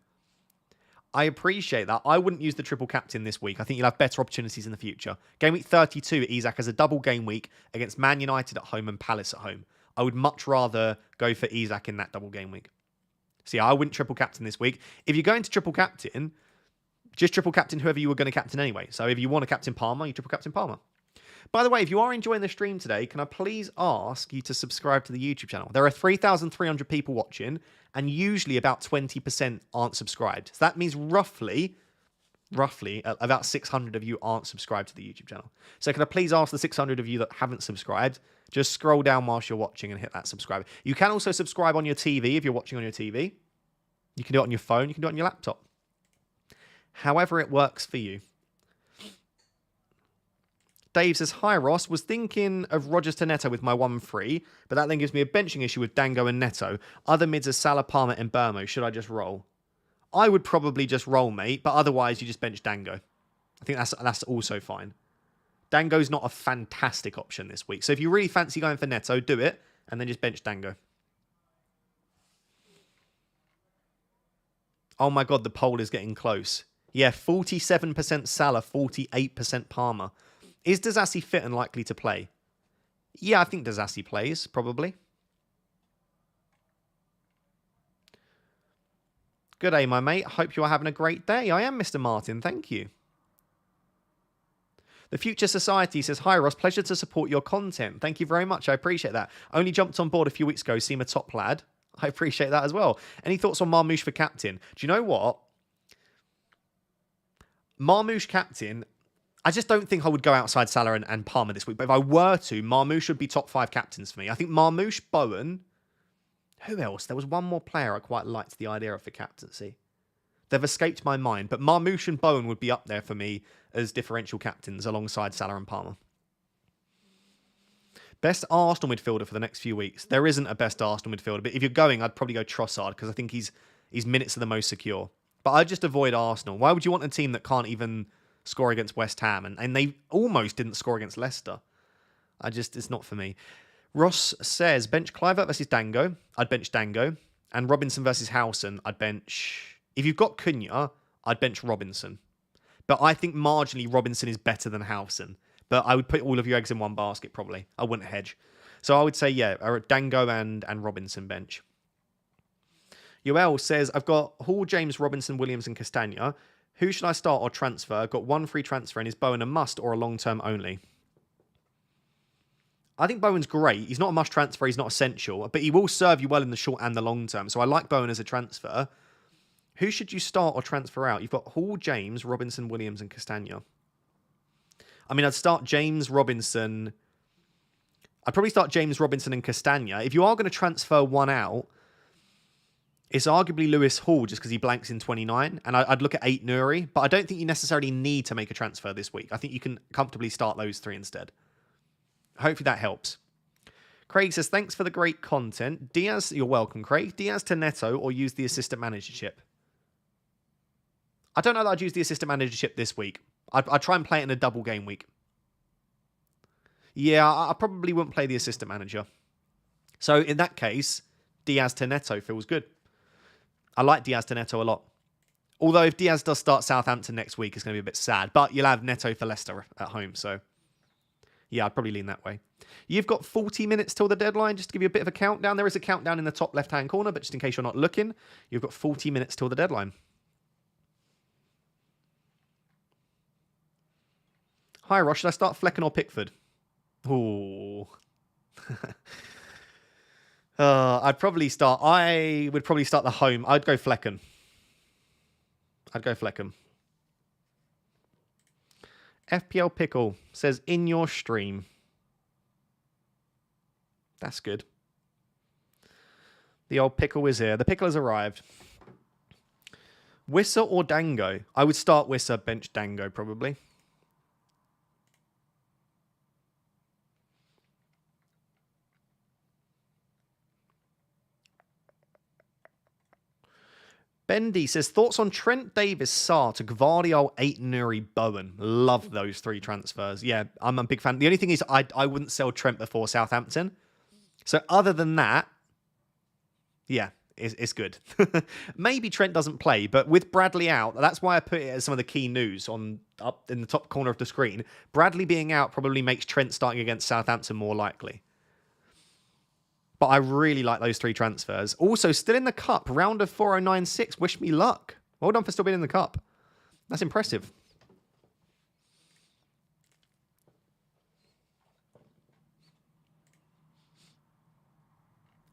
I appreciate that. I wouldn't use the triple captain this week. I think you'll have better opportunities in the future. Game week 32, Isak has a double game week against Man United at home and Palace at home. I would much rather go for Isak in that double game week. So yeah, I wouldn't triple captain this week. If you're going to triple captain, just triple captain whoever you were going to captain anyway. So if you want to captain Palmer, you triple captain Palmer. By the way, if you are enjoying the stream today, can I please ask you to subscribe to the YouTube channel? There are 3,300 people watching, and usually about 20% aren't subscribed. So that means roughly, about 600 of you aren't subscribed to the YouTube channel. So can I please ask the 600 of you that haven't subscribed, just scroll down whilst you're watching and hit that subscribe. You can also subscribe on your TV if you're watching on your TV. You can do it on your phone. You can do it on your laptop. However it works for you. Dave says, hi Ross, was thinking of Rodgers to Neto with my 1-3, but that then gives me a benching issue with Dango and Neto. Other mids are Salah, Palmer and Burmo. Should I just roll? I would probably just roll, mate, but otherwise you just bench Dango. I think that's also fine. Dango's not a fantastic option this week. So if you really fancy going for Neto, do it, and then just bench Dango. Oh my God, the poll is getting close. Yeah, 47% Salah, 48% Palmer. Is Disasi fit and likely to play? Yeah, I think Disasi plays, probably. Good day, my mate. Hope you are having a great day. I am, Mr. Martin. Thank you. The Future Society says, hi, Ross. Pleasure to support your content. Thank you very much. I appreciate that. Only jumped on board a few weeks ago. Seem a top lad. I appreciate that as well. Any thoughts on Marmoush for captain? Do you know what? Marmoush captain, I just don't think I would go outside Salah and Palmer this week. But if I were to, Marmoush would be top 5 captains for me. I think Marmoush, Bowen. Who else? There was one more player I quite liked the idea of for captaincy. They've escaped my mind. But Marmoush and Bowen would be up there for me as differential captains alongside Salah and Palmer. Best Arsenal midfielder for the next few weeks. There isn't a best Arsenal midfielder, but if you're going, I'd probably go Trossard because I think his minutes are the most secure. But I'd just avoid Arsenal. Why would you want a team that can't even score against West Ham? And they almost didn't score against Leicester. It's not for me. Ross says, bench Clivert versus Dango. I'd bench Dango. And Robinson versus Howson. I'd bench... If you've got Cunha, I'd bench Robinson. But I think marginally Robinson is better than Howson. But I would put all of your eggs in one basket, probably. I wouldn't hedge. So I would say, yeah, Dango and Robinson bench. Yoel says, I've got Hall, James, Robinson, Williams, and Castagna. Who should I start or transfer? Got one free transfer, and is Bowen a must or a long-term only? I think Bowen's great. He's not a must transfer. He's not essential. But he will serve you well in the short and the long term. So I like Bowen as a transfer. Who should you start or transfer out? You've got Hall, James, Robinson, Williams, and Castagna. I mean, I'd start James, Robinson. I'd probably start James, Robinson, and Castagna. If you are going to transfer one out, it's arguably Lewis Hall just because he blanks in 29. And I'd look at 8 Nuri. But I don't think you necessarily need to make a transfer this week. I think you can comfortably start those 3 instead. Hopefully that helps. Craig says, thanks for the great content. Diaz, you're welcome, Craig. Diaz to Neto or use the assistant managership? I don't know that I'd use the assistant managership this week. I'd try and play it in a double game week. Yeah, I probably wouldn't play the assistant manager. So in that case, Diaz to Neto feels good. I like Diaz to Neto a lot. Although if Diaz does start Southampton next week, it's going to be a bit sad. But you'll have Neto for Leicester at home. So yeah, I'd probably lean that way. You've got 40 minutes till the deadline. Just to give you a bit of a countdown. There is a countdown in the top left-hand corner. But just in case you're not looking, you've got 40 minutes till the deadline. Hi, Ross. Should I start Flecken or Pickford? Ooh. I would probably start the home. I'd go Flecken. FPL Pickle says, in your stream. That's good. The old pickle is here. The pickle has arrived. Wissa or Dango? I would start Wissa, bench Dango probably. Bendy says, thoughts on Trent, Davis, Sarr to Gvardiol, 8 Nuri, Bowen. Love those 3 transfers. Yeah, I'm a big fan. The only thing is I wouldn't sell Trent before Southampton. So other than that, yeah, it's good. Maybe Trent doesn't play, but with Bradley out, that's why I put it as some of the key news up in the top corner of the screen. Bradley being out probably makes Trent starting against Southampton more likely. But I really like those 3 transfers. Also, still in the cup, round of 4096. Wish me luck. Well done for still being in the cup. That's impressive.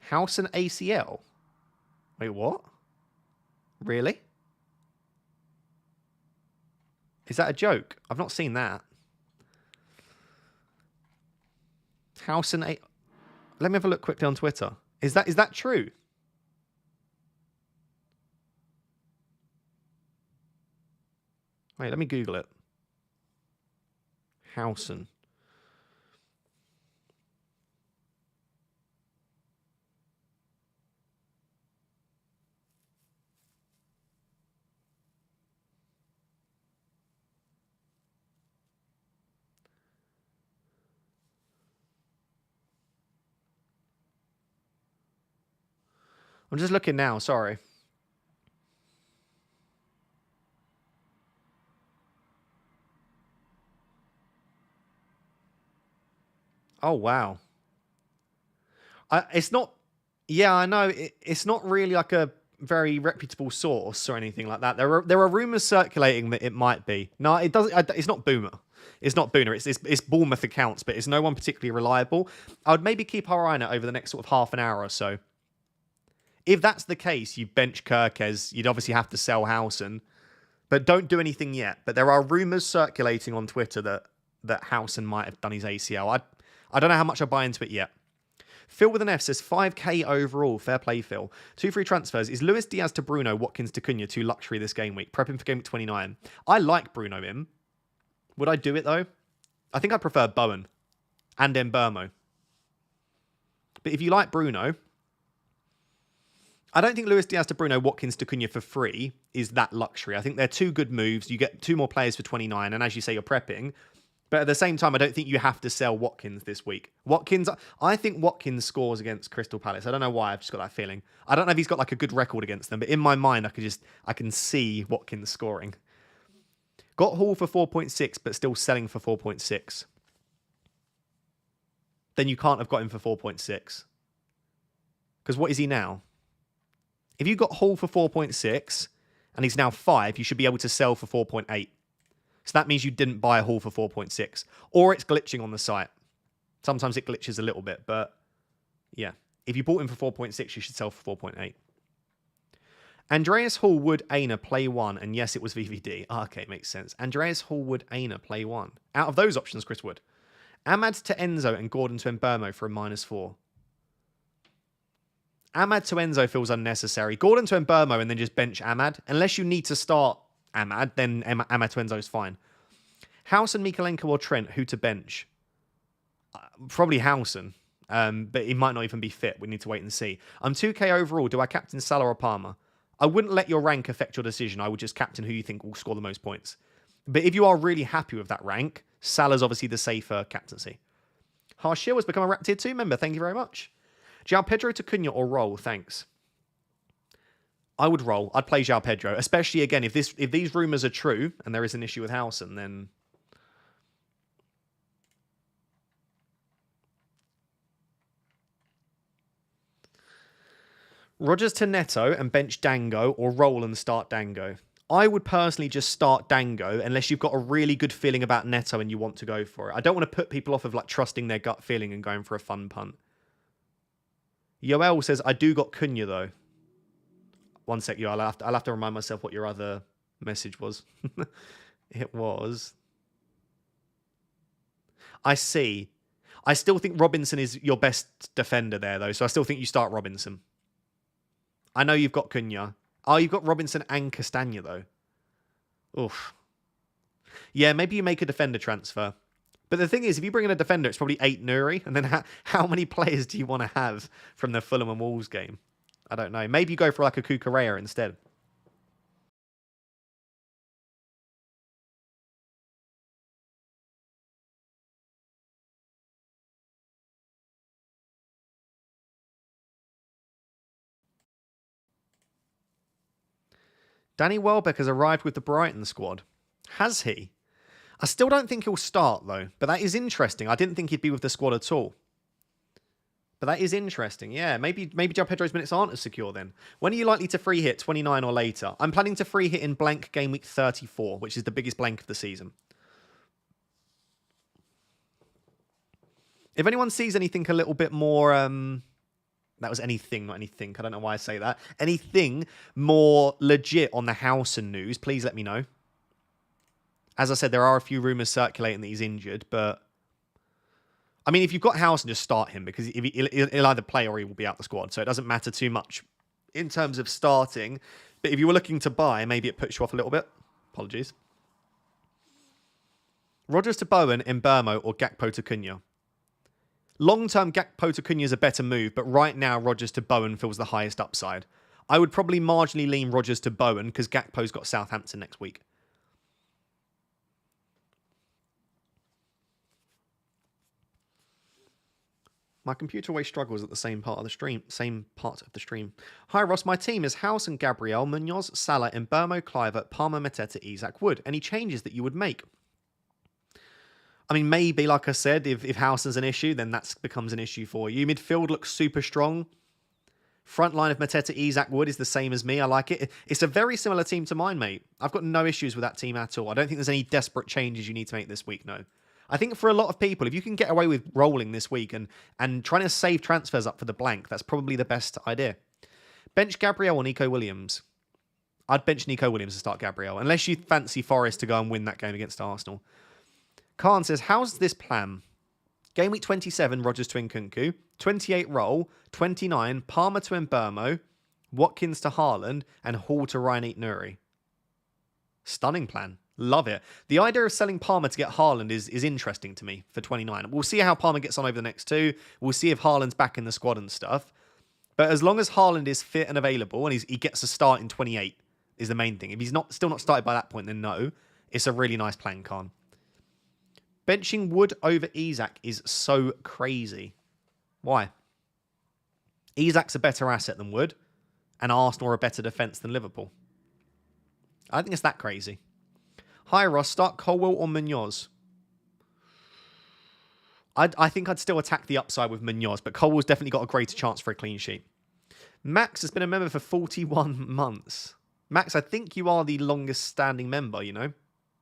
House and ACL? Wait, what? Really? Is that a joke? I've not seen that. House and ACL. Let me have a look quickly on Twitter. Is that true? Wait, let me Google it. Howson. I'm just looking now, sorry. Oh, wow. It's not... Yeah, I know. It's not really like a very reputable source or anything like that. There are rumours circulating that it might be. No, it doesn't. It's not Boomer. It's not Boomer. It's Bournemouth accounts, but it's no one particularly reliable. I would maybe keep our eye on it over the next sort of half an hour or so. If that's the case, you bench Kirkes. You'd obviously have to sell Howson. But don't do anything yet. But there are rumours circulating on Twitter that Howson might have done his ACL. I don't know how much I buy into it yet. Phil with an F says 5k overall. Fair play, Phil. 2 free transfers. Is Luis Diaz to Bruno, Watkins to Cunha, 2 luxury this game week? Prepping for game week 29. I like Bruno in. Would I do it though? I think I'd prefer Bowen and Mbermo. But if you like Bruno, I don't think Luis Diaz to Bruno, Watkins to Cunha for free is that luxury. I think they're 2 good moves. You get 2 more players for 29, and as you say, you're prepping. But at the same time, I don't think you have to sell Watkins this week. I think Watkins scores against Crystal Palace. I don't know why. I've just got that feeling. I don't know if he's got like a good record against them, but in my mind, I can see Watkins scoring. Got Hall for 4.6, but still selling for 4.6. Then you can't have got him for 4.6. Because what is he now? If you got Hall for 4.6 and he's now 5, you should be able to sell for 4.8. So that means you didn't buy a Hall for 4.6. Or it's glitching on the site. Sometimes it glitches a little bit, but yeah. If you bought him for 4.6, you should sell for 4.8. Andreas Hall would Aina play 1, and yes, it was VVD. Oh, okay, makes sense. Andreas Hall would Aina play 1. Out of those options, Chris Wood. Ahmad to Enzo and Gordon to Mbermo for a -4. Ahmad to Enzo feels unnecessary. Gordon to Mbermo and then just bench Ahmad. Unless you need to start Ahmad, then Ahmad to Enzo is fine. Howson, Mikalenko or Trent, who to bench? Probably Howson, but he might not even be fit. We need to wait and see. I'm 2k overall. Do I captain Salah or Palmer? I wouldn't let your rank affect your decision. I would just captain who you think will score the most points. But if you are really happy with that rank, Salah's obviously the safer captaincy. Harshil has become a Rap Tier 2 member. Thank you very much. João Pedro to Cunha or roll? Thanks. I would roll. I'd play João Pedro, especially again if these rumours are true and there is an issue with Howson, then Rodgers to Neto and bench Dango or roll and start Dango. I would personally just start Dango unless you've got a really good feeling about Neto and you want to go for it. I don't want to put people off of like trusting their gut feeling and going for a fun punt. Yoel says, I do got Cunha though. One sec, Yoel. I'll have to remind myself what your other message was. It was... I see. I still think Robinson is your best defender there though, so I still think you start Robinson. I know you've got Cunha. Oh, you've got Robinson and Castagna, though. Oof. Yeah, maybe you make a defender transfer. But the thing is, if you bring in a defender, it's probably 8 Nuri. And then how many players do you want to have from the Fulham and Wolves game? I don't know. Maybe you go for like a Kukurea instead. Danny Welbeck has arrived with the Brighton squad. Has he? I still don't think he'll start, though. But that is interesting. I didn't think he'd be with the squad at all. But that is interesting. Yeah, maybe João Pedro's minutes aren't as secure then. When are you likely to free hit? 29 or later? I'm planning to free hit in blank game week 34, which is the biggest blank of the season. If anyone sees anything a little bit more... that was anything, not anything. I don't know why I say that. Anything more legit on the Howson news, please let me know. As I said, there are a few rumours circulating that he's injured, but... I mean, if you've got Howson, just start him, because he'll either play or he will be out the squad, so it doesn't matter too much in terms of starting. But if you were looking to buy, maybe it puts you off a little bit. Apologies. Rodgers to Bowen, Mbermo, or Gakpo to Cunha? Long-term, Gakpo to Cunha is a better move, but right now, Rodgers to Bowen feels the highest upside. I would probably marginally lean Rodgers to Bowen, because Gakpo's got Southampton next week. My computer always struggles at the same part of the stream. Hi Ross, my team is House and Gabriel, Munoz, Salah, Mbermo, Clivert, Palmer, Mateta, Isak, Wood. Any changes that you would make? I mean, maybe, like I said, if Howson's an issue, then that becomes an issue for you. Midfield looks super strong. Front line of Mateta, Isak, Wood is the same as me. I like it. It's a very similar team to mine, mate. I've got no issues with that team at all. I don't think there's any desperate changes you need to make this week, no. I think for a lot of people, if you can get away with rolling this week and trying to save transfers up for the blank, that's probably the best idea. Bench Gabriel or Nico Williams? I'd bench Nico Williams to start Gabriel, unless you fancy Forest to go and win that game against Arsenal. Khan says, how's this plan? Game week 27, Rodgers to Nkunku. 28 Roll. 29, Palmer to Mbermo. Watkins to Haaland. And Hall to Ryan Aït-Nouri. Stunning plan. Love it. The idea of selling Palmer to get Haaland is interesting to me for 29. We'll see how Palmer gets on over the next two. We'll see if Haaland's back in the squad and stuff. But as long as Haaland is fit and available and he gets a start in 28 is the main thing. If he's still not started by that point, then no. It's a really nice plan, Khan. Benching Wood over Isak is so crazy. Why? Isak's a better asset than Wood, and Arsenal are a better defence than Liverpool. I think it's that crazy. Hi, Ross. Start Colwell or Munoz? I think I'd still attack the upside with Munoz, but Colwell's definitely got a greater chance for a clean sheet. Max has been a member for 41 months. Max, I think you are the longest standing member, you know?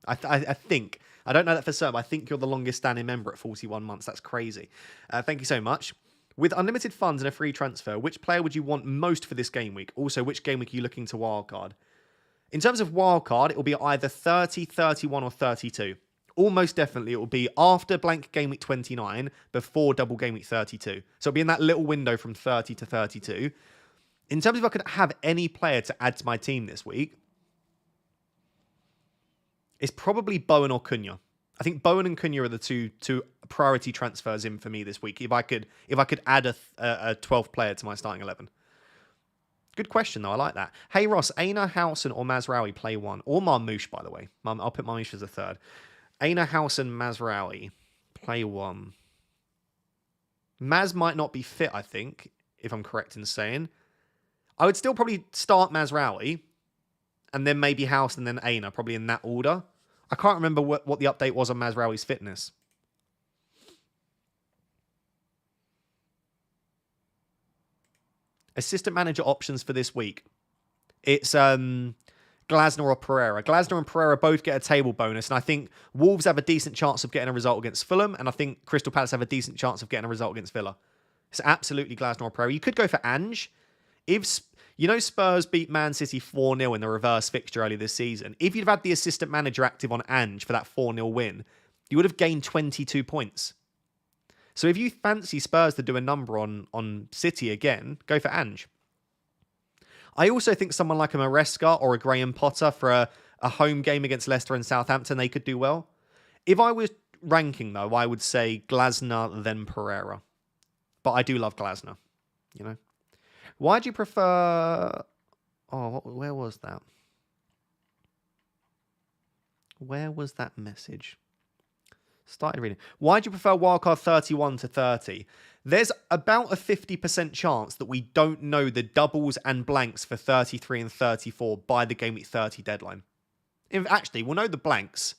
I think. I don't know that for certain, but I think you're the longest standing member at 41 months. That's crazy. Thank you so much. With unlimited funds and a free transfer, which player would you want most for this game week? Also, which game week are you looking to wildcard? In terms of wildcard, it will be either 30, 31 or 32. Almost definitely it will be after blank game week 29, before double game week 32. So it'll be in that little window from 30 to 32. In terms of if I could have any player to add to my team this week, it's probably Bowen or Cunha. I think Bowen and Cunha are the two priority transfers in for me this week. If I could add a 12th player to my starting 11. Good question, though. I like that. Hey, Ross, Aina, Howson or Mazraoui play one. Or Marmoush, by the way. I'll put Marmoush as a third. Aina, Howson, Mazraoui play one. Maz might not be fit, I think, if I'm correct in saying. I would still probably start Mazraoui and then maybe Howson and then Aina, probably in that order. I can't remember what the update was on Mazraoui's fitness. Assistant manager options for this week. It's Glasner or Pereira. Glasner and Pereira both get a table bonus, and I think Wolves have a decent chance of getting a result against Fulham, and I think Crystal Palace have a decent chance of getting a result against Villa. It's absolutely Glasner or Pereira. You could go for Ange. If Spurs beat Man City 4-0 in the reverse fixture earlier this season, if you'd have had the assistant manager active on Ange for that 4-0 win, you would have gained 22 points. So if you fancy Spurs to do a number on City again, go for Ange. I also think someone like a Maresca or a Graham Potter for a home game against Leicester and Southampton, they could do well. If I was ranking, though, I would say Glasner, then Pereira. But I do love Glasner, you know. Why do you prefer... Oh, where was that? Where was that message? Started reading. Why do you prefer wildcard 31 to 30? There's about a 50% chance that we don't know the doubles and blanks for 33 and 34 by the game week 30 deadline. Actually, we'll know the blanks,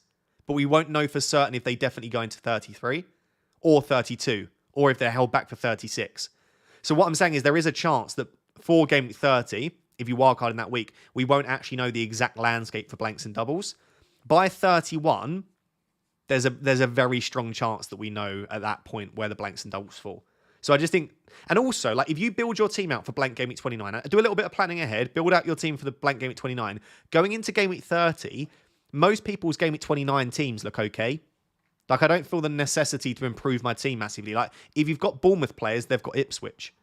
but we won't know for certain if they definitely go into 33 or 32, or if they're held back for 36. So what I'm saying is there is a chance that for game week 30, if you wildcard in that week, we won't actually know the exact landscape for blanks and doubles. By 31... There's a very strong chance that we know at that point where the blanks and doubles fall. So I just think, and also, like, if you build your team out for blank game week 29, do a little bit of planning ahead, build out your team for the blank game week 29. Going into game week 30, most people's game week 29 teams look okay. Like, I don't feel the necessity to improve my team massively. Like, if you've got Bournemouth players, they've got Ipswich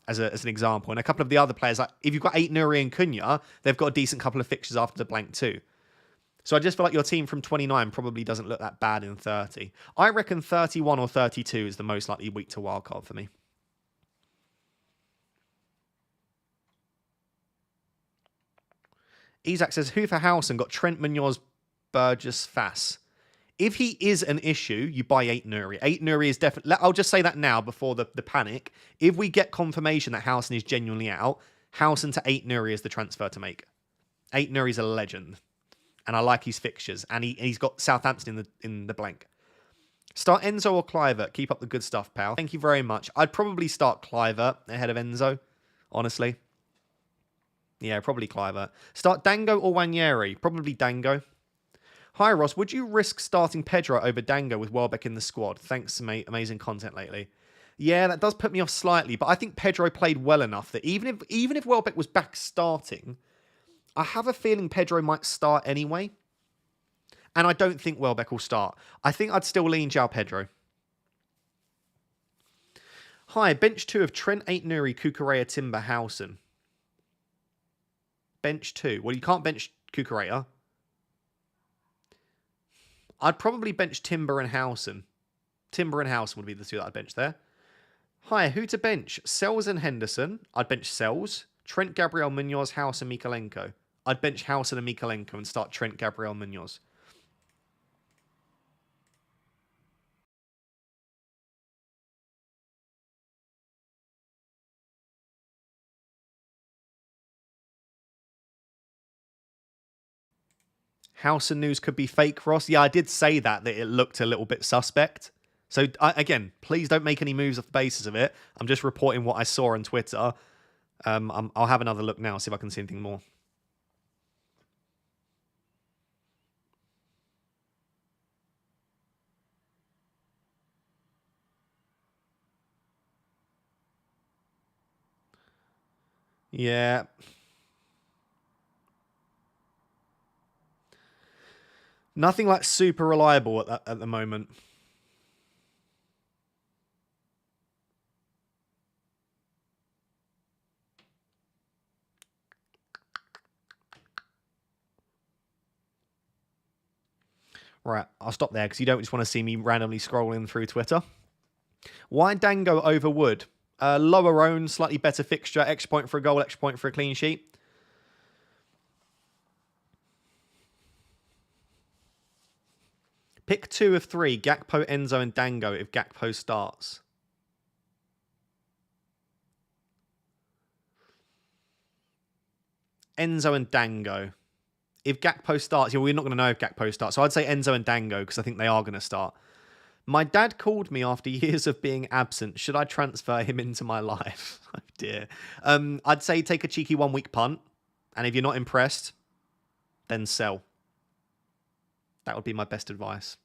as an example. And a couple of the other players, like, if you've got Aït-Nouri and Cunha, they've got a decent couple of fixtures after the blank too. So I just feel like your team from 29 probably doesn't look that bad in 30. I reckon 31 or 32 is the most likely week to wildcard for me. Isaac says, who for Howson got Trent, Munoz, Burgess, Fass? If he is an issue, you buy Aït-Nouri. Aït-Nouri is definitely... I'll just say that now before the panic. If we get confirmation that Howson is genuinely out, Howson to Aït-Nouri is the transfer to make. Aït-Nouri is a legend. And I like his fixtures. And he's got Southampton in the blank. Start Enzo or Clivert. Keep up the good stuff, pal. Thank you very much. I'd probably start Clivert ahead of Enzo, honestly. Yeah, probably Clivert. Start Dango or Wanyeri. Probably Dango. Hi, Ross. Would you risk starting Pedro over Dango with Welbeck in the squad? Thanks, mate. Amazing content lately. Yeah, that does put me off slightly, but I think Pedro played well enough that even if Welbeck was back starting, I have a feeling Pedro might start anyway. And I don't think Welbeck will start. I think I'd still lean João Pedro. Hi, bench 2 of Trent, 8 Nuri, Kukurea, Timber, Howson. Bench 2. Well, you can't bench Kukurea. I'd probably bench Timber and Howson. Timber and Howson would be the 2 that I'd bench there. Hi, who to bench? Sells and Henderson. I'd bench Sells. Trent, Gabriel, Munoz, House and Mikalenko. I'd bench Howson and Mikalenko and start Trent, Gabriel, Munoz. House and news could be fake, Ross. Yeah, I did say that it looked a little bit suspect. So, again, please don't make any moves off the basis of it. I'm just reporting what I saw on Twitter. I'll have another look now, see if I can see anything more. Yeah. Nothing like super reliable at the moment. Right, I'll stop there because you don't just want to see me randomly scrolling through Twitter. Why Dango over Wood? Lower own, slightly better fixture, extra point for a goal, extra point for a clean sheet. Pick 2 of 3, Gakpo, Enzo, and Dango if Gakpo starts. Enzo and Dango. If Gakpo starts, yeah, we're not going to know if Gakpo starts. So I'd say Enzo and Dango because I think they are going to start. My dad called me after years of being absent. Should I transfer him into my life? Oh dear. I'd say take a cheeky 1 week punt. And if you're not impressed, then sell. That would be my best advice.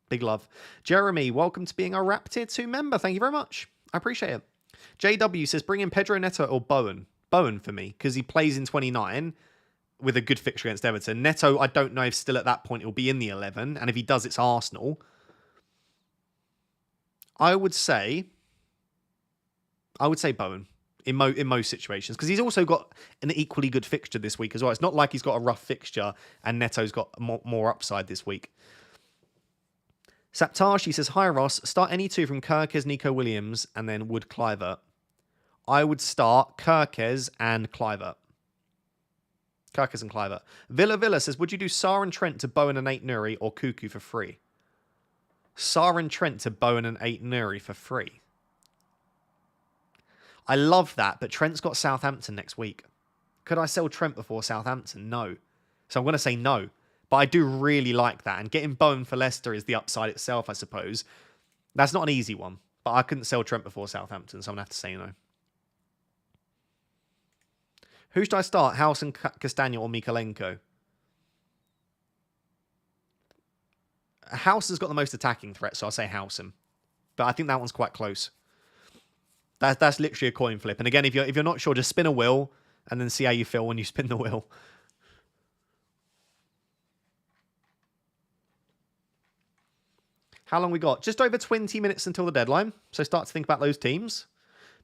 Big love. Jeremy, welcome to being our Rap Tier 2 member. Thank you very much. I appreciate it. JW says, bring in Pedro Neto or Bowen. Bowen for me, because he plays in 29 with a good fixture against Everton. Neto, I don't know if still at that point he'll be in the 11. And if he does, it's Arsenal. I would say Bowen in most situations, because he's also got an equally good fixture this week as well. It's not like he's got a rough fixture and Neto's got more upside this week. Saptashi says, hi Ross, start any 2 from Kirkes, Nico Williams, and then Wood Clivert. I would start Kirkes and Clivert. Kirkes and Clivert. Villa says, would you do Sarr and Trent to Bowen and 8 Nuri or Cuckoo for free? Sarr and Trent to Bowen and 8 Nuri for free. I love that, but Trent's got Southampton next week. Could I sell Trent before Southampton? No. So I'm going to say no. But I do really like that. And getting Bowen for Leicester is the upside itself, I suppose. That's not an easy one. But I couldn't sell Trent before Southampton, so I'm going to have to say no. Who should I start? House and Castagna or Mikalenko? House has got the most attacking threat, so I'll say Howson. But I think that one's quite close. That's literally a coin flip. And again, if you're not sure, just spin a wheel and then see how you feel when you spin the wheel. How long we got? Just over 20 minutes until the deadline. So start to think about those teams.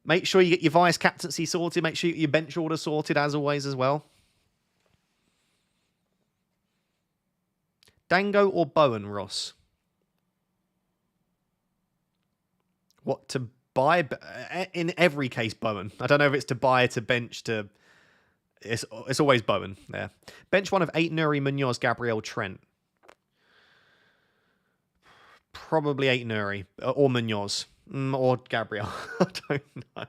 Make sure you get your vice captaincy sorted. Make sure you get your bench order sorted as always as well. Dango or Bowen, Ross? What to buy? In every case, Bowen. I don't know if it's to buy, to bench, to... It's always Bowen there. Bench 1 of 8 Nuri, Munoz, Gabriel, Trent. Probably 8 Nuri or Munoz or Gabriel. I don't know.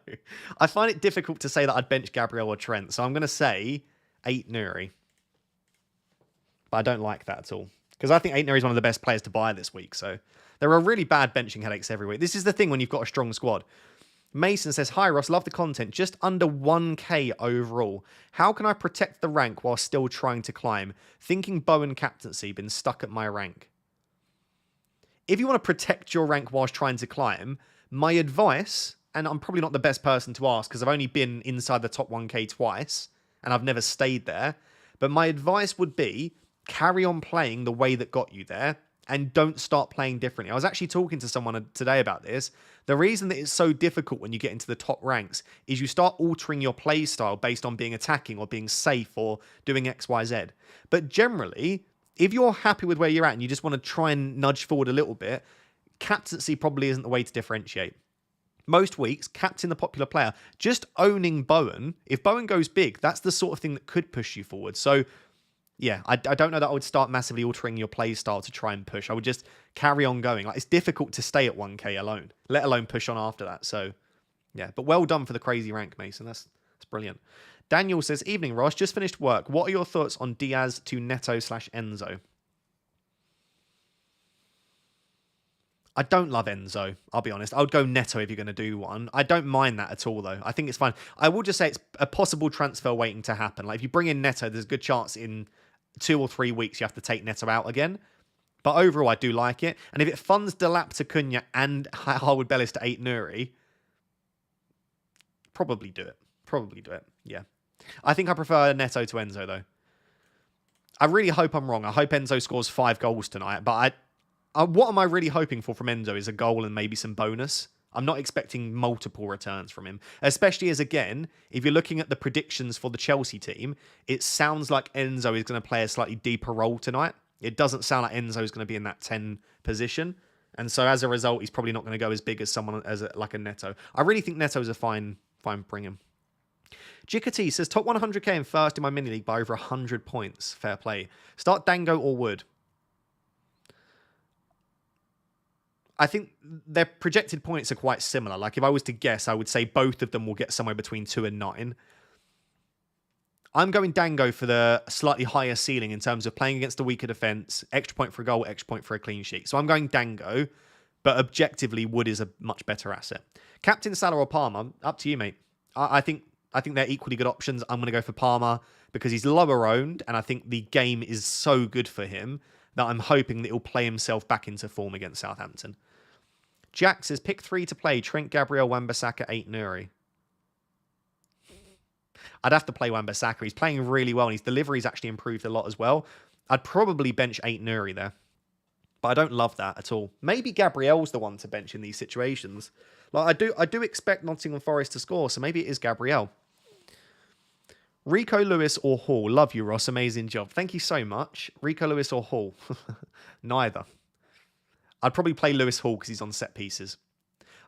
I find it difficult to say that I'd bench Gabriel or Trent, so I'm going to say 8 Nuri. But I don't like that at all. Because I think 8 Nuri is one of the best players to buy this week. So there are really bad benching headaches every week. This is the thing when you've got a strong squad. Mason says, hi Ross, love the content. Just under 1k overall. How can I protect the rank while still trying to climb? Thinking Bowen captaincy, been stuck at my rank. If you want to protect your rank whilst trying to climb, My advice, and I'm probably not the best person to ask because I've only been inside the top 1k twice and I've never stayed there, but my advice would be carry on playing the way that got you there and don't start playing differently. I was actually talking to someone today about this. The reason that it's so difficult when you get into the top ranks is you start altering your play style based on being attacking or being safe or doing X, Y, Z. But generally, if you're happy with where you're at and you just want to try and nudge forward a little bit, captaincy probably isn't the way to differentiate. Most weeks, captain the popular player, just owning Bowen. If Bowen goes big, that's the sort of thing that could push you forward. So yeah, I don't know that I would start massively altering your play style to try and push. I would just carry on going. Like, it's difficult to stay at 1k alone, let alone push on after that. So yeah, but well done for the crazy rank, Mason. That's brilliant. Daniel says, evening, Ross. Just finished work. What are your thoughts on Diaz to Neto/Enzo? I don't love Enzo, I'll be honest. I would go Neto if you're going to do one. I don't mind that at all, though. I think it's fine. I will just say it's a possible transfer waiting to happen. Like, if you bring in Neto, there's a good chance in 2 or 3 weeks you have to take Neto out again. But overall, I do like it. And if it funds Delap to Cunha and Harwood Bellis to 8 Nuri, probably do it. Probably do it, yeah. I think I prefer Neto to Enzo, though. I really hope I'm wrong. I hope Enzo scores 5 goals tonight, but what am I really hoping for from Enzo is a goal and maybe some bonus. I'm not expecting multiple returns from him, especially as, again, if you're looking at the predictions for the Chelsea team, it sounds like Enzo is going to play a slightly deeper role tonight. It doesn't sound like Enzo is going to be in that 10 position. And so as a result, he's probably not going to go as big as someone like a Neto. I really think Neto is a fine bring him. Jikati says, top 100k and first in my mini league by over 100 points. Fair play. Start Dango or Wood. I think their projected points are quite similar. Like, if I was to guess, I would say both of them will get somewhere between 2 and 9. I'm going Dango for the slightly higher ceiling in terms of playing against a weaker defence, extra point for a goal, extra point for a clean sheet. So I'm going Dango, but objectively, Wood is a much better asset. Captain Salah or Palmer, up to you, mate. I think they're equally good options. I'm going to go for Palmer because he's lower owned, and I think the game is so good for him that I'm hoping that he'll play himself back into form against Southampton. Jack says, pick 3 to play. Trent, Gabriel, Wan-Bissaka, 8 Nuri. I'd have to play Wan-Bissaka. He's playing really well, and his delivery's actually improved a lot as well. I'd probably bench 8 Nuri there. But I don't love that at all. Maybe Gabriel's the one to bench in these situations. Like, I do expect Nottingham Forest to score, so maybe it is Gabriel. Rico Lewis or Hall? Love you, Ross. Amazing job. Thank you so much. Rico Lewis or Hall? Neither. I'd probably play Lewis Hall because he's on set pieces.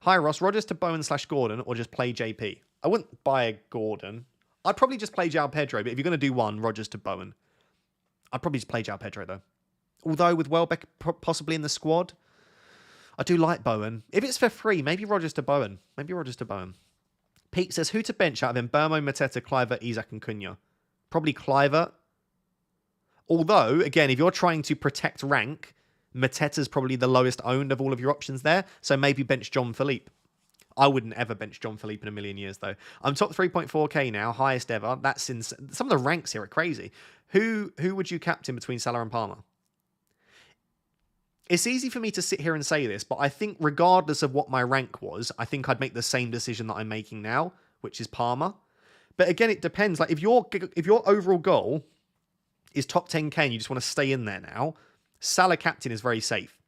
Hi, Ross. Rodgers to Bowen/Gordon or just play JP? I wouldn't buy a Gordon. I'd probably just play João Pedro, but if you're going to do one, Rodgers to Bowen. I'd probably just play João Pedro, though. Although with Welbeck possibly in the squad, I do like Bowen. If it's for free, maybe Rodgers to Bowen. Pete says, who to bench out of Mbeumo, Mateta, Kluivert, Isak and Cunha? Probably Kluivert. Although, again, if you're trying to protect rank, Mateta's probably the lowest owned of all of your options there. So maybe bench John Philippe. I wouldn't ever bench John Philippe in a million years, though. I'm top 3.4k now, highest ever. That's some of the ranks here are crazy. Who would you captain between Salah and Palmer? It's easy for me to sit here and say this, but I think regardless of what my rank was, I think I'd make the same decision that I'm making now, which is Palmer. But again, it depends. Like, if your overall goal is top 10k and you just want to stay in there now, Salah captain is very safe.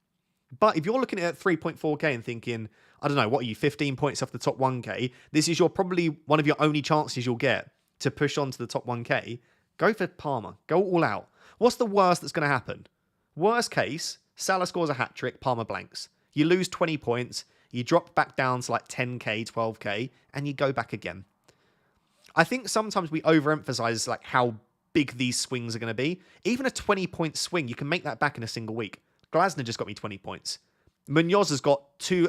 But if you're looking at 3.4k and thinking, I don't know, what are you, 15 points off the top 1k? This is probably one of your only chances you'll get to push on to the top 1k. Go for Palmer. Go all out. What's the worst that's going to happen? Worst case, Salah scores a hat-trick, Palmer blanks. You lose 20 points, you drop back down to like 10k, 12k, and you go back again. I think sometimes we overemphasize like how big these swings are going to be. Even a 20-point swing, you can make that back in a single week. Glasner just got me 20 points. Munoz has got 2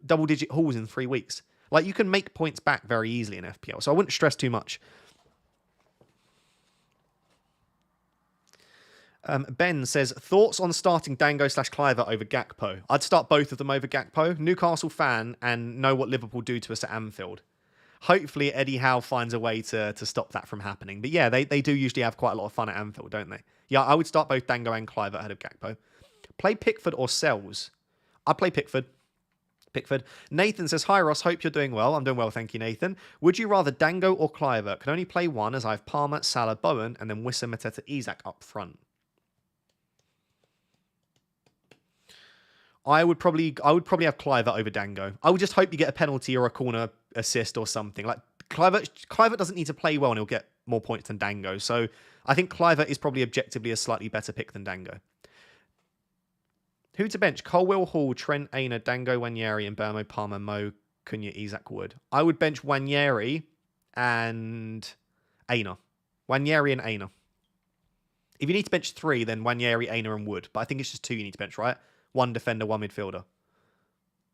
double-digit hauls in 3 weeks. Like, you can make points back very easily in FPL, so I wouldn't stress too much. Ben says, thoughts on starting Dango/Kluivert over Gakpo? I'd start both of them over Gakpo. Newcastle fan and know what Liverpool do to us at Anfield. Hopefully Eddie Howe finds a way to stop that from happening. But yeah, they do usually have quite a lot of fun at Anfield, don't they? Yeah, I would start both Dango and Kluivert ahead of Gakpo. Play Pickford or Sells? I'd play Pickford. Pickford. Nathan says, hi Ross, hope you're doing well. I'm doing well, thank you, Nathan. Would you rather Dango or Kluivert? Can only play one as I have Palmer, Salah, Bowen, and then Wissa, Mateta, Isak up front. I would probably have Kluivert over Dango. I would just hope you get a penalty or a corner assist or something. Like Kluivert doesn't need to play well and he'll get more points than Dango. So I think Kluivert is probably objectively a slightly better pick than Dango. Who to bench? Colwill, Hall, Trent, Aina, Dango, Wanyeri, and Burmo, Palmer, Mo, Cunha, Isak, Wood. I would bench Wanyeri and Aina. Wanyeri and Aina. If you need to bench 3, then Wanyeri, Aina, and Wood. But I think it's just 2 you need to bench, right? 1 defender, 1 midfielder.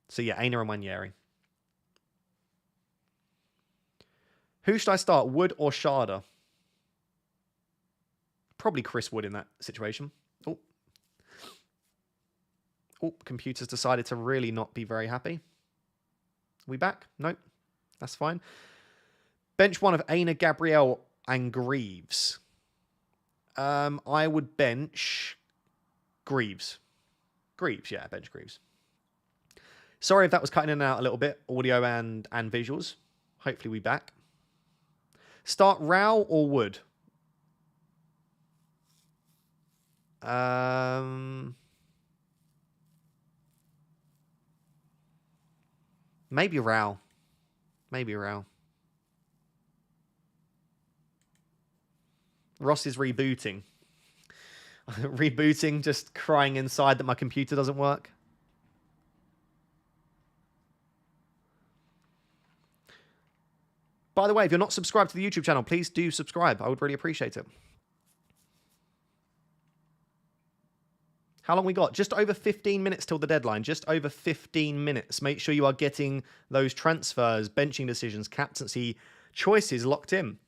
So yeah, Aina and Wanyeri. Who should I start? Wood or Sharda? Probably Chris Wood in that situation. Oh, computer's decided to really not be very happy. We back? Nope. That's fine. Bench 1 of Aina, Gabriel, and Greaves. I would bench Greaves. Greaves, yeah, bench Greaves. Sorry if that was cutting in and out a little bit, audio and visuals. Hopefully we back. Start Rao or Wood? Maybe Rao. Maybe Rao. Ross is rebooting. Rebooting, just crying inside that my computer doesn't work. By the way, if you're not subscribed to the YouTube channel, please do subscribe. I would really appreciate it. How long we got? Just over 15 minutes till the deadline. Just over 15 minutes. Make sure you are getting those transfers, benching decisions, captaincy choices locked in.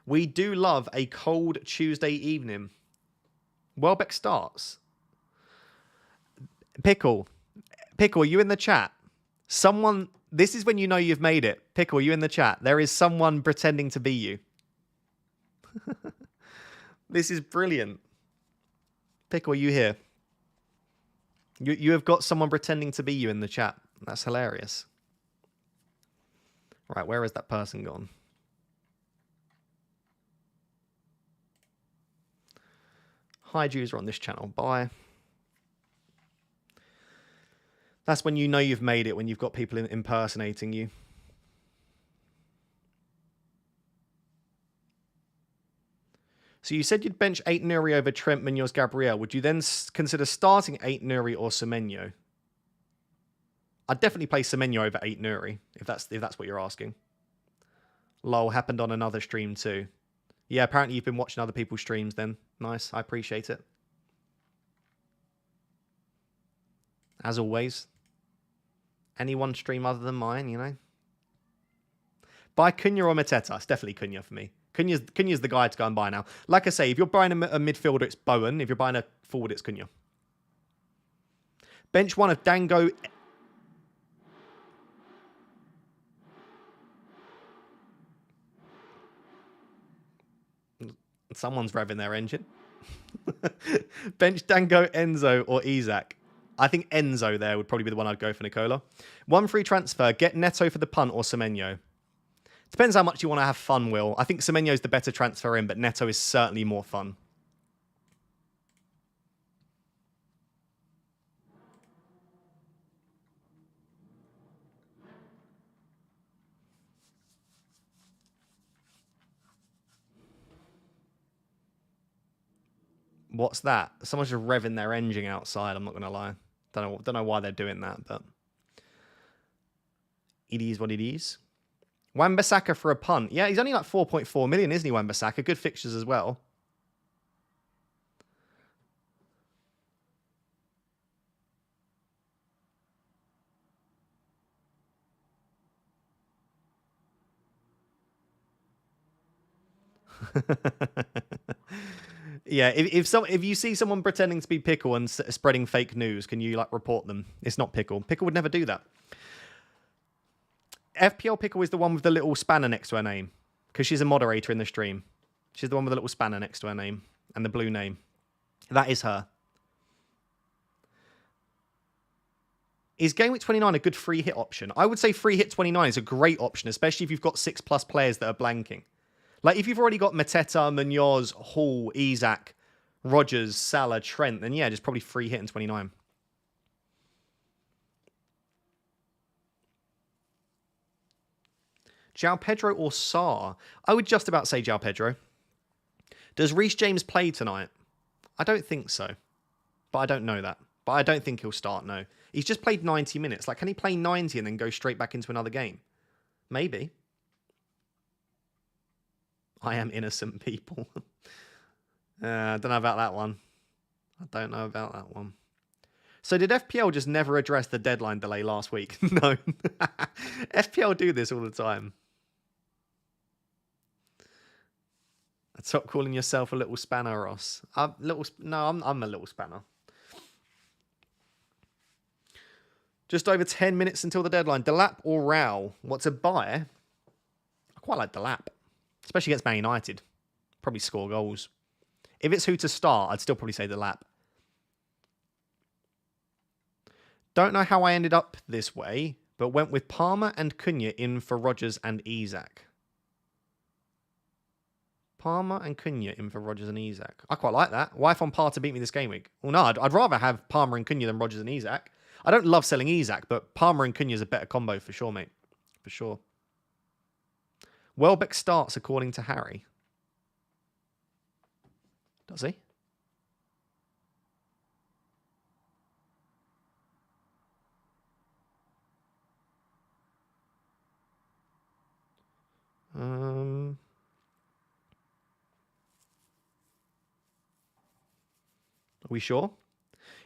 We do love a cold Tuesday evening. Welbeck starts. Pickle, you in the chat? Someone, this is when you know you've made it. Pickle, you in the chat? There is someone pretending to be you. This is brilliant. Pickle, you here? You have got someone pretending to be you in the chat. That's hilarious. Right, where has that person gone? Hide user on this channel. Bye. That's when you know you've made it, when you've got people impersonating you. So you said you'd bench 8 Nuri over Trent, Munoz, Gabriel. Would you then consider starting 8 Nuri or Semenyo? I'd definitely play Semenyo over 8 Nuri, if that's what you're asking. Lol, happened on another stream too. Yeah, apparently you've been watching other people's streams then. Nice, I appreciate it. As always. Any one stream other than mine, you know. Buy Cunha or Mateta. It's definitely Cunha for me. Cunha's the guy to go and buy now. Like I say, if you're buying a midfielder, it's Bowen. If you're buying a forward, it's Cunha. Bench 1 of Dango. Someone's revving their engine. Bench Dango, Enzo, or Isak. I think Enzo there would probably be the one I'd go for, Nicola. 1 free transfer. Get Neto for the punt or Semenyo. Depends how much you want to have fun, Will. I think Semenyo's the better transfer in, but Neto is certainly more fun. What's that? Someone's just revving their engine outside, I'm not going to lie. Don't know why they're doing that, but it is what it is. Wan-Bissaka for a punt. Yeah, he's only like 4.4 million, isn't he, Wan-Bissaka? Good fixtures as well. Yeah, if you see someone pretending to be Pickle and spreading fake news, can you like report them? It's not Pickle. Pickle would never do that. FPL Pickle is the one with the little spanner next to her name, because she's a moderator in the stream. She's the one with the little spanner next to her name and the blue name. That is her. Is Game Week 29 a good free hit option? I would say free hit 29 is a great option, especially if you've got 6+ players that are blanking. Like, if you've already got Mateta, Munoz, Hall, Isak, Rodgers, Salah, Trent, then yeah, just probably free hit in 29. João Pedro or Sarr? I would just about say João Pedro. Does Reece James play tonight? I don't think so. But I don't know that. But I don't think he'll start, no. He's just played 90 minutes. Like, can he play 90 and then go straight back into another game? Maybe. I am innocent, people. I don't know about that one. So did FPL just never address the deadline delay last week? No. FPL do this all the time. Stop calling yourself a little spanner, Ross. I'm a little spanner. Just over 10 minutes until the deadline. Delap or Rao? What's a buy? I quite like Delap. Especially against Man United. Probably score goals. If it's who to start, I'd still probably say Delap. Don't know how I ended up this way, but went with Palmer and Cunha in for Rodgers and Isak. Palmer and Cunha in for Rodgers and Isak. I quite like that. Wife on par to beat me this game week. Well, no, I'd rather have Palmer and Cunha than Rodgers and Isak. I don't love selling Isak, but Palmer and Cunha is a better combo for sure, mate. For sure. Welbeck starts according to Harry. Does he? Are we sure?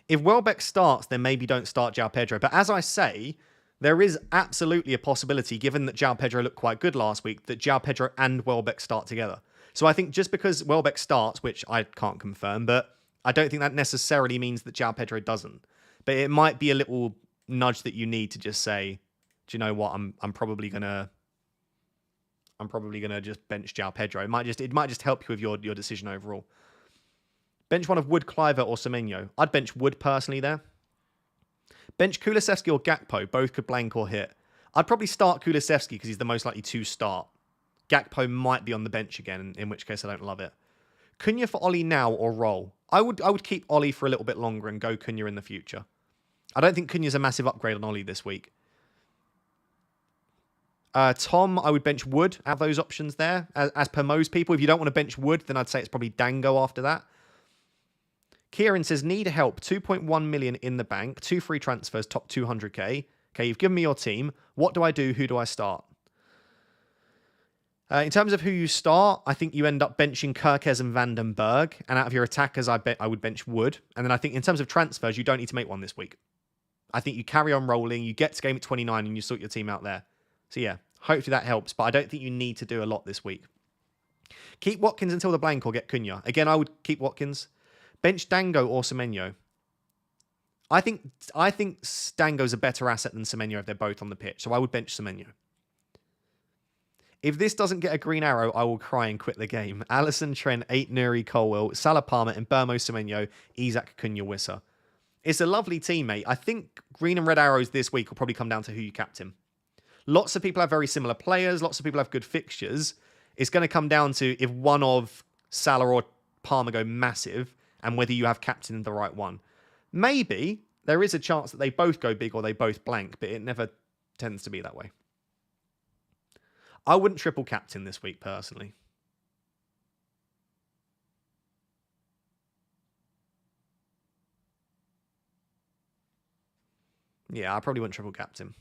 If Welbeck starts, then maybe don't start João Pedro. But as I say, there is absolutely a possibility, given that João Pedro looked quite good last week, that João Pedro and Welbeck start together. So I think just because Welbeck starts, which I can't confirm, but I don't think that necessarily means that João Pedro doesn't. But it might be a little nudge that you need to just say, do you know what? I'm probably gonna just bench João Pedro. It might just help you with your decision overall. Bench one of Wood, Cliver, or Semenyo. I'd bench Wood personally there. Bench Kulusevski or Gakpo. Both could blank or hit. I'd probably start Kulusevski because he's the most likely to start. Gakpo might be on the bench again, in which case I don't love it. Cunha for Ollie now or roll. I would keep Ollie for a little bit longer and go Cunha in the future. I don't think Cunha's a massive upgrade on Ollie this week. Tom, I would bench Wood. Have those options there. As per most people, if you don't want to bench Wood, then I'd say it's probably Dango after that. Kieran says, need help. 2.1 million in the bank. 2 free transfers, top 200k. Okay, you've given me your team. What do I do? Who do I start? In terms of who you start, I think you end up benching Kirkes and Vandenberg. And out of your attackers, I would bench Wood. And then I think in terms of transfers, you don't need to make one this week. I think you carry on rolling. You get to game at 29 and you sort your team out there. So yeah, hopefully that helps. But I don't think you need to do a lot this week. Keep Watkins until the blank or get Cunha. Again, I would keep Watkins. Bench Dango or Semenyo. I think Dango's a better asset than Semenyo if they're both on the pitch. So I would bench Semenyo. If this doesn't get a green arrow, I will cry and quit the game. Alisson, Trent, 8 Nuri, Colwell, Salah, Palmer, and Burmo, Semenyo, Isak, Cunha, Wissa. It's a lovely team, mate. I think green and red arrows this week will probably come down to who you captain. Lots of people have very similar players. Lots of people have good fixtures. It's going to come down to if one of Salah or Palmer go massive and whether you have captained the right one. Maybe there is a chance that they both go big or they both blank, but it never tends to be that way. I wouldn't triple captain this week, personally. Yeah, I probably wouldn't triple captain.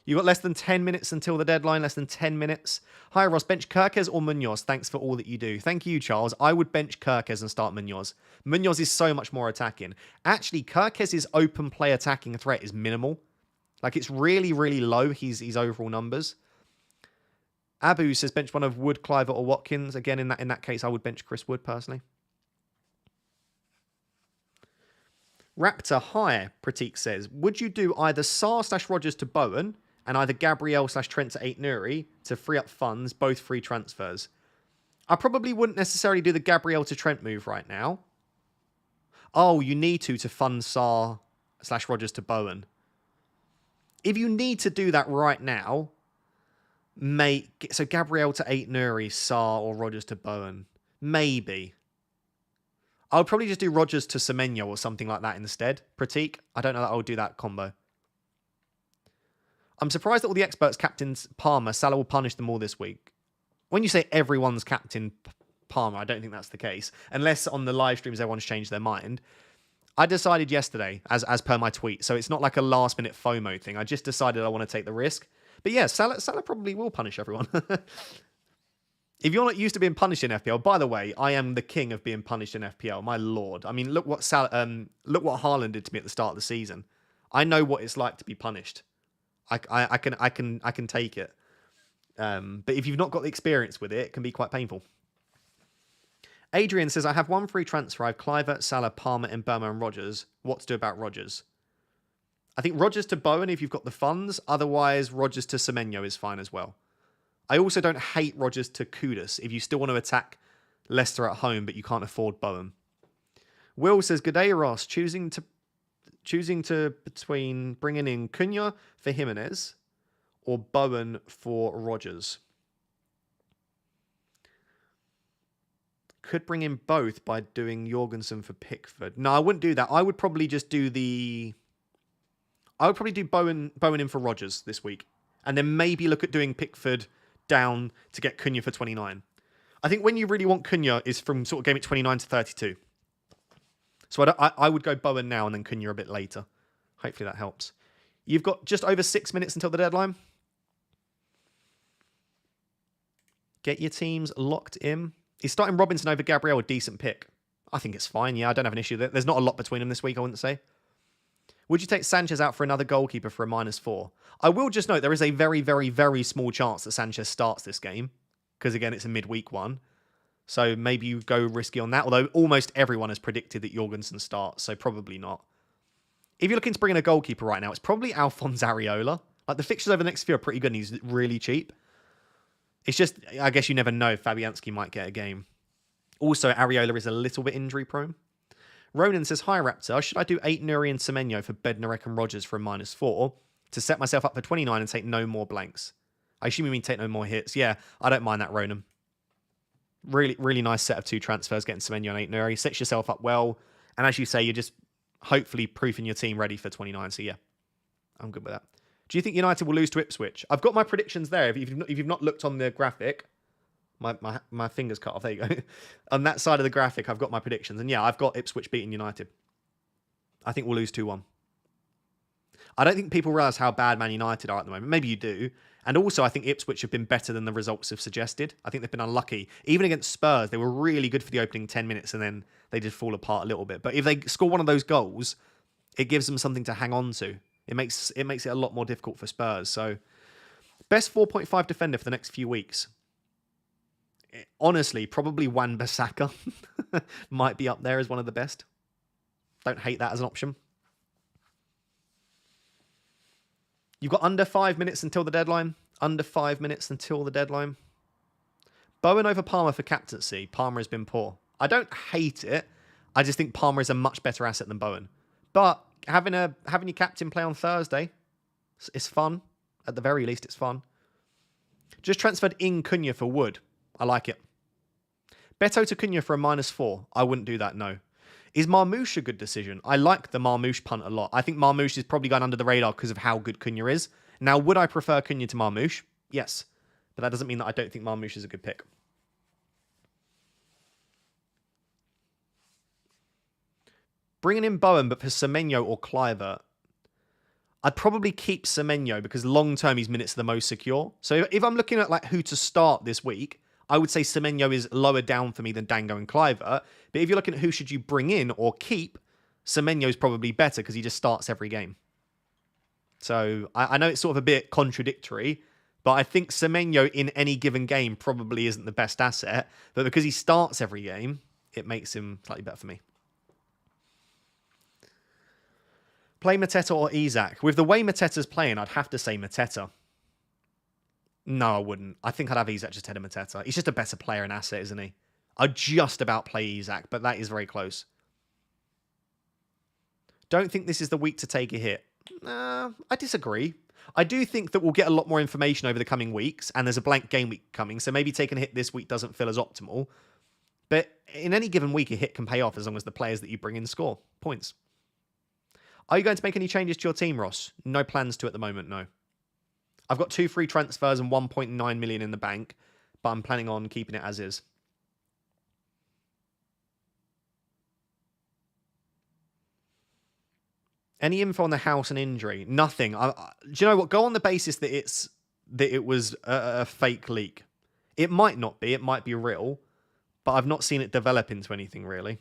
You've got less than 10 minutes until the deadline, less than 10 minutes. Hi, Ross. Bench Kirkes or Munoz? Thanks for all that you do. Thank you, Charles. I would bench Kirkes and start Munoz. Munoz is so much more attacking. Actually, Kirkes' open play attacking threat is minimal. Like, it's really, really low, his overall numbers. Abu says bench one of Wood, Cliver, or Watkins. Again, in that case, I would bench Chris Wood, personally. Raptor, hi, Pratik says, would you do either Sarr/Rodgers to Bowen and either Gabriel/Trent to 8 Nuri to free up funds, both free transfers? I probably wouldn't necessarily do the Gabriel to Trent move right now. Oh, you need to fund Sarr / Rodgers to Bowen. If you need to do that right now, so Gabriel to 8 Nuri, Sarr, or Rodgers to Bowen. Maybe. I would probably just do Rodgers to Semenyo or something like that instead. Pratik. I don't know that I would do that combo. I'm surprised that all the experts captains Palmer. Salah will punish them all this week. When you say everyone's captain Palmer, I don't think that's the case. Unless on the live streams everyone's changed their mind. I decided yesterday, as per my tweet, so it's not like a last minute FOMO thing. I just decided I want to take the risk. But yeah, Salah probably will punish everyone. If you're not used to being punished in FPL, by the way, I am the king of being punished in FPL. My lord. I mean, look what Haaland did to me at the start of the season. I know what it's like to be punished. I can take it. But if you've not got the experience with it, it can be quite painful. Adrian says, I have one free transfer. I have Kluivert, Salah, Palmer, Mbeumo, and Rodgers. What to do about Rodgers? I think Rodgers to Bowen if you've got the funds. Otherwise, Rodgers to Semenyo is fine as well. I also don't hate Rodgers to Kudus if you still want to attack Leicester at home, but you can't afford Bowen. Will says, good day, Ross. Choosing between bringing in Cunha for Jimenez or Bowen for Rodgers. Could bring in both by doing Jorgensen for Pickford. No, I wouldn't do that. I would probably just do Bowen in for Rodgers this week. And then maybe look at doing Pickford down to get Cunha for 29. I think when you really want Cunha is from sort of game at 29 to 32. So I would go Bowen now and then Cunha a bit later. Hopefully that helps. You've got just over 6 minutes until the deadline. Get your teams locked in. Is starting Robinson over Gabriel a decent pick? I think it's fine. Yeah, I don't have an issue with it. There's not a lot between them this week, I wouldn't say. Would you take Sanchez out for another goalkeeper for a -4? I will just note there is a very, very, very small chance that Sanchez starts this game. Because again, it's a midweek one. So maybe you go risky on that. Although almost everyone has predicted that Jorgensen starts. So probably not. If you're looking to bring in a goalkeeper right now, it's probably Alphonse Areola. Like the fixtures over the next few are pretty good and he's really cheap. It's just, I guess you never know if Fabianski might get a game. Also, Areola is a little bit injury prone. Ronan says, hi Raptor, should I do 8 Nuri and Semenyo for Bednarek and Rodgers for a -4 to set myself up for 29 and take no more blanks? I assume you mean take no more hits. Yeah, I don't mind that, Ronan. Really, really nice set of 2 transfers, getting Semenyo and 8 Nuri. Sets yourself up well. And as you say, you're just hopefully proofing your team ready for 29. So yeah, I'm good with that. Do you think United will lose to Ipswich? I've got my predictions there. If you've not looked on the graphic, my fingers cut off. There you go. On that side of the graphic, I've got my predictions. And yeah, I've got Ipswich beating United. I think we'll lose 2-1. I don't think people realise how bad Man United are at the moment. Maybe you do. And also, I think Ipswich have been better than the results have suggested. I think they've been unlucky. Even against Spurs, they were really good for the opening 10 minutes and then they did fall apart a little bit. But if they score one of those goals, it gives them something to hang on to. It makes it a lot more difficult for Spurs. So, best 4.5 defender for the next few weeks. Honestly, probably Wan-Bissaka might be up there as one of the best. Don't hate that as an option. You've got under 5 minutes until the deadline. Under 5 minutes until the deadline. Bowen over Palmer for captaincy. Palmer has been poor. I don't hate it. I just think Palmer is a much better asset than Bowen. But having your captain play on Thursday, it's fun. At the very least, it's fun. Just transferred in Cunha for Wood. I like it. Beto to Cunha for a -4. I wouldn't do that, no. Is Marmoush a good decision? I like the Marmoush punt a lot. I think Marmoush is probably going under the radar because of how good Cunha is. Now, would I prefer Cunha to Marmoush? Yes. But that doesn't mean that I don't think Marmoush is a good pick. Bringing in Bowen, but for Semenyo or Kluivert, I'd probably keep Semenyo because long-term his minutes are the most secure. So if I'm looking at like who to start this week, I would say Semenyo is lower down for me than Dango and Kluivert. But if you're looking at who should you bring in or keep, Semenyo is probably better because he just starts every game. So I know it's sort of a bit contradictory, but I think Semenyo in any given game probably isn't the best asset. But because he starts every game, it makes him slightly better for me. Play Mateta or Isak? With the way Mateta's playing, I'd have to say Mateta. No, I wouldn't. I think I'd have Isak just ahead of Mateta. He's just a better player and asset, isn't he? I'd just about play Isak, but that is very close. Don't think this is the week to take a hit. I disagree. I do think that we'll get a lot more information over the coming weeks, and there's a blank game week coming, so maybe taking a hit this week doesn't feel as optimal. But in any given week, a hit can pay off as long as the players that you bring in score points. Are you going to make any changes to your team, Ross? No plans to at the moment, no. I've got 2 free transfers and 1.9 million in the bank, but I'm planning on keeping it as is. Any info on the house and injury? Nothing. Do you know what? Go on the basis that it was a fake leak. It might not be. It might be real, but I've not seen it develop into anything really.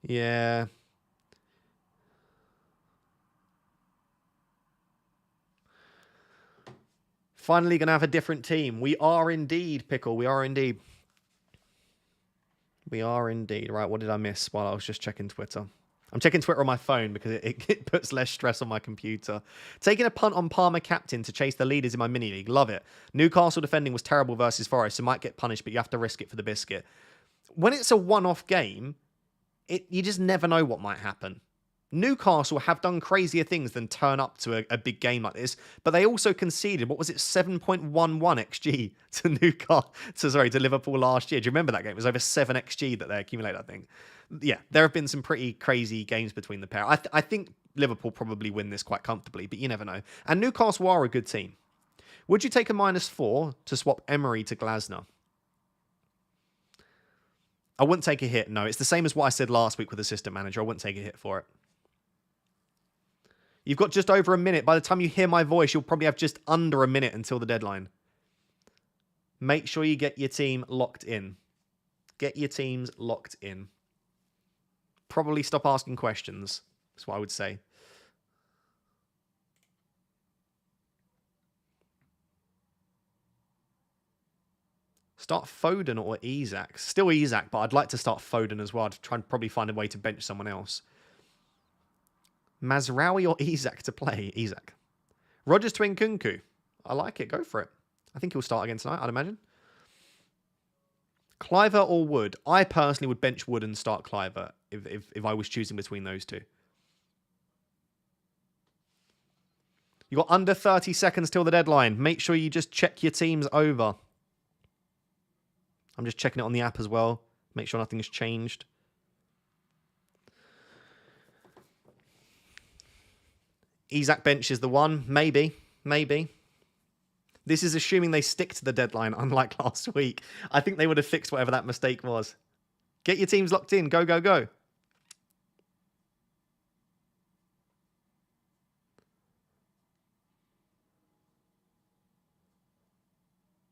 Yeah. Finally going to have a different team. We are indeed, Pickle. We are indeed. We are indeed. Right, what did I miss while I was just checking Twitter? I'm checking Twitter on my phone because it puts less stress on my computer. Taking a punt on Palmer captain to chase the leaders in my mini league. Love it. Newcastle defending was terrible versus Forest, so might get punished, but you have to risk it for the biscuit. When it's a one-off game, you just never know what might happen. Newcastle have done crazier things than turn up to a big game like this, but they also conceded, what was it, 7.11 XG to Newcastle, to Liverpool last year. Do you remember that game? It was over 7 XG that they accumulated, I think. Yeah, there have been some pretty crazy games between the pair. I think Liverpool probably win this quite comfortably, but you never know. And Newcastle are a good team. Would you take a -4 to swap Emery to Glasner? I wouldn't take a hit, no. It's the same as what I said last week with assistant manager. I wouldn't take a hit for it. You've got just over a minute. By the time you hear my voice, you'll probably have just under a minute until the deadline. Make sure you get your team locked in. Get your teams locked in. Probably stop asking questions. That's what I would say. Start Foden or Isak. Still Isak, but I'd like to start Foden as well. I'd try and probably find a way to bench someone else. Mazraoui or Isak to play? Isak. Rodgers to Nkunku. I like it. Go for it. I think he'll start again tonight, I'd imagine. Cliver or Wood? I personally would bench Wood and start Cliver if I was choosing between those two. You got under 30 seconds till the deadline. Make sure you just check your teams over. I'm just checking it on the app as well. Make sure nothing has changed. Isak bench is the one. Maybe. Maybe. This is assuming they stick to the deadline, unlike last week. I think they would have fixed whatever that mistake was. Get your teams locked in. Go, go, go.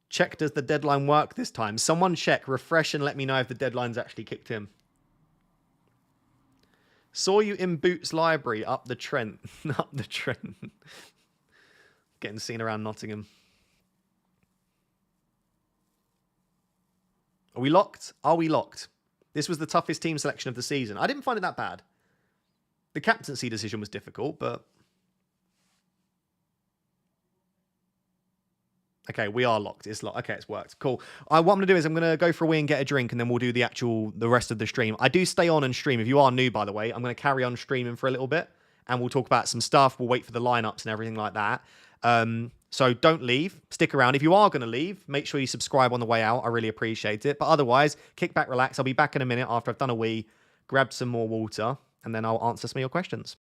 Check, does the deadline work this time? Someone check, refresh, and let me know if the deadline's actually kicked in. Saw you in Boots Library up the Trent. Up the Trent. Getting seen around Nottingham. Are we locked? Are we locked? This was the toughest team selection of the season. I didn't find it that bad. The captaincy decision was difficult, but... Okay, we are locked. It's locked. Okay, it's worked. Cool. What I'm going to do is I'm going to go for a wee and get a drink, and then we'll do the rest of the stream. I do stay on and stream. If you are new, by the way, I'm going to carry on streaming for a little bit, and we'll talk about some stuff. We'll wait for the lineups and everything like that. So don't leave. Stick around. If you are going to leave, make sure you subscribe on the way out. I really appreciate it. But otherwise, kick back, relax. I'll be back in a minute after I've done a wee, grabbed some more water, and then I'll answer some of your questions.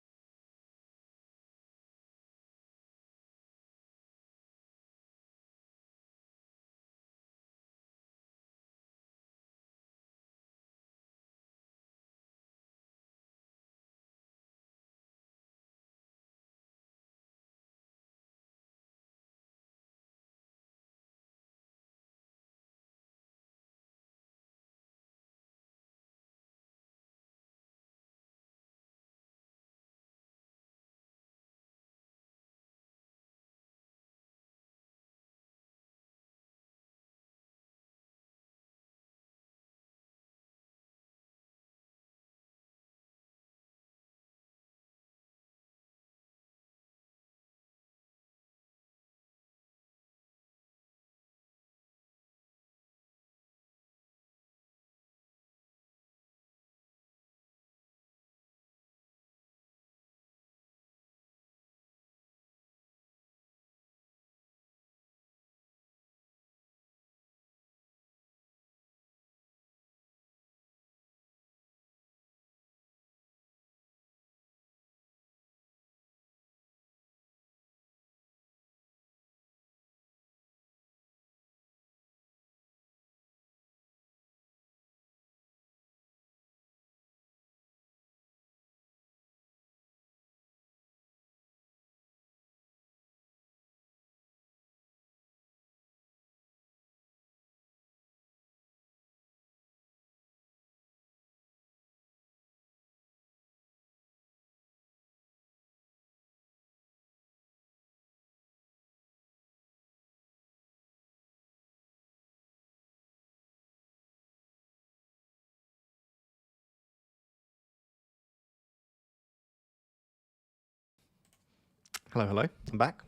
Hello, hello. I'm back.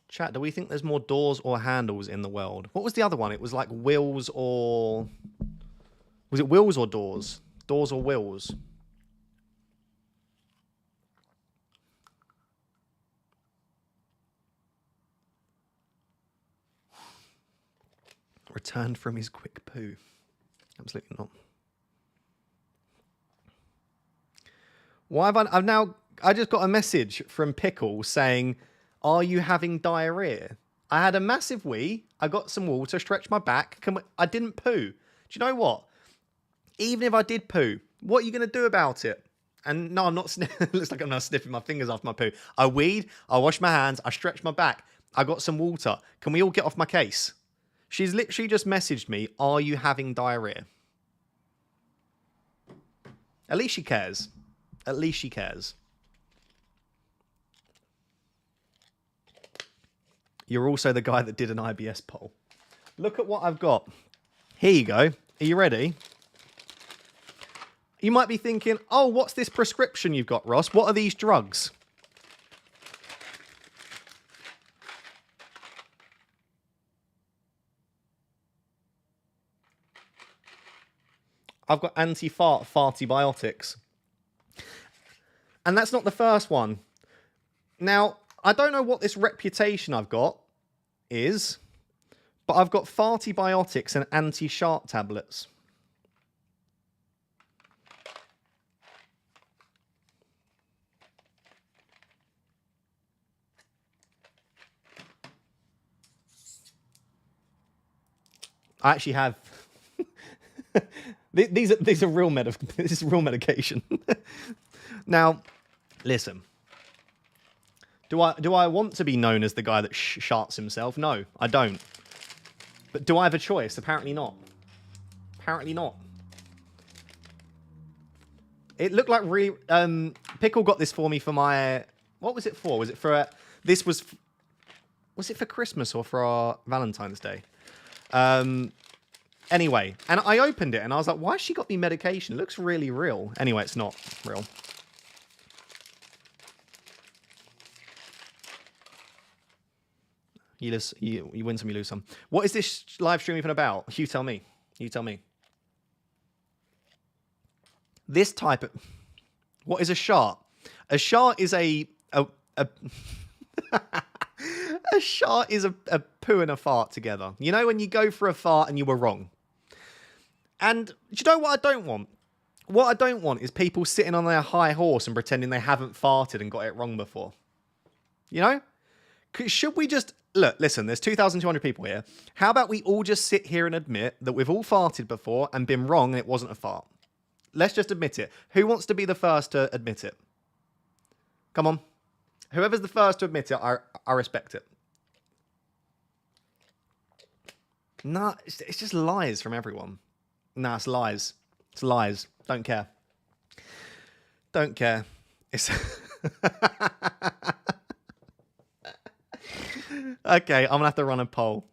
Chat, do we think there's more doors or handles in the world? What was the other one? It was like wheels or... Was it wheels or doors? Doors or wheels? Returned from his quick poo. Absolutely not. Why have I just got a message from Pickle saying, are you having diarrhea? I had a massive wee. I got some water, stretched my back. I didn't poo. Do you know what? Even if I did poo, what are you going to do about it? And no, I'm not it looks like I'm now sniffing my fingers after my poo. I weed, I washed my hands, I stretched my back. I got some water. Can we all get off my case? She's literally just messaged me, are you having diarrhea? At least she cares. At least she cares. You're also the guy that did an IBS poll. Look at what I've got. Here you go. Are you ready? You might be thinking, oh, what's this prescription you've got, Ross? What are these drugs? I've got fartybiotics. And that's not the first one. Now, I don't know what this reputation I've got is, but I've got fartybiotics and anti-shark tablets. I actually have... these are real this is real medication. Now, listen. Do I want to be known as the guy that sharts himself? No, I don't. But do I have a choice? Apparently not. Apparently not. It looked like really... Pickle got this for me for my... What was it for? Was it for... This was... Was it for Christmas or for our Valentine's Day? Anyway, and I opened it and I was like, why has she got me medication? It looks really real. Anyway, it's not real. You win some, you lose some. What is this live stream even about? You tell me. You tell me. This type of... What is a shart? A shart is a shart is a poo and a fart together. You know when you go for a fart and you were wrong? And do you know what I don't want? What I don't want is people sitting on their high horse and pretending they haven't farted and got it wrong before. You know? Should we just... Look, listen, there's 2,200 people here. How about we all just sit here and admit that we've all farted before and been wrong and it wasn't a fart? Let's just admit it. Who wants to be the first to admit it? Come on. Whoever's the first to admit it, I respect it. Nah, it's just lies from everyone. Nah, it's lies. It's lies. Don't care. Don't care. It's... Okay, I'm going to have to run a poll.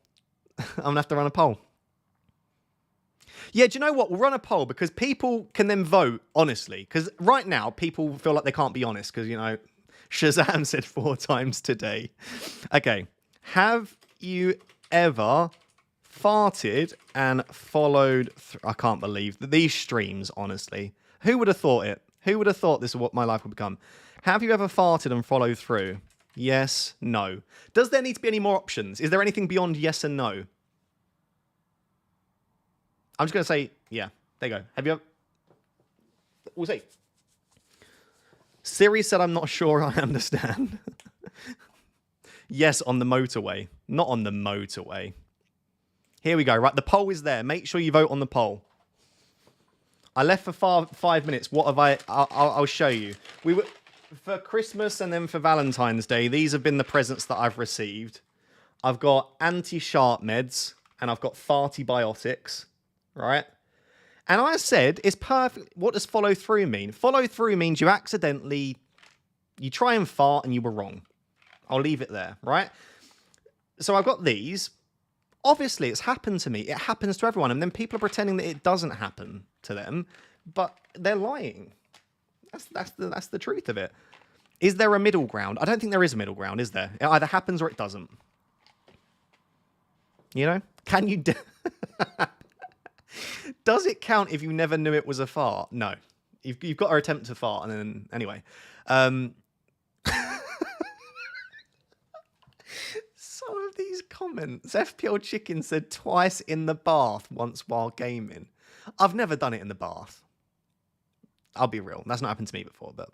Yeah, do you know what? We'll run a poll because people can then vote, honestly. Because right now, people feel like they can't be honest because, you know, Shazam said 4 times today. Okay. Have you ever farted and followed... I can't believe these streams, honestly. Who would have thought it? Who would have thought this is what my life would become? Have you ever farted and followed through? Yes, no. Does there need to be any more options? Is there anything beyond yes and no? I'm just going to say, yeah. There you go. Have you ever... We'll see. Siri said, I'm not sure I understand. Yes, on the motorway. Not on the motorway. Here we go. Right, the poll is there. Make sure you vote on the poll. I left for 5 minutes. What have I... I'll show you. We were... For Christmas and then for Valentine's Day, these have been the presents that I've received. I've got anti-sharp meds and I've got fartybiotics, right? And I said, it's perfect. What does follow through mean? Follow through means you accidentally, you try and fart and you were wrong. I'll leave it there, right? So I've got these. Obviously, it's happened to me. It happens to everyone. And then people are pretending that it doesn't happen to them, but they're lying. That's the truth of it. Is there a middle ground? I don't think there is a middle ground, is there? It either happens or it doesn't. You know? Can you... Does it count if you never knew it was a fart? No. You've got to attempt to fart, and then... Anyway. Some of these comments. FPL Chicken said twice in the bath, once while gaming. I've never done it in the bath. I'll be real. That's not happened to me before, but...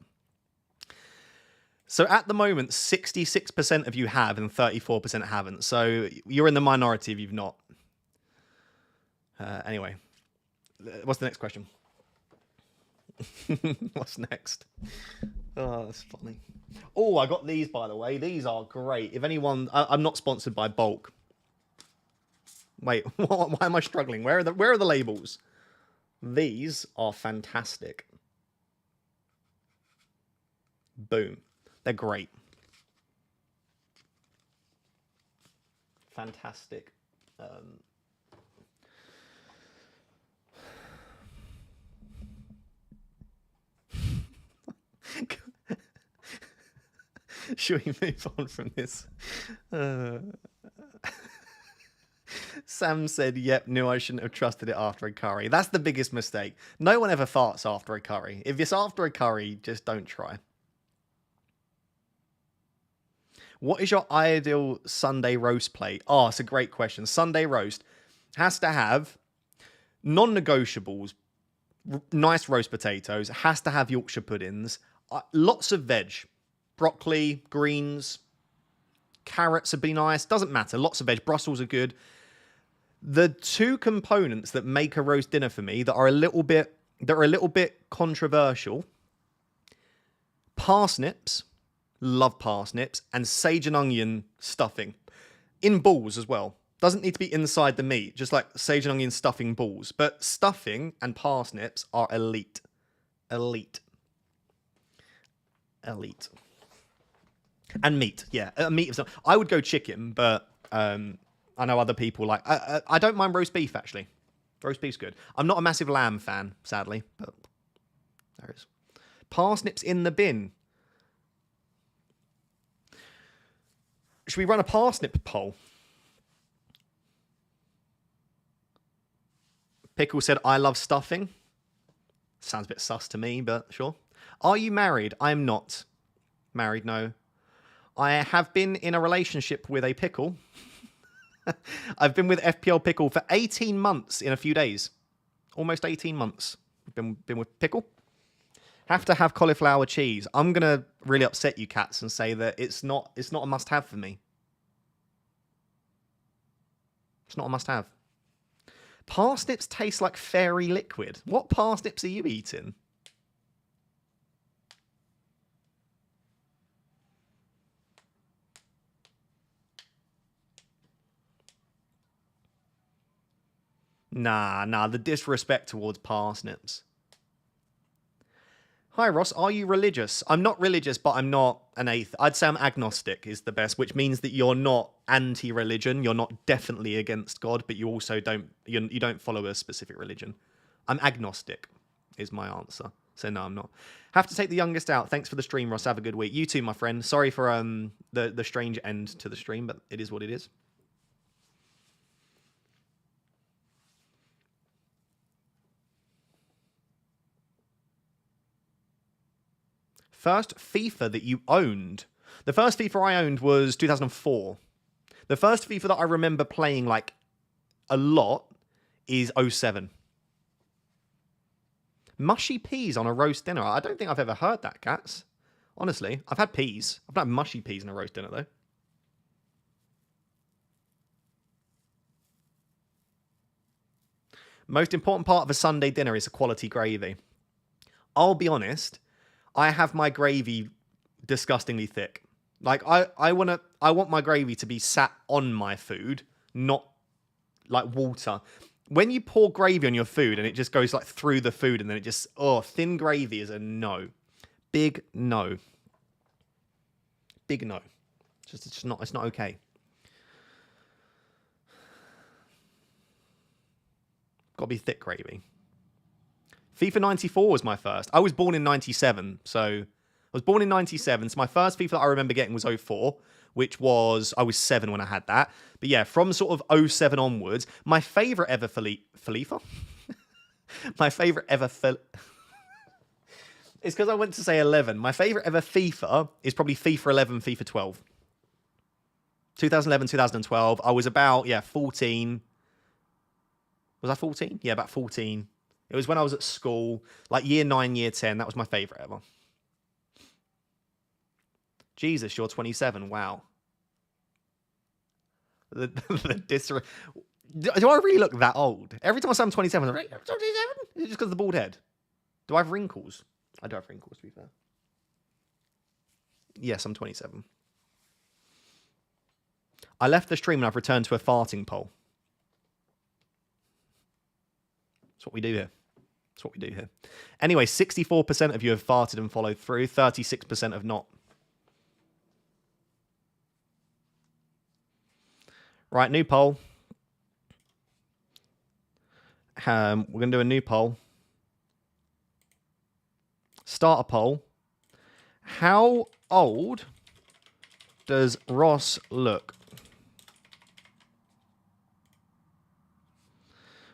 So at the moment, 66% of you have and 34% haven't. So you're in the minority if you've not. Anyway, what's the next question? What's next? Oh, that's funny. Oh, I got these, by the way. These are great. If anyone... I'm not sponsored by Bulk. Wait, why am I struggling? Where are the labels? These are fantastic. Boom. They're great. Fantastic. Should we move on from this? Sam said, yep, knew I shouldn't have trusted it after a curry. That's the biggest mistake. No one ever farts after a curry. If it's after a curry, just don't try. What is your ideal Sunday roast plate? Oh, it's a great question. Sunday roast has to have non-negotiables, nice roast potatoes, has to have Yorkshire puddings, lots of veg, broccoli, greens, carrots would be nice. Doesn't matter. Lots of veg. Brussels are good. The two components that make a roast dinner for me that are a little bit controversial: parsnips. Love parsnips, and sage and onion stuffing. In balls as well. Doesn't need to be inside the meat, just like sage and onion stuffing balls. But stuffing and parsnips are elite. Elite. Elite. And meat, yeah. Meat of some... I would go chicken, but I know other people like... I don't mind roast beef, actually. Roast beef's good. I'm not a massive lamb fan, sadly, but there it is. Parsnips in the bin. Should we run a parsnip poll? Pickle said, I love stuffing. Sounds a bit sus to me, but sure. Are you married? I am not married, no. I have been in a relationship with a pickle. I've been with FPL Pickle for 18 months in a few days. Almost 18 months. Been with Pickle. Have to have cauliflower cheese. I'm going to really upset you cats and say that it's not a must-have for me. It's not a must-have. Parsnips taste like fairy liquid. What parsnips are you eating? Nah, the disrespect towards parsnips. Hi, Ross. Are you religious? I'm not religious, but I'm not an atheist. I'd say I'm agnostic is the best, which means that you're not anti-religion. You're not definitely against God, but you also you don't follow a specific religion. I'm agnostic is my answer. So no, I'm not. Have to take the youngest out. Thanks for the stream, Ross. Have a good week. You too, my friend. Sorry for the strange end to the stream, but it is what it is. First FIFA that you owned. The first FIFA I owned was 2004. The first FIFA that I remember playing like a lot is 07. Mushy peas on a roast dinner. I don't think I've ever heard that, cats. Honestly, I've had peas. I've not had mushy peas in a roast dinner, though. Most important part of a Sunday dinner is a quality gravy. I'll be honest, I have my gravy disgustingly thick. Like I want my gravy to be sat on my food, not like water. When you pour gravy on your food and it just goes like through the food and then it just thin gravy is a no. Big no. Big no. It's not okay. Gotta be thick gravy. FIFA 94 was my first. I was born in 97, so I was born in 97. So my first FIFA that I remember getting was 04, which was, I was 7 when I had that. But yeah, from sort of 07 onwards, my favourite ever FIFA? My favourite ever it's because I went to say 11. My favourite ever FIFA is probably FIFA 11, FIFA 12. 2011, 2012. I was about, 14. Was I 14? Yeah, about 14. It was when I was at school, like year 9, year 10. That was my favourite ever. Jesus, you're 27. Wow. The do I really look that old? Every time I say I'm 27, I'm like, 27? Is it just because of the bald head? Do I have wrinkles? I do have wrinkles, to be fair. Yes, I'm 27. I left the stream and I've returned to a farting poll. That's what we do here. That's what we do here. Anyway, 64% of you have farted and followed through. 36% have not. Right, new poll. We're going to do a new poll. Start a poll. How old does Ross look?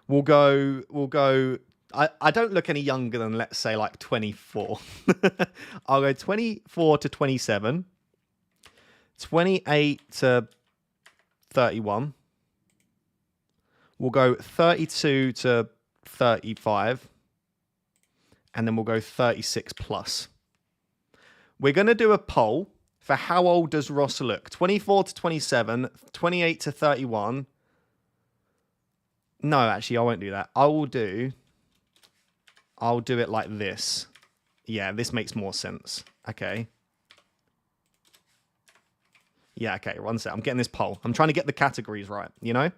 We'll go. I don't look any younger than, let's say, like 24. I'll go 24 to 27. 28 to 31. We'll go 32 to 35. And then we'll go 36 plus. We're going to do a poll for how old does Ross look? 24 to 27, 28 to 31. No, actually, I won't do that. I'll do it like this. Yeah, this makes more sense. Okay. Yeah, okay, one sec. I'm getting this poll. I'm trying to get the categories right, you know?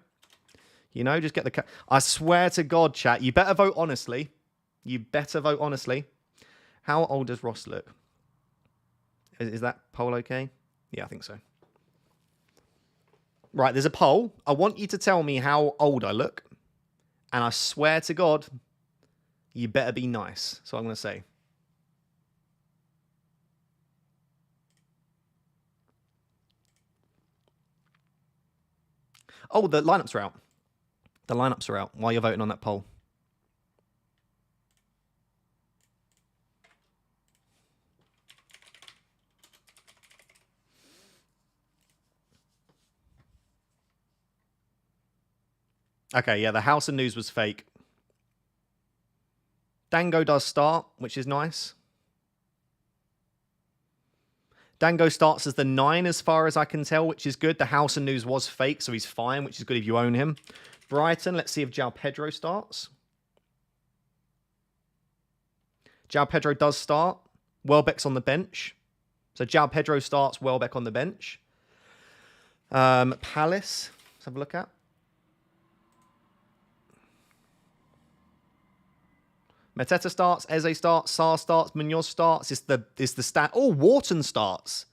Just get the... I swear to God, chat, you better vote honestly. You better vote honestly. How old does Ross look? Is that poll okay? Yeah, I think so. Right, there's a poll. I want you to tell me how old I look. And I swear to God, you better be nice. So I'm going to say. Oh, the lineups are out. The lineups are out while you're voting on that poll. Okay, yeah, the House of News was fake. Dango does start, which is nice. Dango starts as the 9 as far as I can tell, which is good. The House of News was fake, so he's fine, which is good if you own him. Brighton, let's see if João Pedro starts. João Pedro does start. Welbeck's on the bench. So João Pedro starts, Welbeck on the bench. Palace, let's have a look at. Mateta starts, Eze starts, Sarr starts, Munoz starts. It's the stat. Oh, Wharton starts.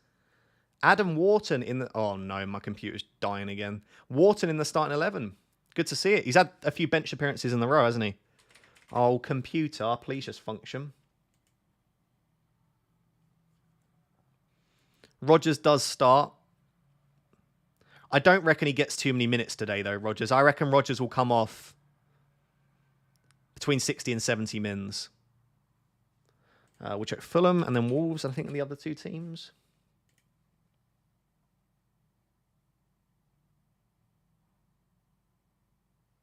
Adam Wharton in the... Oh, no, my computer's dying again. Wharton in the starting 11. Good to see it. He's had a few bench appearances in a row, hasn't he? Oh, computer, please just function. Rodgers does start. I don't reckon he gets too many minutes today, though, Rodgers. I reckon Rodgers will come off between 60 and 70 mins. We'll check Fulham and then Wolves, I think, the other two teams.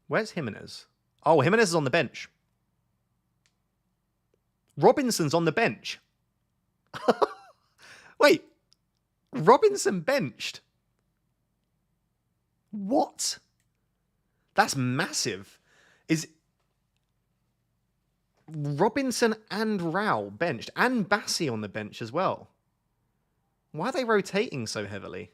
Where's Jimenez? Oh, Jimenez is on the bench. Robinson's on the bench. Wait. Robinson benched? What? That's massive. Is Robinson and Rao benched? And Bassi on the bench as well. Why are they rotating so heavily?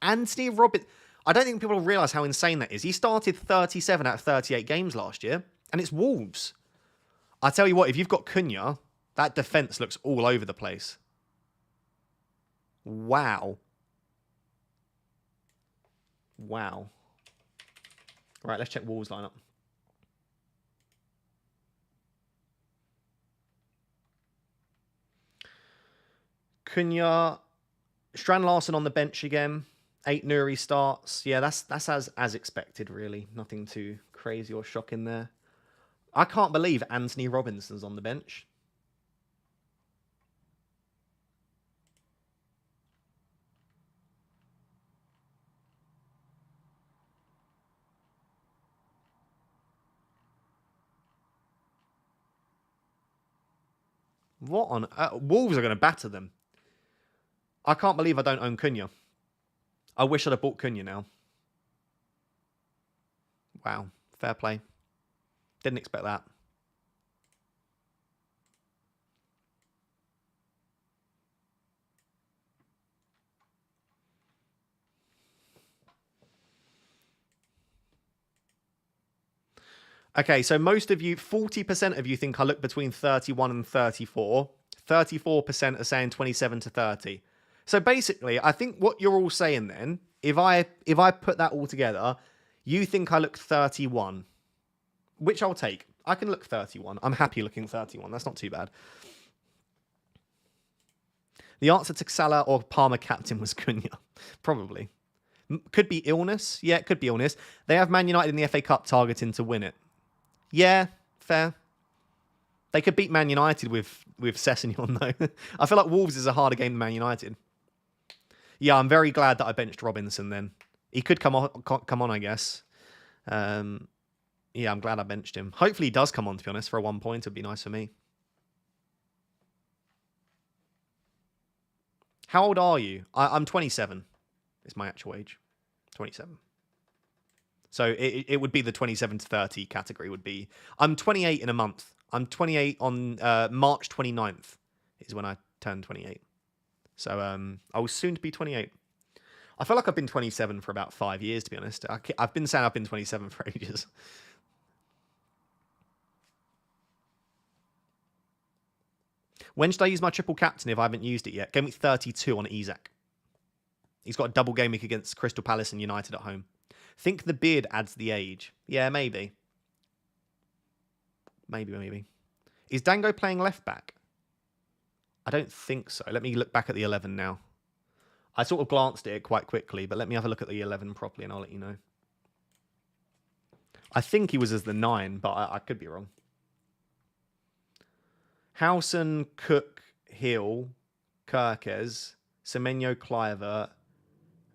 Anthony Robinson... I don't think people realise how insane that is. He started 37 out of 38 games last year, and it's Wolves. I tell you what, if you've got Cunha, that defence looks all over the place. Wow. Wow. Right, let's check Wolves lineup. Cunha, Strand Larson on the bench again. 8 Nuri starts. Yeah, that's as expected, really. Nothing too crazy or shocking there. I can't believe Anthony Robinson's on the bench. What on... Wolves are going to batter them. I can't believe I don't own Cunha. I wish I'd have bought Cunha now. Wow. Fair play. Didn't expect that. Okay, so most of you, 40% of you think I look between 31 and 34. 34% are saying 27 to 30. So basically, I think what you're all saying then, if I put that all together, you think I look 31, which I'll take. I can look 31. I'm happy looking 31. That's not too bad. The answer to Salah or Palmer captain was Cunha. Probably. Could be illness. Yeah, it could be illness. They have Man United in the FA Cup targeting to win it. Yeah, fair. They could beat Man United with Sessegnon, though. I feel like Wolves is a harder game than Man United. Yeah, I'm very glad that I benched Robinson then. He could come on, I guess. Yeah, I'm glad I benched him. Hopefully he does come on, to be honest. For a 1 point, it'd be nice for me. How old are you? I'm 27. It's my actual age. 27. So it would be the 27 to 30 category would be... I'm 28 in a month. I'm 28 on March 29th is when I turned 28. So I was soon to be 28. I feel like I've been 27 for about 5 years, to be honest. I've been saying I've been 27 for ages. When should I use my triple captain if I haven't used it yet? Game week 32 on Isaac. He's got a double game week against Crystal Palace and United at home. Think the beard adds the age. Yeah, maybe. Maybe. Is Dango playing left back? I don't think so. Let me look back at the 11 now. I sort of glanced at it quite quickly, but let me have a look at the 11 properly and I'll let you know. I think he was as the 9, but I could be wrong. Howson, Cook, Hill, Kirkes, Semenyo, Cliver,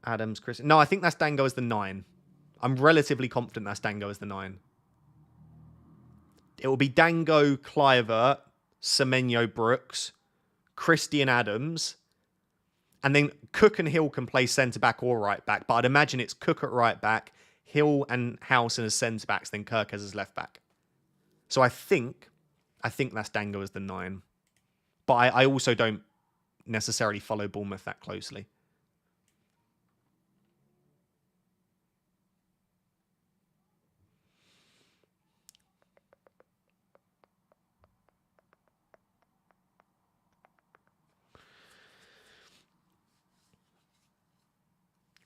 Adams, Chris. No, I think that's Dango as the 9. I'm relatively confident that's Dango as the 9. It will be Dango, Cliver, Semenyo, Brooks, Christian Adams, and then Cook and Hill can play centre-back or right-back, but I'd imagine it's Cook at right-back, Hill and Howson as centre-backs, then Kirkes as left-back. So I think that's Dango as the 9. But I also don't necessarily follow Bournemouth that closely.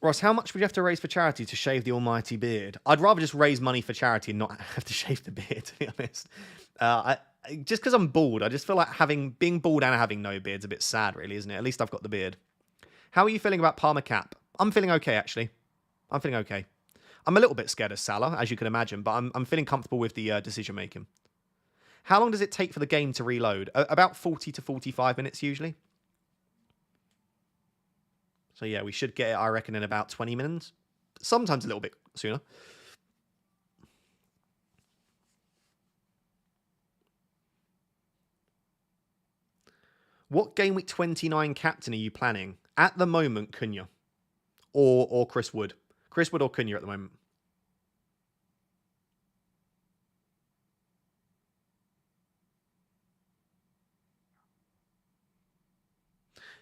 Ross, how much would you have to raise for charity to shave the almighty beard? I'd rather just raise money for charity and not have to shave the beard, to be honest. Just because I'm bald, I just feel like being bald and having no beard's a bit sad, really, isn't it? At least I've got the beard. How are you feeling about Palmer cap? I'm feeling okay, actually. I'm feeling okay. I'm a little bit scared of Salah, as you can imagine, but I'm feeling comfortable with the decision-making. How long does it take for the game to reload? About 40 to 45 minutes, usually. So yeah, we should get it, I reckon, in about 20 minutes. Sometimes a little bit sooner. What game week 29 captain are you planning? At the moment, Cunha. Or Chris Wood. Chris Wood or Cunha at the moment.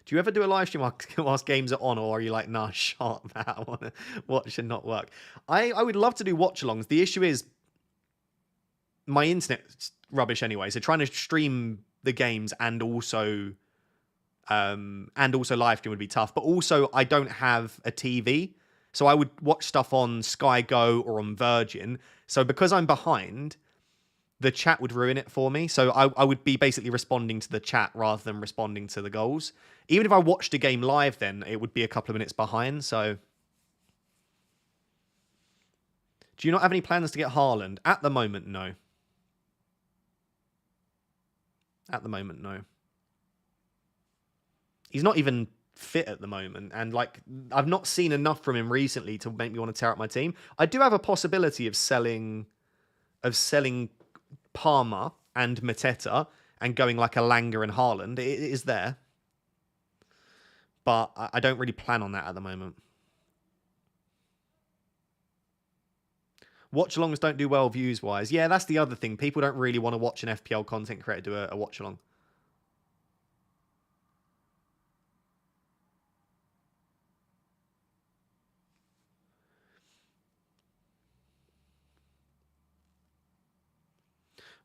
Do you ever do a live stream whilst games are on, or are you like, nah, shut that, I want to watch and not work? I would love to do watch-alongs. The issue is my internet's rubbish anyway, so trying to stream the games and also live stream would be tough. But also, I don't have a TV, so I would watch stuff on Sky Go or on Virgin. So because I'm behind, the chat would ruin it for me. So I would be basically responding to the chat rather than responding to the goals. Even if I watched a game live, then it would be a couple of minutes behind. So, do you not have any plans to get Haaland? At the moment, no. At the moment, no. He's not even fit at the moment, and like I've not seen enough from him recently to make me want to tear up my team. I do have a possibility of selling Palmer and Mateta and going like a Langer and Haaland. It is there, but I don't really plan on that at the moment. Watch-alongs don't do well views-wise. Yeah, that's the other thing. People don't really want to watch an FPL content creator do a watch-along.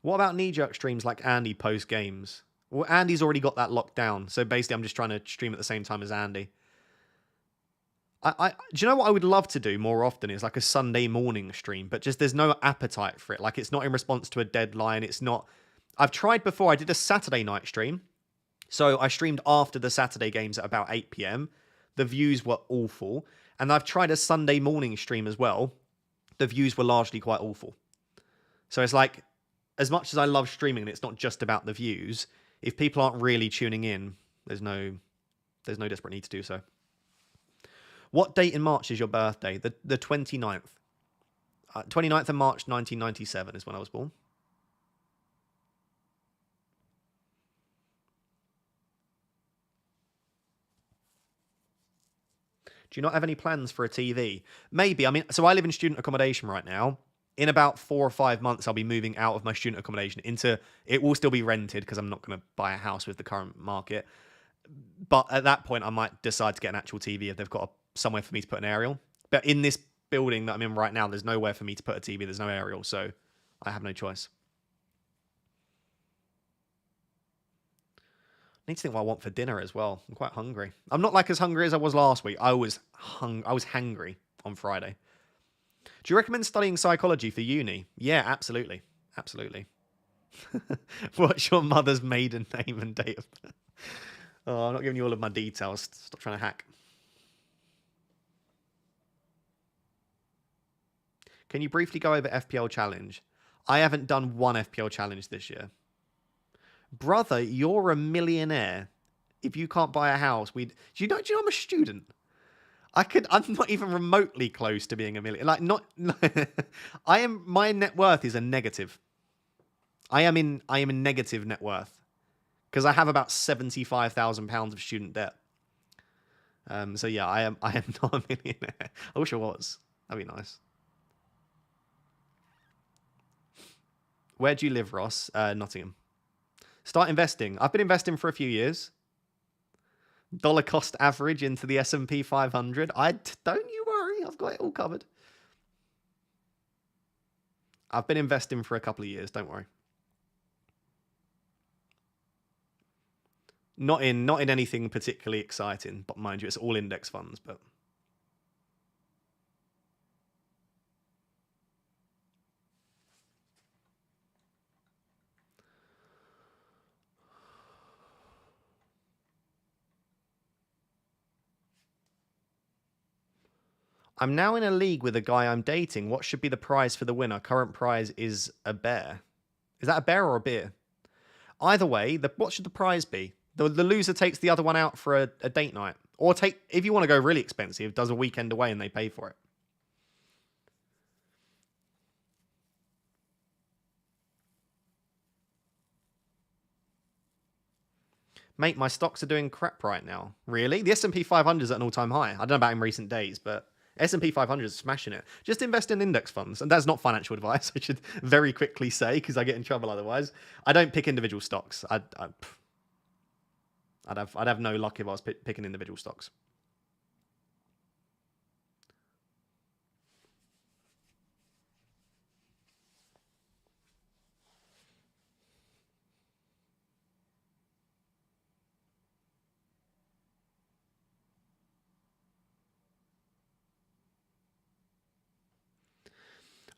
What about knee-jerk streams like Andy post-games? Well, Andy's already got that locked down. So basically, I'm just trying to stream at the same time as Andy. Do you know what I would love to do more often is like a Sunday morning stream, but just there's no appetite for it. Like it's not in response to a deadline. It's not. I've tried before. I did a Saturday night stream. So I streamed after the Saturday games at about 8 p.m. The views were awful. And I've tried a Sunday morning stream as well. The views were largely quite awful. So it's like, as much as I love streaming and it's not just about the views, if people aren't really tuning in, there's no desperate need to do so. What date in March is your birthday? The 29th. 29th of March 1997 is when I was born. Do you not have any plans for a TV? Maybe. I mean, so I live in student accommodation right now. In about 4 or 5 months, I'll be moving out of my student accommodation into... It will still be rented because I'm not going to buy a house with the current market. But at that point, I might decide to get an actual TV if they've got somewhere for me to put an aerial. But in this building that I'm in right now, there's nowhere for me to put a TV. There's no aerial, so I have no choice. I need to think what I want for dinner as well. I'm quite hungry. I'm not like as hungry as I was last week. I was hangry on Friday. Do you recommend studying psychology for uni? Yeah, absolutely. Absolutely. What's your mother's maiden name and date of birth? Oh, I'm not giving you all of my details. Stop trying to hack. Can you briefly go over FPL Challenge? I haven't done one FPL Challenge this year. Brother, you're a millionaire. If you can't buy a house, do you know I'm a student? I'm not even remotely close to being a million. Like my net worth is a negative. I am in negative net worth. Because I have about £75,000 of student debt. So yeah, I am not a millionaire. I wish I was. That'd be nice. Where do you live, Ross? Nottingham. Start investing. I've been investing for a few years. Dollar cost average into the S&P 500. Don't you worry, I've got it all covered. I've been investing for a couple of years, don't worry. Not in anything particularly exciting, but mind you, it's all index funds, but I'm now in a league with a guy I'm dating. What should be the prize for the winner? Current prize is a bear. Is that a bear or a beer? Either way, what should the prize be? The loser takes the other one out for a date night. Or if you want to go really expensive, does a weekend away and they pay for it. Mate, my stocks are doing crap right now. Really? The S&P 500 is at an all-time high. I don't know about in recent days, but S&P 500 is smashing it. Just invest in index funds. And that's not financial advice, I should very quickly say, because I get in trouble otherwise. I don't pick individual stocks. I'd have no luck if I was picking individual stocks.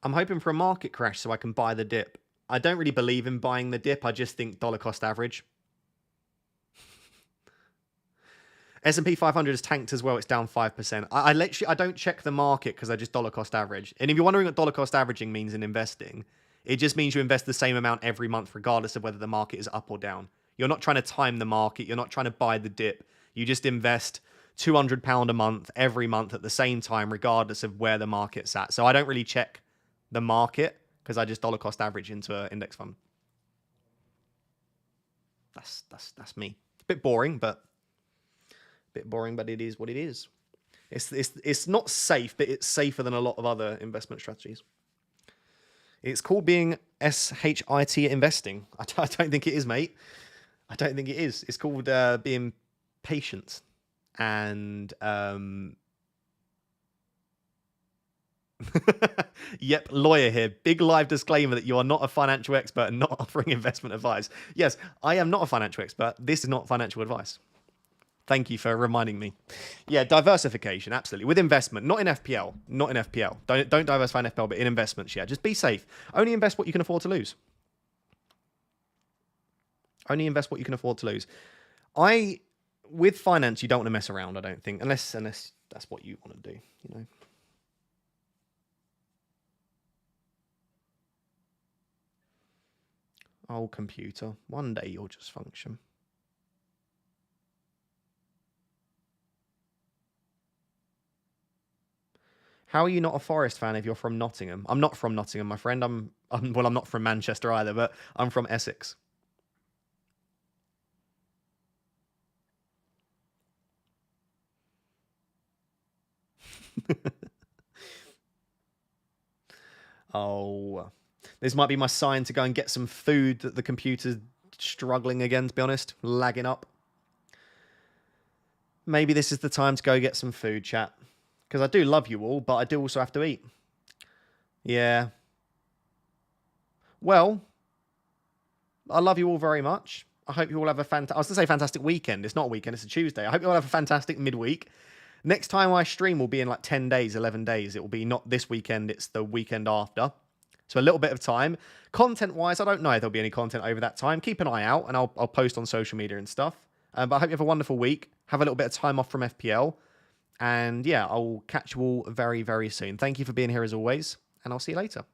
I'm hoping for a market crash so I can buy the dip. I don't really believe in buying the dip. I just think dollar cost average. S&P 500 is tanked as well. It's down 5%. I literally, I don't check the market because I just dollar cost average. And if you're wondering what dollar cost averaging means in investing, it just means you invest the same amount every month, regardless of whether the market is up or down. You're not trying to time the market. You're not trying to buy the dip. You just invest £200 a month every month at the same time, regardless of where the market's at. So I don't really check the market because I just dollar cost average into an index fund. That's me. It's a bit boring, but it is what it is. It's not safe, but it's safer than a lot of other investment strategies. It's called being SHIT investing. I don't think it is, mate. I don't think it is. It's called being patient and Yep, lawyer here. Big live disclaimer that you are not a financial expert and not offering investment advice. Yes, I am not a financial expert. This is not financial advice. Thank you for reminding me. Yeah, diversification, absolutely. With investment, not in FPL. Not in FPL. Don't diversify in FPL, but in investments, yeah. Just be safe. Only invest what you can afford to lose. Only invest what you can afford to lose. With finance, you don't want to mess around, I don't think. Unless that's what you want to do, you know. Oh, computer. One day you'll just function. How are you not a Forest fan if you're from Nottingham? I'm not from Nottingham, my friend. Well, I'm not from Manchester either, but I'm from Essex. Oh, this might be my sign to go and get some food that the computer's struggling again, to be honest. Lagging up. Maybe this is the time to go get some food, chat. Because I do love you all, but I do also have to eat. Yeah. Well, I love you all very much. I hope you all have a fantastic... I was going to say fantastic weekend. It's not a weekend, it's a Tuesday. I hope you all have a fantastic midweek. Next time I stream will be in like 10 days, 11 days. It will be not this weekend, it's the weekend after. So a little bit of time. Content-wise, I don't know if there'll be any content over that time. Keep an eye out, and I'll post on social media and stuff. But I hope you have a wonderful week. Have a little bit of time off from FPL. And yeah, I'll catch you all very, very soon. Thank you for being here as always, and I'll see you later.